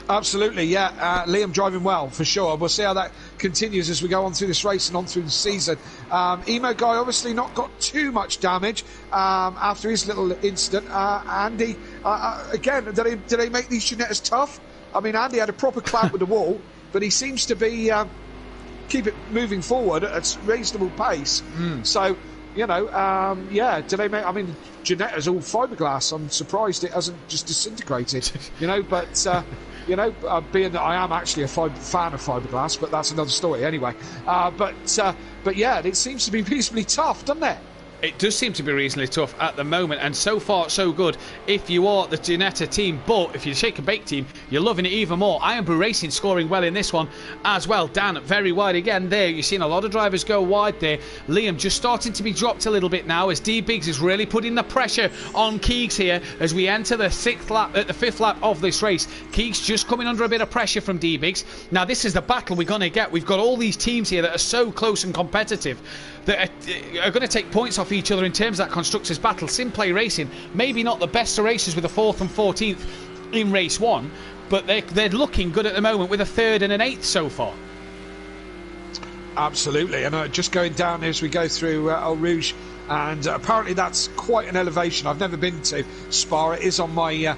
Absolutely, yeah. Liam driving well, for sure. We'll see how that continues as we go on through this race and on through the season. Emo Guy obviously not got too much damage after his little incident. Andy, again, did they make these Ginettas tough? I mean, Andy had a proper clap with the wall, but he seems to be keep it moving forward at a reasonable pace. So, you know, do they make... I mean, Ginetta's all fiberglass. I'm surprised it hasn't just disintegrated, you know, but... you know, being that I am actually a fan of fiberglass, but that's another story anyway. But yeah, it seems to be reasonably tough, doesn't it? It does seem to be reasonably tough at the moment, and so far so good if you are the Ginetta team. But if you're the Shake and Bake team, you're loving it even more. Iron Brew Racing scoring well in this one as well. Dan very wide again there. You're seeing a lot of drivers go wide there. Liam just starting to be dropped a little bit now as D Biggs is really putting the pressure on Keegs here as we enter the fifth lap of this race. Keegs just coming under a bit of pressure from D Biggs. Now this is the battle we're going to get. We've got all these teams here that are so close and competitive that are going to take points off each other in terms of that constructors battle. Simplay Racing, maybe not the best of races with a 4th and 14th in race 1, but they're looking good at the moment with a 3rd and an 8th so far. Absolutely, and just going down as we go through Eau Rouge, and apparently that's quite an elevation. I've never been to Spa. It is on my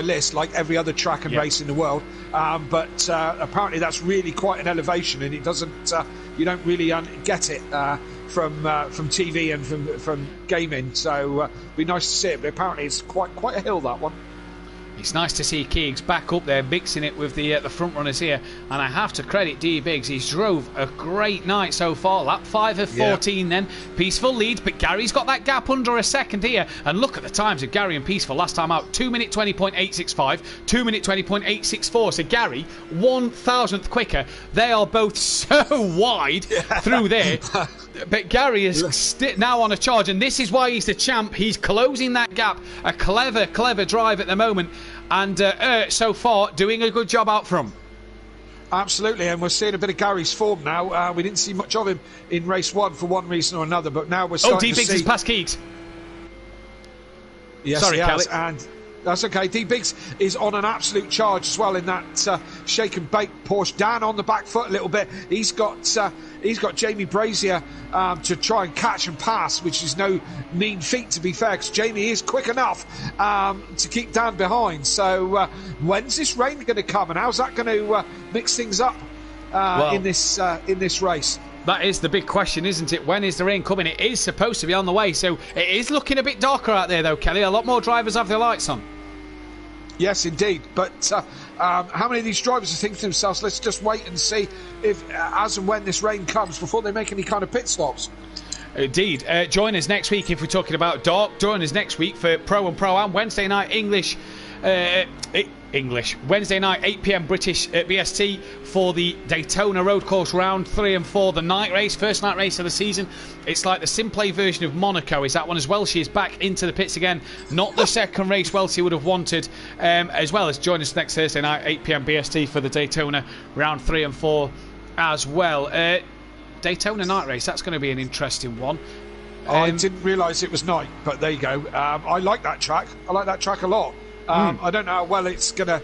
list, like every other track and race in the world. But apparently that's really quite an elevation, and it doesn't. You don't really get it from TV and from gaming. So it'd be nice to see it. But apparently it's quite a hill, that one. It's nice to see Keegs back up there, mixing it with the front runners here. And I have to credit D Biggs. He's drove a great night so far. Lap 5 of 14 then. Peaceful leads, but Gary's got that gap under a second here. And look at the times of Gary and Peaceful last time out. 2 minute 20.865, 2 minute 20.864. So Gary, 1,000th quicker. They are both so wide through there. But Gary is now on a charge, and this is why he's the champ. He's closing that gap. A clever drive at the moment. And so far, doing a good job out front. Absolutely, and we're seeing a bit of Gary's form now. We didn't see much of him in race 1 for one reason or another, but now we're starting to see... D Biggs is past Keegs. Yes, sorry, Kelly. And that's okay. D Biggs is on an absolute charge as well in that shake and bake Porsche. Dan on the back foot a little bit. He's got Jamie Brazier to try and catch and pass, which is no mean feat, to be fair, because Jamie is quick enough to keep Dan behind. So when's this rain going to come, and how's that going to mix things up in this race? That is the big question, isn't it? When is the rain coming? It is supposed to be on the way, so it is looking a bit darker out there, though, Kelly. A lot more drivers have their lights on. Yes, indeed. But how many of these drivers are thinking to themselves, let's just wait and see if, as and when this rain comes before they make any kind of pit stops? Indeed. Join us next week if we're talking about dark. Join us next week for Pro and Pro-Am. Wednesday night English. Wednesday night 8 p.m. British BST for the Daytona Road Course Round 3 and 4, the night race, first night race of the season. It's like the Simplay version of Monaco is that one as well. She is back into the pits again, not the second race Welty would have wanted, as well as join us next Thursday night 8 p.m. BST for the Daytona Round 3 and 4 as well. Daytona night race, that's going to be an interesting one. I didn't realise it was night, but there you go. I like that track. I like that track a lot. I don't know how well it's going to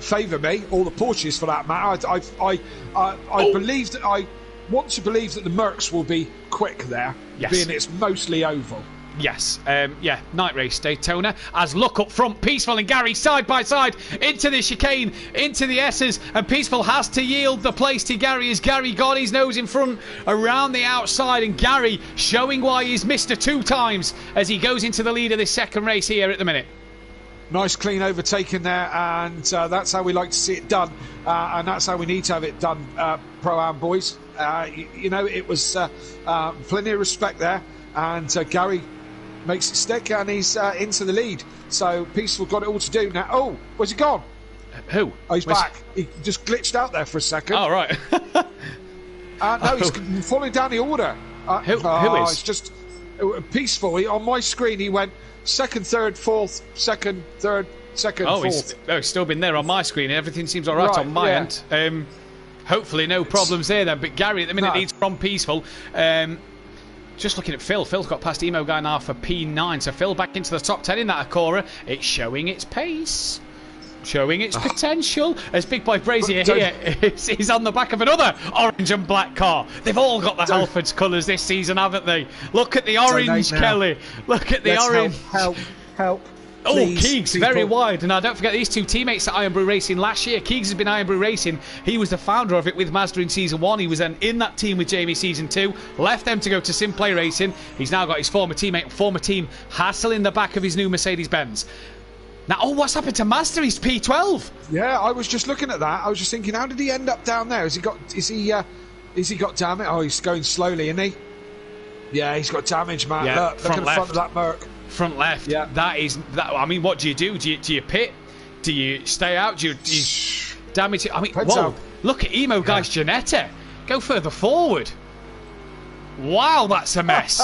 favour me, or the Porsches for that matter. I believe that I want to believe that the Mercs will be quick there, being it's mostly oval. Yes, night race Daytona as look up front, Peaceful and Gary side by side into the chicane, into the S's, and Peaceful has to yield the place to Gary as Gary got his nose in front around the outside, and Gary showing why he's Mr. 2 times as he goes into the lead of this second race here at the minute. Nice clean overtaking there, and that's how we like to see it done, and that's how we need to have it done, Pro-Am boys. It was plenty of respect there, and Gary makes it stick, and he's into the lead. So Peaceful got it all to do now. Oh, where's he gone? Who? Oh, he's back. He just glitched out there for a second. Oh, right. No, he's falling down the order. Who is? It's just Peaceful. On my screen, he went second, third, fourth, second, third, second, fourth. He's still been there on my screen. Everything seems all right on my end. Hopefully no problems there then. But Gary at the minute needs from Peaceful. Just looking at Phil. Phil's got past Emo Guy now for P9. So Phil back into the top 10 in that Acura. It's showing its pace. Showing its potential as Big Boy Brazier here is on the back of another orange and black car. They've all got the Halfords colours this season, haven't they? Look at the orange, Kelly. Look at the orange. Help. Oh, Please, Keegs, very wide. Now, don't forget these two teammates at Iron Brew Racing last year. Keegs has been Iron Brew Racing. He was the founder of it with Mazda in Season 1. He was then in that team with Jamie Season 2. Left them to go to Simplay Racing. He's now got his former team, Hassel, in the back of his new Mercedes-Benz. Now, what's happened to Mazda? He's P12. Yeah, I was just looking at that. I was just thinking, how did he end up down there? Has he got damage? Oh, he's going slowly, isn't he? Yeah, he's got damage, man. Yeah, look at the front of that Merc. Front left. Yeah. I mean, what do you do? Do you pit? Do you stay out? Do you damage it? I mean, whoa. Look at Emo Guy's Janetta. Go further forward. Wow, that's a mess.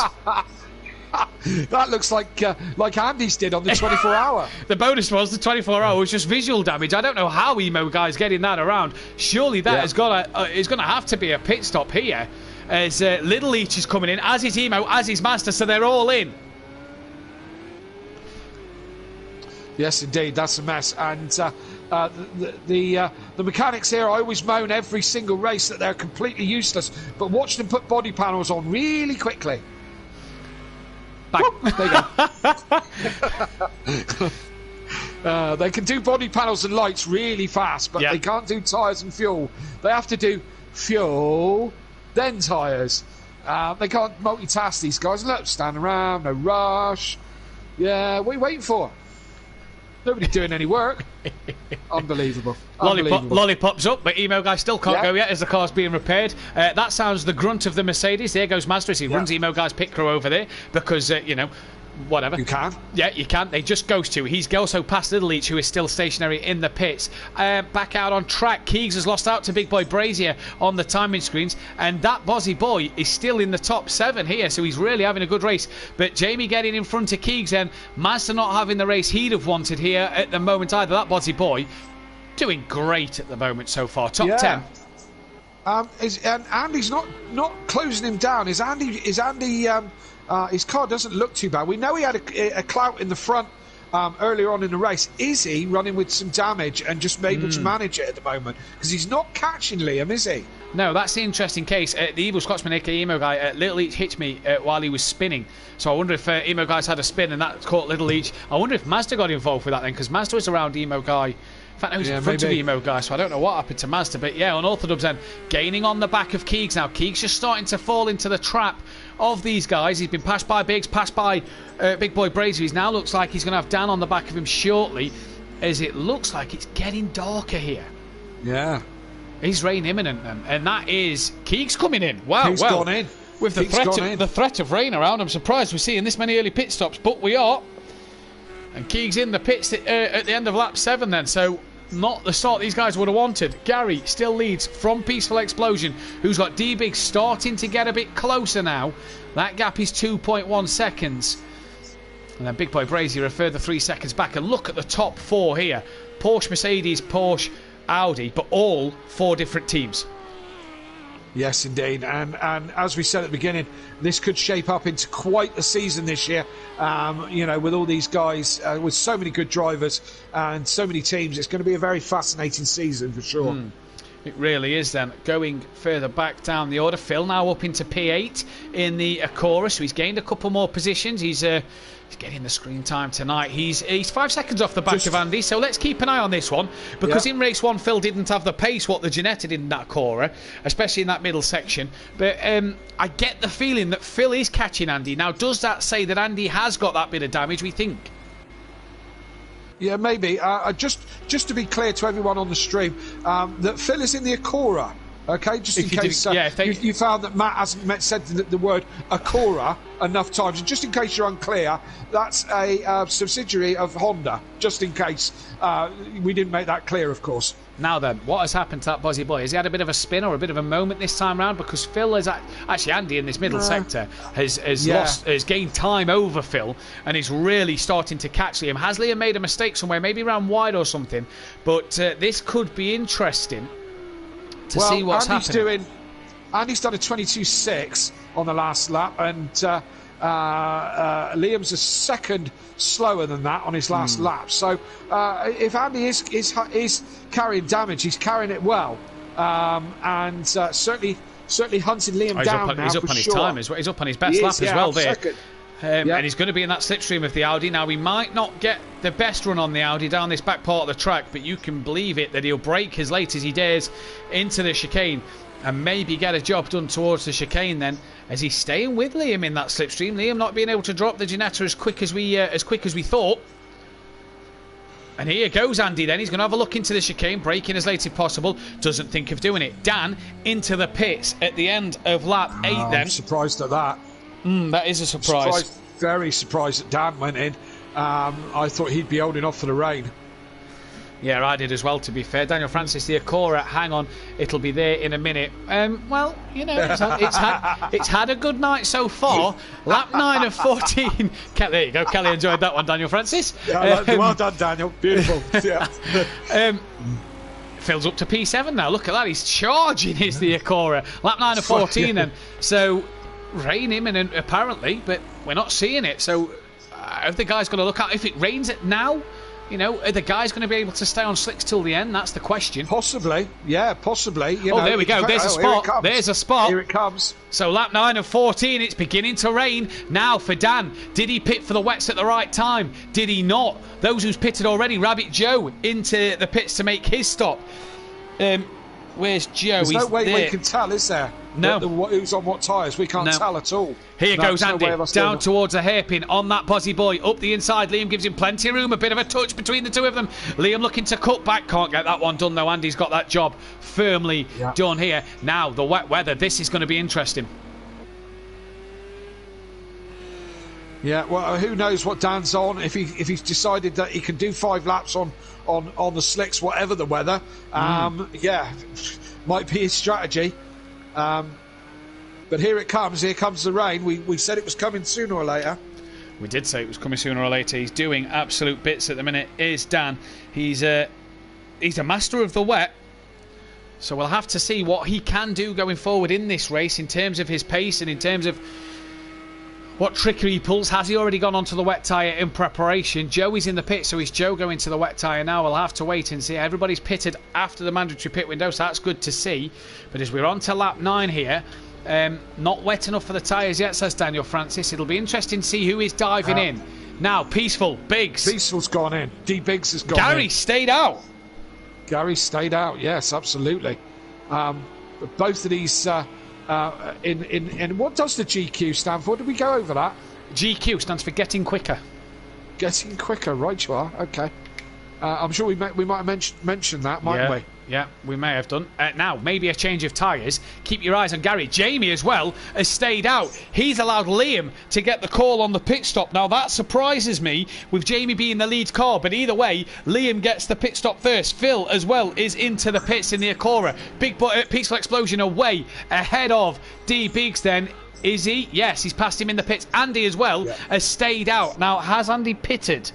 That looks like Andy's did on the 24-hour. The bonus was the 24-hour was just visual damage. I don't know how Emo Guy's getting that around. Surely that is going to have to be a pit stop here, as Little Leach is coming in, as is Emo, as is Master, so they're all in. Yes, indeed, that's a mess. And the mechanics here, I always moan every single race that they're completely useless, but watch them put body panels on really quickly. Back. There you go. They can do body panels and lights really fast, but they can't do tyres and fuel. They have to do fuel, then tyres. They can't multitask, these guys. Look, stand around, no rush. Yeah, what are you waiting for? Nobody's doing any work. Unbelievable. Lollipops up, but Emo Guy still can't go yet as the car's being repaired. That sounds the grunt of the Mercedes. There goes Master as he runs Emo Guy's pit crew over there because, whatever. You can. Yeah, you can. They just goes to. He's also past Little Leach, who is still stationary in the pits. Back out on track. Keegs has lost out to Big Boy Brazier on the timing screens, and that Bozzy Boy is still in the top 7 here, so he's really having a good race. But Jamie getting in front of Keegs, and Mazda not having the race he'd have wanted here at the moment either. That Bozzy Boy doing great at the moment so far. Top 10. And Andy's not closing him down. Is Andy? His car doesn't look too bad. We know he had a clout in the front earlier on in the race. Is he running with some damage and just able to manage it at the moment? Because he's not catching Liam, is he? No, that's the interesting case. The Evil Scotsman, aka Emo Guy, Little Leach hit me while he was spinning. So I wonder if Emo Guy's had a spin and that caught Little Leach. I wonder if Mazda got involved with that then, because Mazda was around Emo Guy. In fact, no, he's in front of Emo Guy, so I don't know what happened to Mazda. But yeah, Unorthodox then gaining on the back of Keegs now. Keegs just starting to fall into the trap of these guys. He's been passed by Biggs, passed by Big Boy Brazier. He now looks like he's going to have Dan on the back of him shortly, as it looks like it's getting darker here. Yeah. Is rain imminent then? And that is Keegs coming in. Wow, Keegs gone in. With the threat of rain around, I'm surprised we're seeing this many early pit stops, but we are. And Keegs in the pits at the end of lap 7 then, so not the start these guys would have wanted. Gary still leads from Peaceful Explosion, who's got D-Big starting to get a bit closer now. That gap is 2.1 seconds. And then Big Boy Brazier a further 3 seconds back. And look at the top 4 here. Porsche, Mercedes, Porsche, Audi, but all 4 different teams. Yes, indeed. And as we said at the beginning, this could shape up into quite a season this year. With all these guys, with so many good drivers and so many teams, it's going to be a very fascinating season for sure. It really is then. Going further back down the order, Phil now up into P8 in the Acura, so he's gained a couple more positions. He's getting the screen time tonight. He's 5 seconds off the back of Andy, so let's keep an eye on this one, because in race 1 Phil didn't have the pace what the Ginetta did in that Acura, especially in that middle section. But I get the feeling that Phil is catching Andy. Now, does that say that Andy has got that bit of damage, we think? Yeah, maybe. Just to be clear to everyone on the stream, that Phil is in the Acura. Okay, just in case you found that Matt hasn't said the word Acura enough times. And just in case you're unclear, that's a subsidiary of Honda. Just in case we didn't make that clear, of course. Now then, what has happened to that Bozzy Boy? Has he had a bit of a spin or a bit of a moment this time round? Because Phil is actually Andy in this middle sector has gained time over Phil and is really starting to catch Liam. Has Liam made a mistake somewhere, maybe around wide or something? But this could be interesting to see what's happening. Andy's done a 22.6 on the last lap, and Liam's a second slower than that on his last lap. So if Andy is carrying damage, he's carrying it well, and certainly hunting Liam down now. He's up on his time. He's up on his best lap as well there. And he's going to be in that slipstream of the Audi. Now, he might not get the best run on the Audi down this back part of the track, but you can believe it that he'll brake as late as he dares into the chicane and maybe get a job done towards the chicane then, as he's staying with Liam in that slipstream. Liam not being able to drop the Ginetta as quick as we thought. And here goes Andy then. He's going to have a look into the chicane, braking as late as possible. Doesn't think of doing it. Dan into the pits at the end of lap 8 then. I'm surprised at that. That is a surprise. Very surprised that Dan went in. I thought he'd be holding off for the rain. Yeah, I did as well, to be fair. Daniel Francis, the Acura, hang on, it'll be there in a minute. Well, you know, it's had a good night so far. Lap 9 of 14. There you go, Kelly enjoyed that one, Daniel Francis. Yeah, well done, Daniel. Beautiful. Yeah. Phil's up to P7 now. Look at that, he's charging. Is the Acura. Lap 9 of 14 then. So rain imminent apparently, but we're not seeing it. So are the guys going to look out if it rains it now? You know, are the guys going to be able to stay on slicks till the end? That's the question. Possibly, yeah, possibly. There we go. There's a spot. There's a spot. Here it comes. So lap 9 of 14, it's beginning to rain. Now for Dan, did he pit for the wets at the right time? Did he not? Those who's pitted already, Rabbit Joe into the pits to make his stop. Where's Joe? There's no way we can tell, is there? No. Who's on what tyres? We can't tell at all. Here goes Andy, down towards a hairpin on that Bozzy Boy, up the inside. Liam gives him plenty of room, a bit of a touch between the two of them. Liam looking to cut back, can't get that one done though. Andy's got that job firmly done here. Now, the wet weather, this is going to be interesting. Yeah, well, who knows what Dan's on, if he's decided that he can do 5 laps on the slicks, whatever the weather. Yeah, might be his strategy. But here comes the rain. We said it was coming sooner or later. We did say it was coming sooner or later. He's doing absolute bits at the minute, is Dan. He's a master of the wet. So we'll have to see what he can do going forward in this race in terms of his pace and in terms of what trickery he pulls. Has he already gone onto the wet tyre in preparation? Joey's in the pit, so is Joe going to the wet tyre now? We'll have to wait and see. Everybody's pitted after the mandatory pit window, so that's good to see. But as we're on to lap 9 here, not wet enough for the tyres yet, says Daniel Francis. It'll be interesting to see who is diving in. Now, Peaceful, Biggs. Peaceful's gone in. D. Biggs has gone in. Gary stayed out. Gary stayed out, yes, absolutely. But both of these... in what does the GQ stand for? Did we go over that? GQ stands for getting quicker. Getting quicker, right you are. Okay. I'm sure we might have mentioned that, mightn't we? Yeah, we may have done. Now, maybe a change of tyres. Keep your eyes on Gary. Jamie as well has stayed out. He's allowed Liam to get the call on the pit stop. Now, that surprises me with Jamie being the lead car. But either way, Liam gets the pit stop first. Phil as well is into the pits in the Acura. Peaceful Explosion away ahead of D Biggs then. Is he? Yes, he's passed him in the pits. Andy as well has stayed out. Now, has Andy pitted?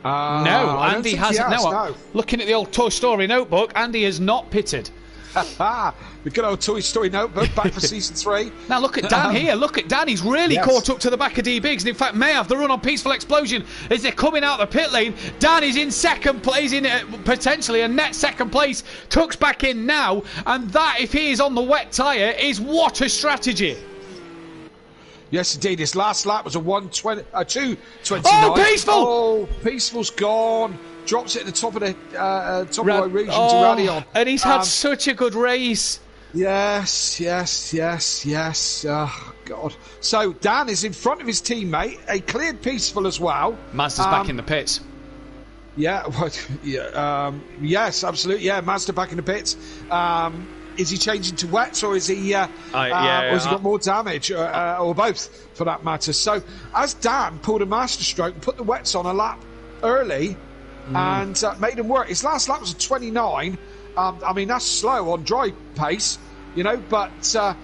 No, Andy hasn't. No. Looking at the old Toy Story notebook, Andy has not pitted. The good old Toy Story notebook, back for season 3. Now look at Dan here. Look at Dan. He's really caught up to the back of D Biggs, and in fact may have the run on Peaceful Explosion as they're coming out the pit lane. Dan is in second place, in potentially a net second place. Tuck's back in now, and that, if he is on the wet tyre, is what a strategy. Yes, indeed. His last lap was a 2:29. Oh, Peaceful! Oh, Peaceful's gone. Drops it at the top of the region to rally on. And he's had such a good race. Yes. Oh, God. So Dan is in front of his teammate. A cleared Peaceful as well. Mazda's back in the pits. Yeah. Yes, absolutely. Yeah, Mazda back in the pits. Is he changing to wets, or is he? Or has he got more damage, or both, for that matter? So, as Dan pulled a masterstroke and put the wets on a lap early, and made him work. His last lap was a 29. I mean, that's slow on dry pace, you know. But but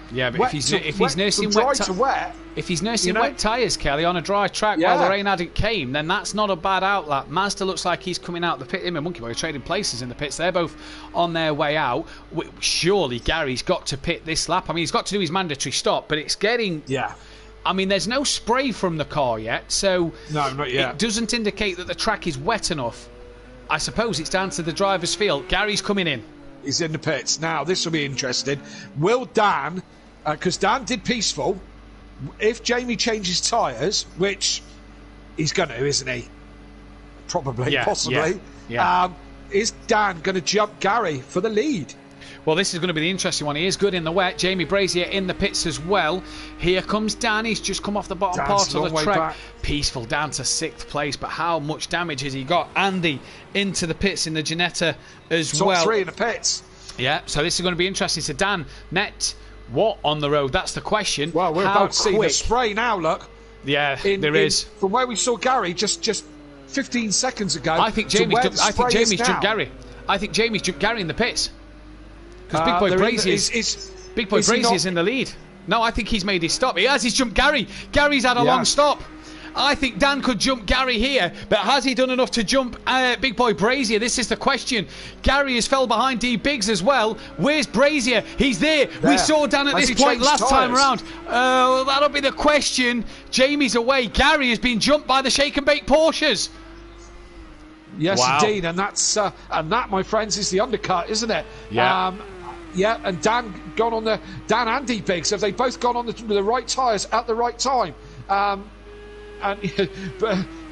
if he's nursing wet tyres, Kelly, on a dry track while the rain hadn't came, then that's not a bad outlap. Mazda looks like he's coming out the pit. Him and Monkey Boy are trading places in the pits. They're both on their way out. Surely Gary's got to pit this lap. I mean, he's got to do his mandatory stop, but it's getting... I mean, there's no spray from the car yet, so... No, not yet. It doesn't indicate that the track is wet enough. I suppose it's down to the driver's feel. Gary's coming in. He's in the pits. Now, this will be interesting. Will Dan... Because Dan did Peaceful... If Jamie changes tyres, which he's going to, isn't he? Probably, possibly. Is Dan going to jump Gary for the lead? Well, this is going to be the interesting one. He is good in the wet. Jamie Brazier in the pits as well. Here comes Dan. He's just come off the bottom part of the track. Back. Peaceful down to 6th place, but how much damage has he got? Andy into the pits in the Ginetta as well. Top 3 in the pits. Yeah, so this is going to be interesting. So Dan, net... What on the road? That's the question. Well, we're about to see the spray now, look. Yeah, there is. From where we saw Gary just 15 seconds ago. I think Jamie's jumped Gary. I think Jamie's jumped Gary in the pits. Because Big Boy Brazier's in the lead. No, I think he's made his stop. He has. He's jumped Gary. Gary's had a long stop. I think Dan could jump Gary here, but has he done enough to jump Big Boy Brazier? This is the question. Gary has fell behind D Biggs as well. Where's Brazier? He's there. We saw Dan at this point last time around. That'll be the question. Jamie's away. Gary has been jumped by the Shake and Bake Porsches. Yes, indeed, and that, my friends, is the undercut, isn't it? Yeah. And Dan and D Biggs, have they both gone on the right tyres at the right time? And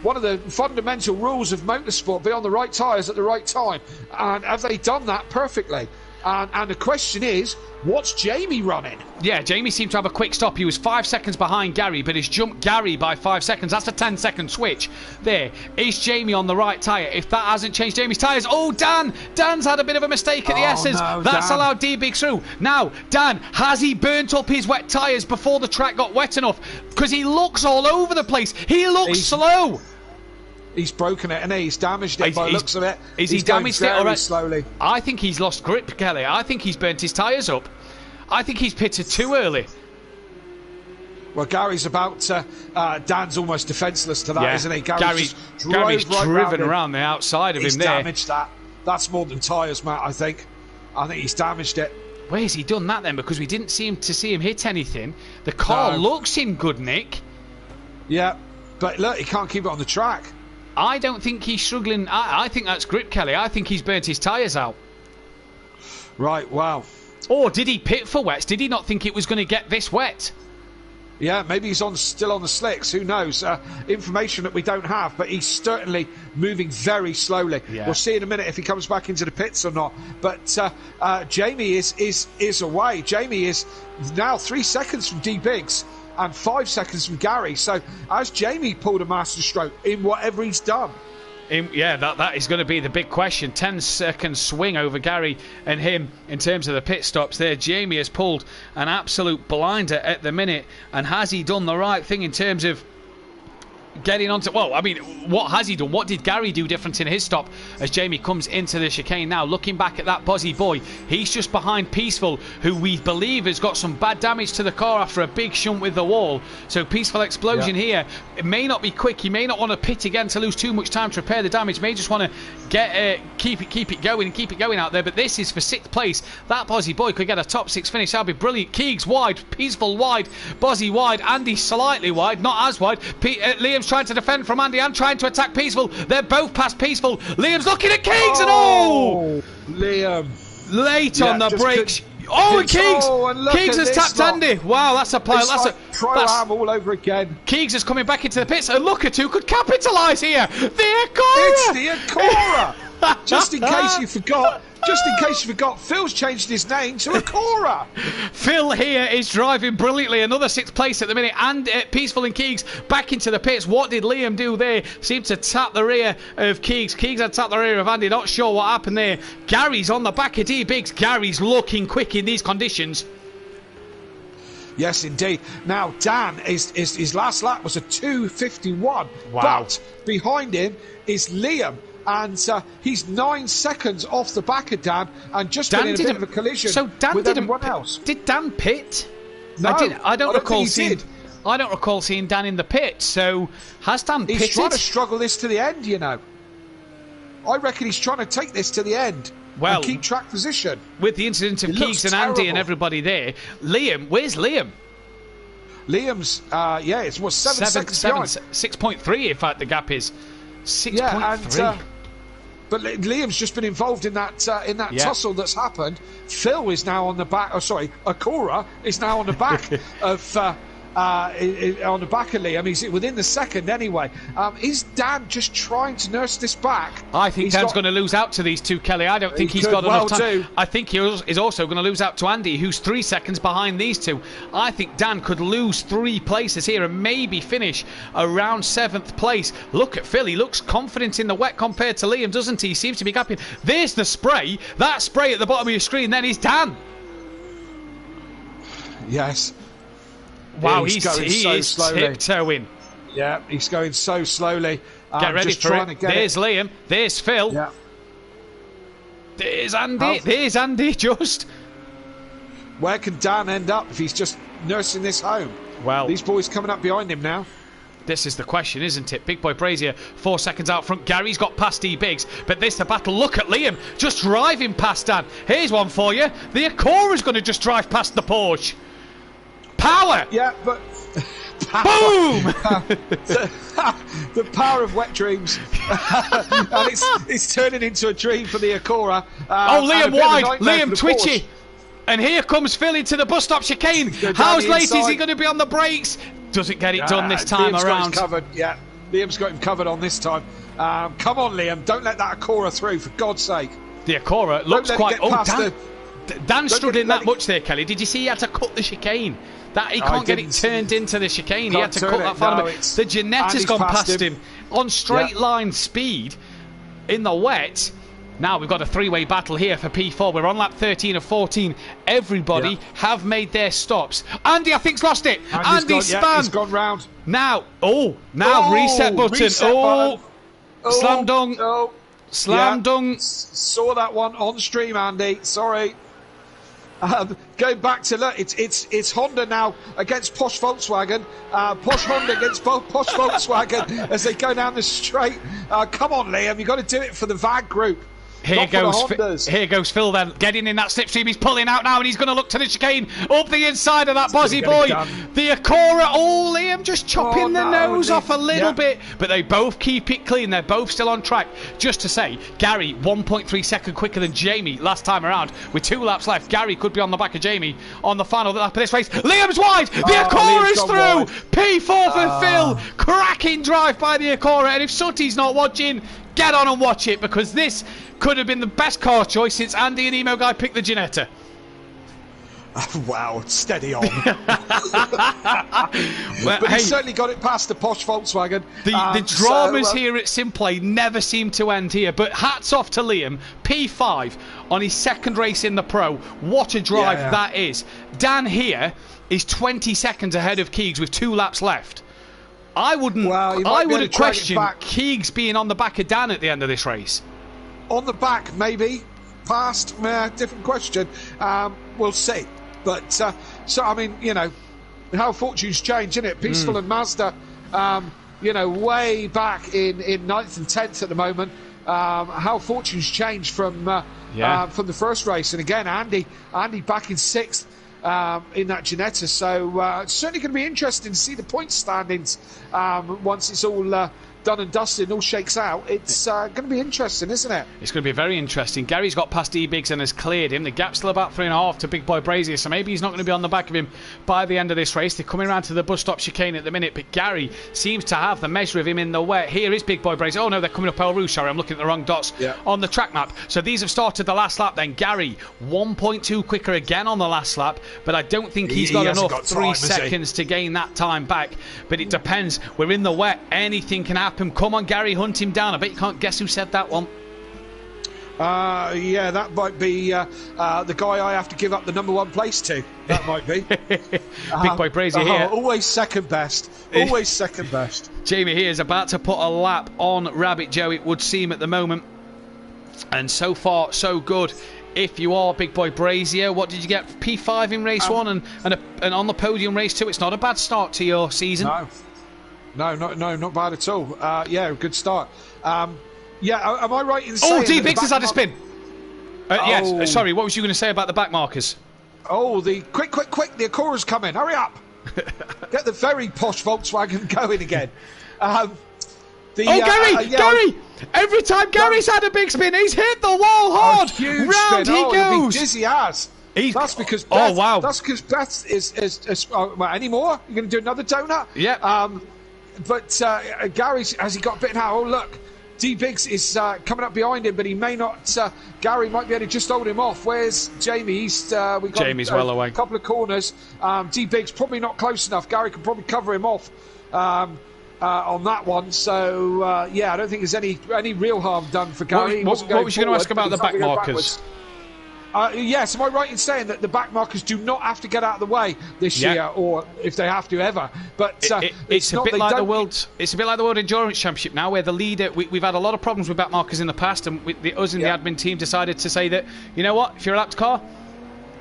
one of the fundamental rules of motorsport, be on the right tyres at the right time. And have they done that perfectly? And the question is, what's Jamie running? Yeah, Jamie seemed to have a quick stop. He was 5 seconds behind Gary, but he's jumped Gary by 5 seconds. That's a 10-second switch. There. Is Jamie on the right tyre? If that hasn't changed Jamie's tyres... Oh, Dan's had a bit of a mistake at the S's. That's allowed D-Big through. Now, Dan, has he burnt up his wet tyres before the track got wet enough? Because he looks all over the place. He looks slow. He's broken it, and he's damaged it by the looks of it. Is he damaged it already? Slowly. I think he's lost grip, Kelly. I think he's burnt his tyres up. I think he's pitted too early. Well, Gary's about to... Dan's almost defenceless to that, isn't he? Gary's driven around the outside of him there. He's damaged that. That's more than tyres, Matt, I think. I think he's damaged it. Where's he done that then? Because we didn't see him hit anything. The car looks in good nick. Yeah, but look, he can't keep it on the track. I don't think he's struggling. I think that's grip, Kelly. I think he's burnt his tyres out. Right, wow. Or did he pit for wets? Did he not think it was going to get this wet? Yeah, maybe he's still on the slicks. Who knows? Information that we don't have, but he's certainly moving very slowly. Yeah. We'll see in a minute if he comes back into the pits or not. But Jamie is away. Jamie is now 3 seconds from D Biggs and 5 seconds from Gary. So as Jamie pulled a masterstroke in whatever he's done. That is going to be the big question. 10-second swing over Gary and him in terms of the pit stops there. Jamie has pulled an absolute blinder at the minute, and has he done the right thing in terms of getting onto... Well, I mean, what has he done? What did Gary do different in his stop as Jamie comes into the chicane now? Looking back at that Bozzy boy, he's just behind Peaceful, who we believe has got some bad damage to the car after a big shunt with the wall. So Peaceful explosion here. It may not be quick. He may not want to pit again to lose too much time to repair the damage. May just want to get keep it going out there. But this is for 6th place. That Bozzy boy could get a top 6 finish. That'd be brilliant. Keegs wide, Peaceful wide, Bozzy wide, Andy slightly wide, not as wide. Liam's trying to defend from Andy and trying to attack Peaceful. They're both past Peaceful. Liam's looking at Keegs and Liam late on the brakes. And Keegs has tapped Andy. Wow, that's a pile. That's a pro-am all over again. Keegs is coming back into the pits, and look at who could capitalise here. The Acora. It's the Acora. Just in case you forgot. Phil's changed his name to Acora. Phil here is driving brilliantly. Another 6th place at the minute. And Peaceful and Keegs back into the pits. What did Liam do there? Seemed to tap the rear of Keegs. Keegs had tapped the rear of Andy. Not sure what happened there. Gary's on the back of D-Biggs. Gary's looking quick in these conditions. Yes, indeed. Now, Dan, his last lap was a 2:51. Wow. But behind him is Liam. And he's 9 seconds off the back of Dan, and just been in a bit of a collision with everyone else. Did Dan pit? No, I don't recall seeing Dan in the pit. So has Dan pitted? He's trying to struggle this to the end, you know. I reckon he's trying to take this to the end. Well, and keep track position. With the incident of Keegs and Andy and everybody there, Liam, where's Liam? Liam's, it's 7 seconds behind. 6.3, in fact, the gap is 6.3. Yeah, but Liam's just been involved in that tussle that's happened. Phil is now on the back. Acora is now on the back of Liam. He's within the second anyway. Is Dan just trying to nurse this back? I think Dan's going to lose out to these two, Kelly. I don't think he's got enough time. I think he is also going to lose out to Andy, who's 3 seconds behind these two. I think Dan could lose 3 places here and maybe finish around 7th place. Look at Phil. He looks confident in the wet compared to Liam, doesn't he? He seems to be gapping. There's the spray. That spray at the bottom of your screen then is Dan. Yes. Wow, he's going so slowly. Tiptoeing. Yeah, he's going so slowly. Get ready for it. There's Liam. There's Phil. Yeah. There's Andy. There's Andy just. Where can Dan end up if he's just nursing this home? Well, these boys coming up behind him now. This is the question, isn't it? Big Boy Brazier, 4 seconds out front. Gary's got past D-Biggs, but this the battle. Look at Liam just driving past Dan. Here's one for you. The Acora's going to just drive past the Porsche. Power! Yeah, but... Boom! The power of wet dreams. And it's turning into a dream for the Acora. Liam wide. Liam twitchy. Porsche. And here comes Phil into the bus stop chicane. How late is he going to be on the brakes? Doesn't get it done this time Liam's around. Got him covered. Yeah, Liam's got him covered on this time. Come on, Liam. Don't let that Acora through, for God's sake. The Acora looks quite... Dan stood in that much there, Kelly. Did you see he had to cut the chicane? He can't get it turned into the chicane. He had to cut that far. The Giannetta's gone past him on straight line speed in the wet. Now we've got a 3-way battle here for P4. We're on lap 13 of 14. Everybody have made their stops. Andy, I think's lost it. Andy's spun. He's gone round. Now reset button. Slam dunk. Slam dunk. Saw that one on stream, Andy. Sorry. Going back to look, it's Honda now against Posh Volkswagen. Posh Honda against Posh Volkswagen as they go down the straight. Come on, Liam, you've got to do it for the VAG group. Here goes Phil then, getting in that slipstream. He's pulling out now and he's going to look to the chicane up the inside of that Bozzy boy. The Acora, Liam just chopping the nose off a little bit, but they both keep it clean. They're both still on track. Just to say, Gary 1.3 seconds quicker than Jamie last time around. With 2 laps left, Gary could be on the back of Jamie on the final lap of this race. Liam's wide. The Acora's through. P4 for Phil. Cracking drive by the Acora, and if Sutty's not watching, get on and watch it, because this could have been the best car choice since Andy and Emo Guy picked the Ginetta. Wow, steady on. Well, But he certainly got it past the posh Volkswagen. The dramas here at Simplay never seem to end here. But hats off to Liam, P5 on his second race in the Pro. What a drive that is. Dan here is 20 seconds ahead of Keegs with 2 laps left. I wouldn't question Keegs being on the back of Dan at the end of this race. On the back, maybe. Past, different question. We'll see. But, so, I mean, you know, how fortunes change, isn't it? Peaceful and Mazda, you know, way back in 9th and 10th at the moment. How fortunes change from the first race. And again, Andy back in 6th in that Ginetta. So it's certainly going to be interesting to see the point standings once it's all done and dusted and all shakes out. It's going to be interesting, isn't it? It's going to be very interesting. Gary's got past D-Biggs and has cleared him. The gap's still about 3.5 to Big Boy Brazier, so maybe he's not going to be on the back of him by the end of this race. They're coming around to the bus stop chicane at the minute, but Gary seems to have the measure of him in the wet. Here is Big Boy Brazier. Oh no, they're coming up El Rouge. Sorry, I'm looking at the wrong dots on the track map. So these have started the last lap then. Gary 1.2 quicker again on the last lap, but I don't think he's got enough 3 seconds to gain that time back. But it depends. We're in the wet. Anything can happen. Come on, Gary, hunt him down. I bet you can't guess who said that one. Yeah, that might be the guy I have to give up the #1 place to. That might be. Big Boy Brazier here. Always second best. Always second best. Jamie here is about to put a lap on Rabbit Joe, it would seem, at the moment. And so far, so good. If you are Big Boy Brazier, what did you get? P5 in race 1 and on the podium race 2. It's not a bad start to your season. No, not bad at all. Yeah, good start. Yeah, am I right in saying... Oh, D-Biggs has had a spin. Yes, sorry, what was you going to say about the back markers? Oh, quick, the Acora's coming, hurry up. Get the very posh Volkswagen going again. Gary! Every time Gary's had a big spin, he's hit the wall hard. Huge Round spin. he goes. Dizzy as. That's because Beth, That's because Beth is any more? You're going to do another donut? Yeah. But Gary, has he got bitten out? Oh, look. D-Biggs is coming up behind him, but he may not. Gary might be able to just hold him off. Where's Jamie? Jamie's well away. A couple of corners. D-Biggs probably not close enough. Gary can probably cover him off on that one. So, I don't think there's any real harm done for Gary. What was you going to ask about the back markers? Yes, am I right in saying that the back markers do not have to get out of the way this year, or if they have to ever? But it's a bit like the World Endurance Championship now, where the leader. We've had a lot of problems with back markers in the past, and us and the admin team decided to say that, you know what, if you're a lapped car,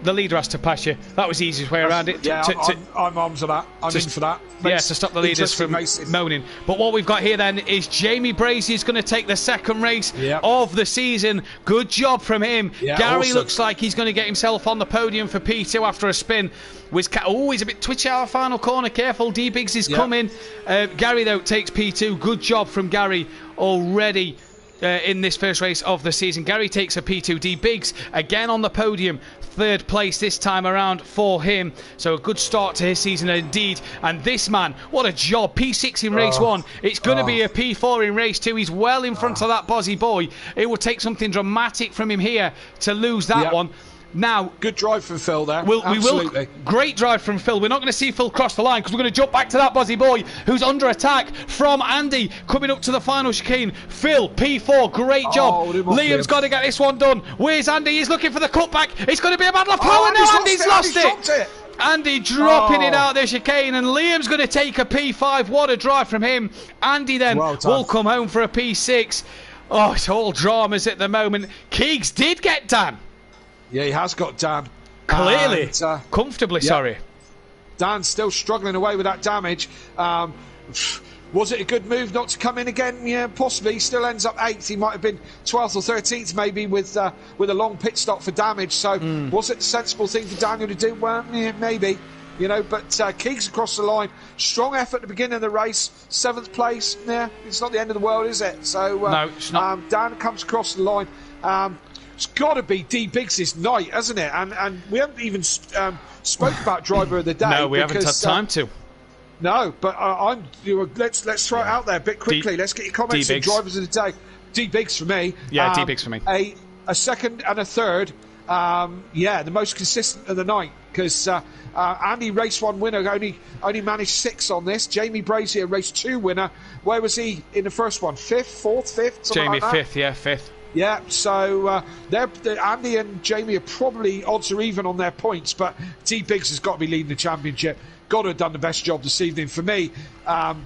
the leader has to pass you. That was the easiest way around it. I'm on to that. I'm in for that. To stop the leaders from moaning. But what we've got here then is Jamie Brazier's going to take the second race of the season. Good job from him. Gary looks like he's going to get himself on the podium for P2 after a spin. He's a bit twitchy out of final corner. Careful, D-Biggs is coming. Gary, though, takes P2. Good job from Gary already. In this first race of the season, Gary takes a P2. D-Biggs again on the podium, 3rd place this time around for him. So a good start to his season indeed. And this man, what a job! P6 in race 1. It's going to be a P4 in race 2. He's well in front of that Bozzy boy. It will take something dramatic from him here to lose that one. Now, good drive from Phil there. Great drive from Phil. We're not going to see Phil cross the line because we're going to jump back to that Bozzy boy who's under attack from Andy coming up to the final chicane. Phil, P4, great job. Liam's got to get this one done. Where's Andy? He's looking for the cutback. It's going to be a battle of power now. Andy's lost it. Andy dropping it out the chicane, and Liam's going to take a P5. What a drive from him. Andy then will come home for a P6. Oh, it's all dramas at the moment. Keegs did get Dan. Yeah, he has got Dan. Clearly. Comfortably, sorry. Dan's still struggling away with that damage. Was it a good move not to come in again? Yeah, possibly. He still ends up 8th. He might have been 12th or 13th maybe with a long pit stop for damage. So was it a sensible thing for Daniel to do? Well, yeah, maybe. You know, but Keegs across the line. Strong effort at the beginning of the race. 7th place. Yeah, it's not the end of the world, is it? So no, it's not. Dan comes across the line. It's got to be D-Biggs' night, hasn't it? And we haven't even spoke about driver of the day. No, we haven't had time to. No, but let's throw it out there a bit quickly. Let's get your comments on drivers of the day. D-Biggs for me. Yeah, D-Biggs for me. A second and a third the most consistent of the night, because Andy, race 1 winner, only managed 6 on this. Jamie Brazier, race 2 winner. Where was he in the first one? 5th, 4th, 5th? Jamie, like 5th, yeah, 5th. Yeah, so Andy and Jamie are probably odds are even on their points, but D Biggs has got to be leading the championship. Got to have done the best job this evening. For me,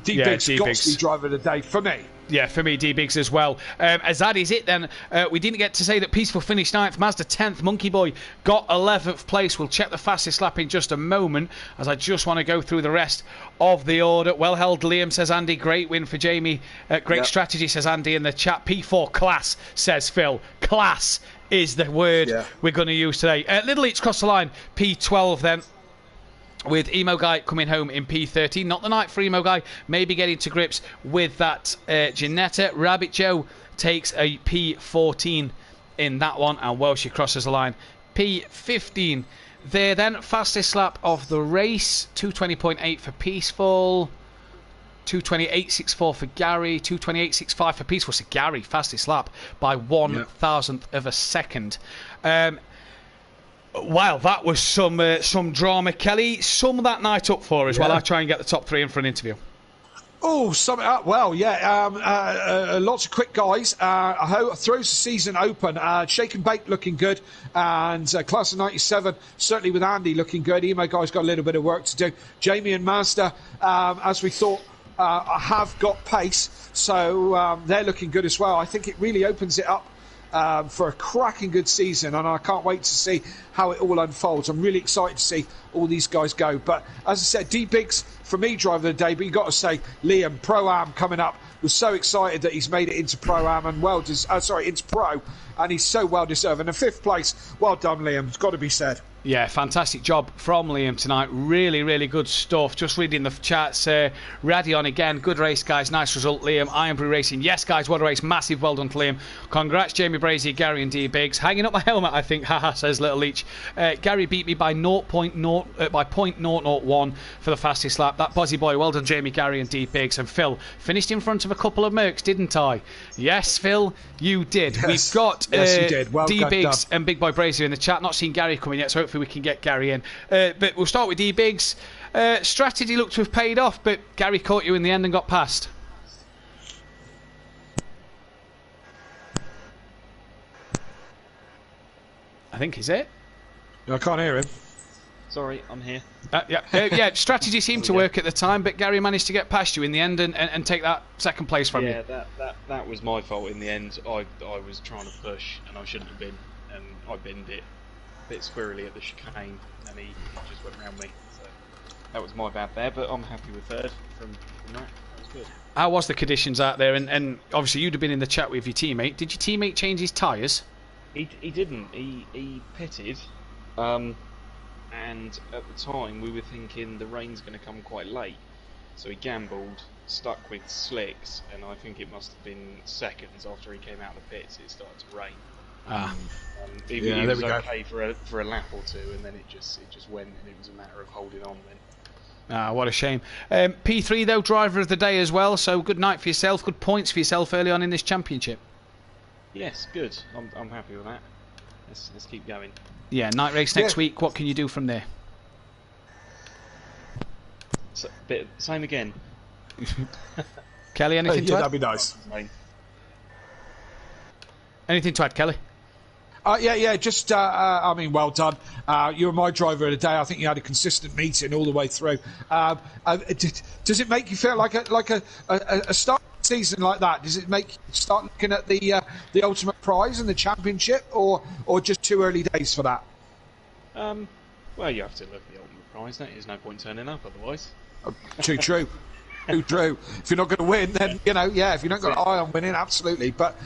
D Biggs got to be driver of the day for me. Yeah, for me, D Biggs as well. As that is it then, we didn't get to say that Peaceful finished 9th, Mazda 10th, Monkey Boy got 11th place. We'll check the fastest lap in just a moment, as I just want to go through the rest of the order. Well held, Liam, says Andy. Great win for Jamie. Great strategy, says Andy in the chat. P4 class, says Phil. Class is the word we're going to use today. Little Eats crossed the line, P12 then, with Emo Guy coming home in P13. Not the night for Emo Guy. Maybe getting to grips with that Ginetta. Rabbit Joe takes a P14 in that one. And Welsh crosses the line. P15 there then. Fastest lap of the race. 220.8 for Peaceful. 228.64 for Gary. 228.65 for Peaceful. So Gary, fastest lap by 1,000th of a second. Wow, that was some drama. Kelly, sum that night up for us while I try and get the top 3 in for an interview. Oh, lots of quick guys. Throws the season open. Shake and Bake looking good, and Class of 97 certainly with Andy looking good. Emo Guy's got a little bit of work to do. Jamie and Mazda, as we thought, have got pace, so they're looking good as well. I think it really opens it up for a cracking good season, and I can't wait to see how it all unfolds. I'm really excited to see all these guys go. But as I said, D Biggs for me driver of the day, but you got to say Liam Pro-Am coming up. Was so excited that he's made it into Pro-Am and into Pro, and he's so well deserved. And in 5th place, well done Liam, it's got to be said. Yeah, fantastic job from Liam tonight. Really, really good stuff. Just reading the chats. Radion again. Good race, guys. Nice result, Liam. Iron Brew Racing. Yes, guys, what a race. Massive well done to Liam. Congrats, Jamie Brazier, Gary and D Biggs. Hanging up my helmet, I think. Haha, says Little Leach. Gary beat me by 0.001 for the fastest lap. That Buzzy Boy. Well done, Jamie, Gary and D Biggs. And Phil, finished in front of a couple of Mercs, didn't I? Yes, Phil, you did. Yes. We've got you did. Well D Biggs done. and Big Boy Brazier in the chat. Not seen Gary coming yet, so hopefully we can get Gary in. But we'll start with D Biggs. Strategy looked to have paid off, but Gary caught you in the end and got past. I think is it. I can't hear him. Sorry, I'm here. Yeah, strategy seemed to work at the time, but Gary managed to get past you in the end and take that second place from you. Yeah, that was my fault in the end. I was trying to push, and I shouldn't have been, and I binned it a bit squirrely at the chicane, and he just went around me. So that was my bad there, but I'm happy with 3rd from that. That was good. How was the conditions out there? And obviously you'd have been in the chat with your teammate. Did your teammate change his tyres? He didn't. He pitted. And at the time we were thinking the rain's going to come quite late, so he gambled, stuck with slicks, and I think it must have been seconds after he came out of the pits it started to rain. It was okay for a lap or two, and then it just went, and it was a matter of holding on then. What a shame. P3 though, driver of the day as well, so good night for yourself, good points for yourself early on in this championship. Yes, good. I'm happy with that. Let's keep going. Yeah, night race next week. What can you do from there? Same again. Kelly, anything to add? That'd be nice. Anything to add, Kelly? Just, well done. You were my driver of the day. I think you had a consistent meeting all the way through. Does it make you feel like a start season like that? Does it make you start looking at the ultimate prize and the championship, or just too early days for that? Well, you have to look at the ultimate prize. There's no point turning up otherwise. Too true. Too true. If you're not going to win, then if you're not got an eye on winning, absolutely. But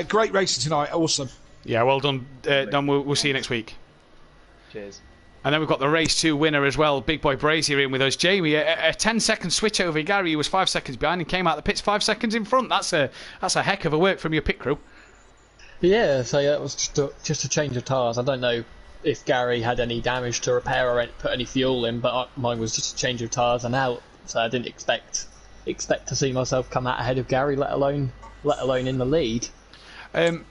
great racing tonight. Awesome. Yeah, well done. We'll see you next week. Cheers. And then we've got the race 2 winner as well, Big Boy Brazier in with us. Jamie, a 10-second switch over. Gary, who was 5 seconds behind and came out of the pits 5 seconds in front. That's a heck of a work from your pit crew. Yeah, so that was just a change of tyres. I don't know if Gary had any damage to repair or put any fuel in, but mine was just a change of tyres and out. So I didn't expect to see myself come out ahead of Gary, let alone in the lead.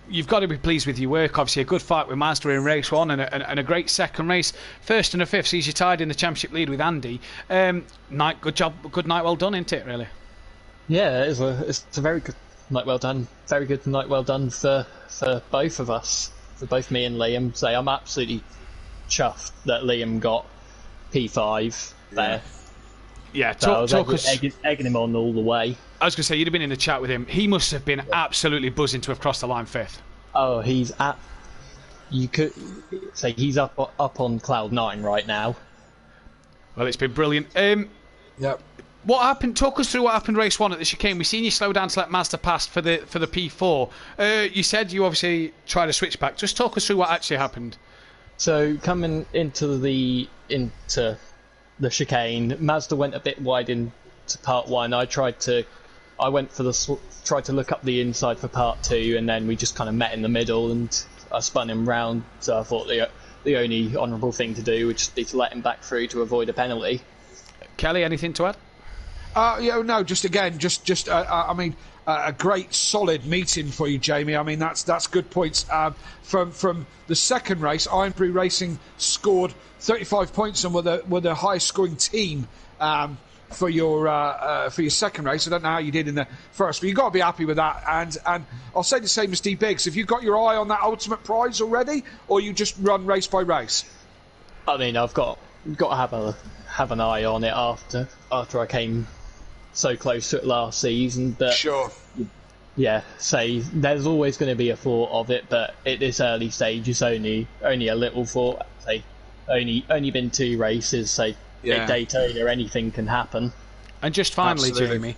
You've got to be pleased with your work. Obviously, a good fight with Mazda in race 1 and a great second race. First and a fifth sees you tied in the championship lead with Andy. Good job, good night, well done, isn't it, really? Yeah, it's a very good night, well done. Very good night, well done for both of us, for both me and Liam. So I'm absolutely chuffed that Liam got P5 there. Yeah, so I was egging him on all the way. I was going to say, you'd have been in the chat with him. He must have been absolutely buzzing to have crossed the line 5th. Oh, you could say he's up on cloud 9 right now. Well, it's been brilliant. Yep. What happened? Talk us through what happened race 1 at the chicane. We seen you slow down to let Mazda pass for the P4. You said you obviously tried a switchback. Just talk us through what actually happened. So coming into the chicane, Mazda went a bit wide into part 1. I tried to look up the inside for part 2, and then we just kind of met in the middle, and I spun him round. So I thought the only honourable thing to do would just be to let him back through to avoid a penalty. Kelly, anything to add? Just a great solid meeting for you, Jamie. I mean, that's good points. From the second race, Iron Brew Racing scored 35 points and were the highest scoring team for your second race. I don't know how you did in the first, but you've got to be happy with that. And I'll say the same as D Biggs. Have you got your eye on that ultimate prize already, or you just run race by race? I mean, I've got to have an eye on it after I came so close to it last season, but sure. Yeah, say there's always going to be a thought of it, but at this early stage, it's only a little thought. Say, only been 2 races, so at Daytona anything can happen. And just finally, Absolutely. Jamie,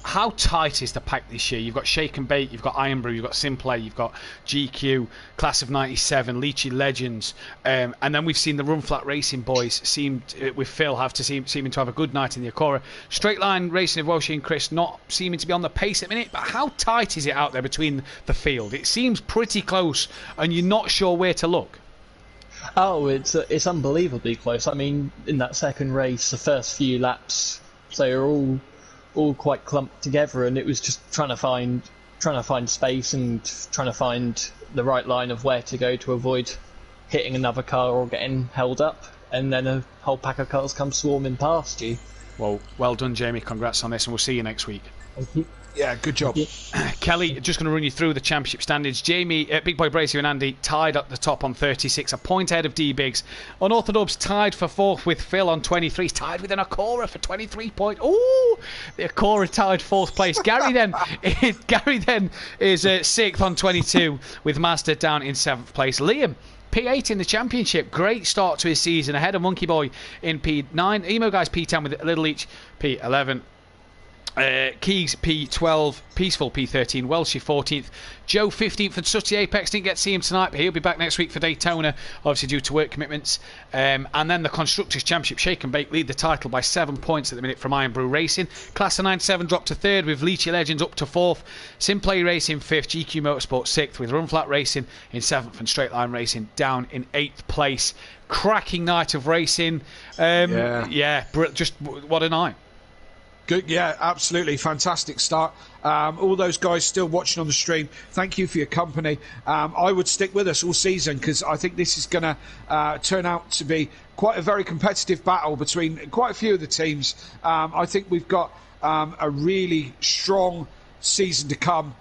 how tight is the pack this year? You've got Shake and Bake, you've got Iron Brew, you've got Simplay, you've got GQ, Class of 97, Leachy Legends, and then we've seen the Run Flat Racing boys with Phil seeming to have a good night in the Acura. Straight Line Racing of Walshy and Chris not seeming to be on the pace at the minute, but how tight is it out there between the field? It seems pretty close, and you're not sure where to look. Oh, it's unbelievably close. I mean, in that second race, the first few laps, they were all quite clumped together, and it was just trying to find space and trying to find the right line of where to go to avoid hitting another car or getting held up, and then a whole pack of cars come swarming past you. Well done, Jamie. Congrats on this, and we'll see you next week. Thank you. Yeah, good job. Kelly, just going to run you through the championship standings. Jamie, Big Boy Bracey and Andy tied at the top on 36, a point ahead of D Biggs. Unorthodox tied for 4th with Phil on 23, tied with an Acura for 23 points. Ooh, the Acura tied 4th place. Gary then is 6th on 22 with Mazda down in 7th place. Liam, P8 in the championship, great start to his season, ahead of Monkey Boy in P9, Emo Guys P10 with a little each, P11. Keys P12, Peaceful P13, Welshie 14th, Joe 15th, and Sutty Apex. Didn't get to see him tonight, but he'll be back next week for Daytona, obviously due to work commitments. And then the Constructors' Championship, Shake and Bake lead the title by 7 points at the minute from Iron Brew Racing. Class of 97 dropped to 3rd with Leachy Legends up to 4th. Simplay Racing 5th, GQ Motorsport 6th with Run Flat Racing in 7th and Straight Line Racing down in 8th place. Cracking night of racing. Just what a night. Good, yeah, absolutely. Fantastic start. All those guys still watching on the stream, thank you for your company. I would stick with us all season because I think this is going to turn out to be quite a very competitive battle between quite a few of the teams. I think we've got a really strong season to come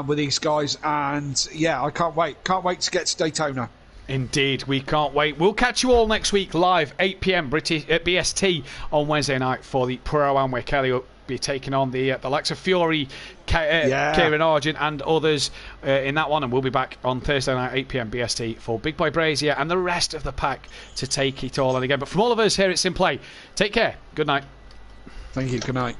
with these guys, and yeah, I can't wait. Can't wait to get to Daytona. Indeed, we can't wait. We'll catch you all next week live 8 p.m. British BST on Wednesday night for the Pro-Am, where Kelly will be taking on the likes of Fury, Kieran Argent and others in that one, and we'll be back on Thursday night 8 p.m. BST for Big Boy Brazier and the rest of the pack to take it all on again. But from all of us here at Simplay, take care. Good night. Thank you. Good night.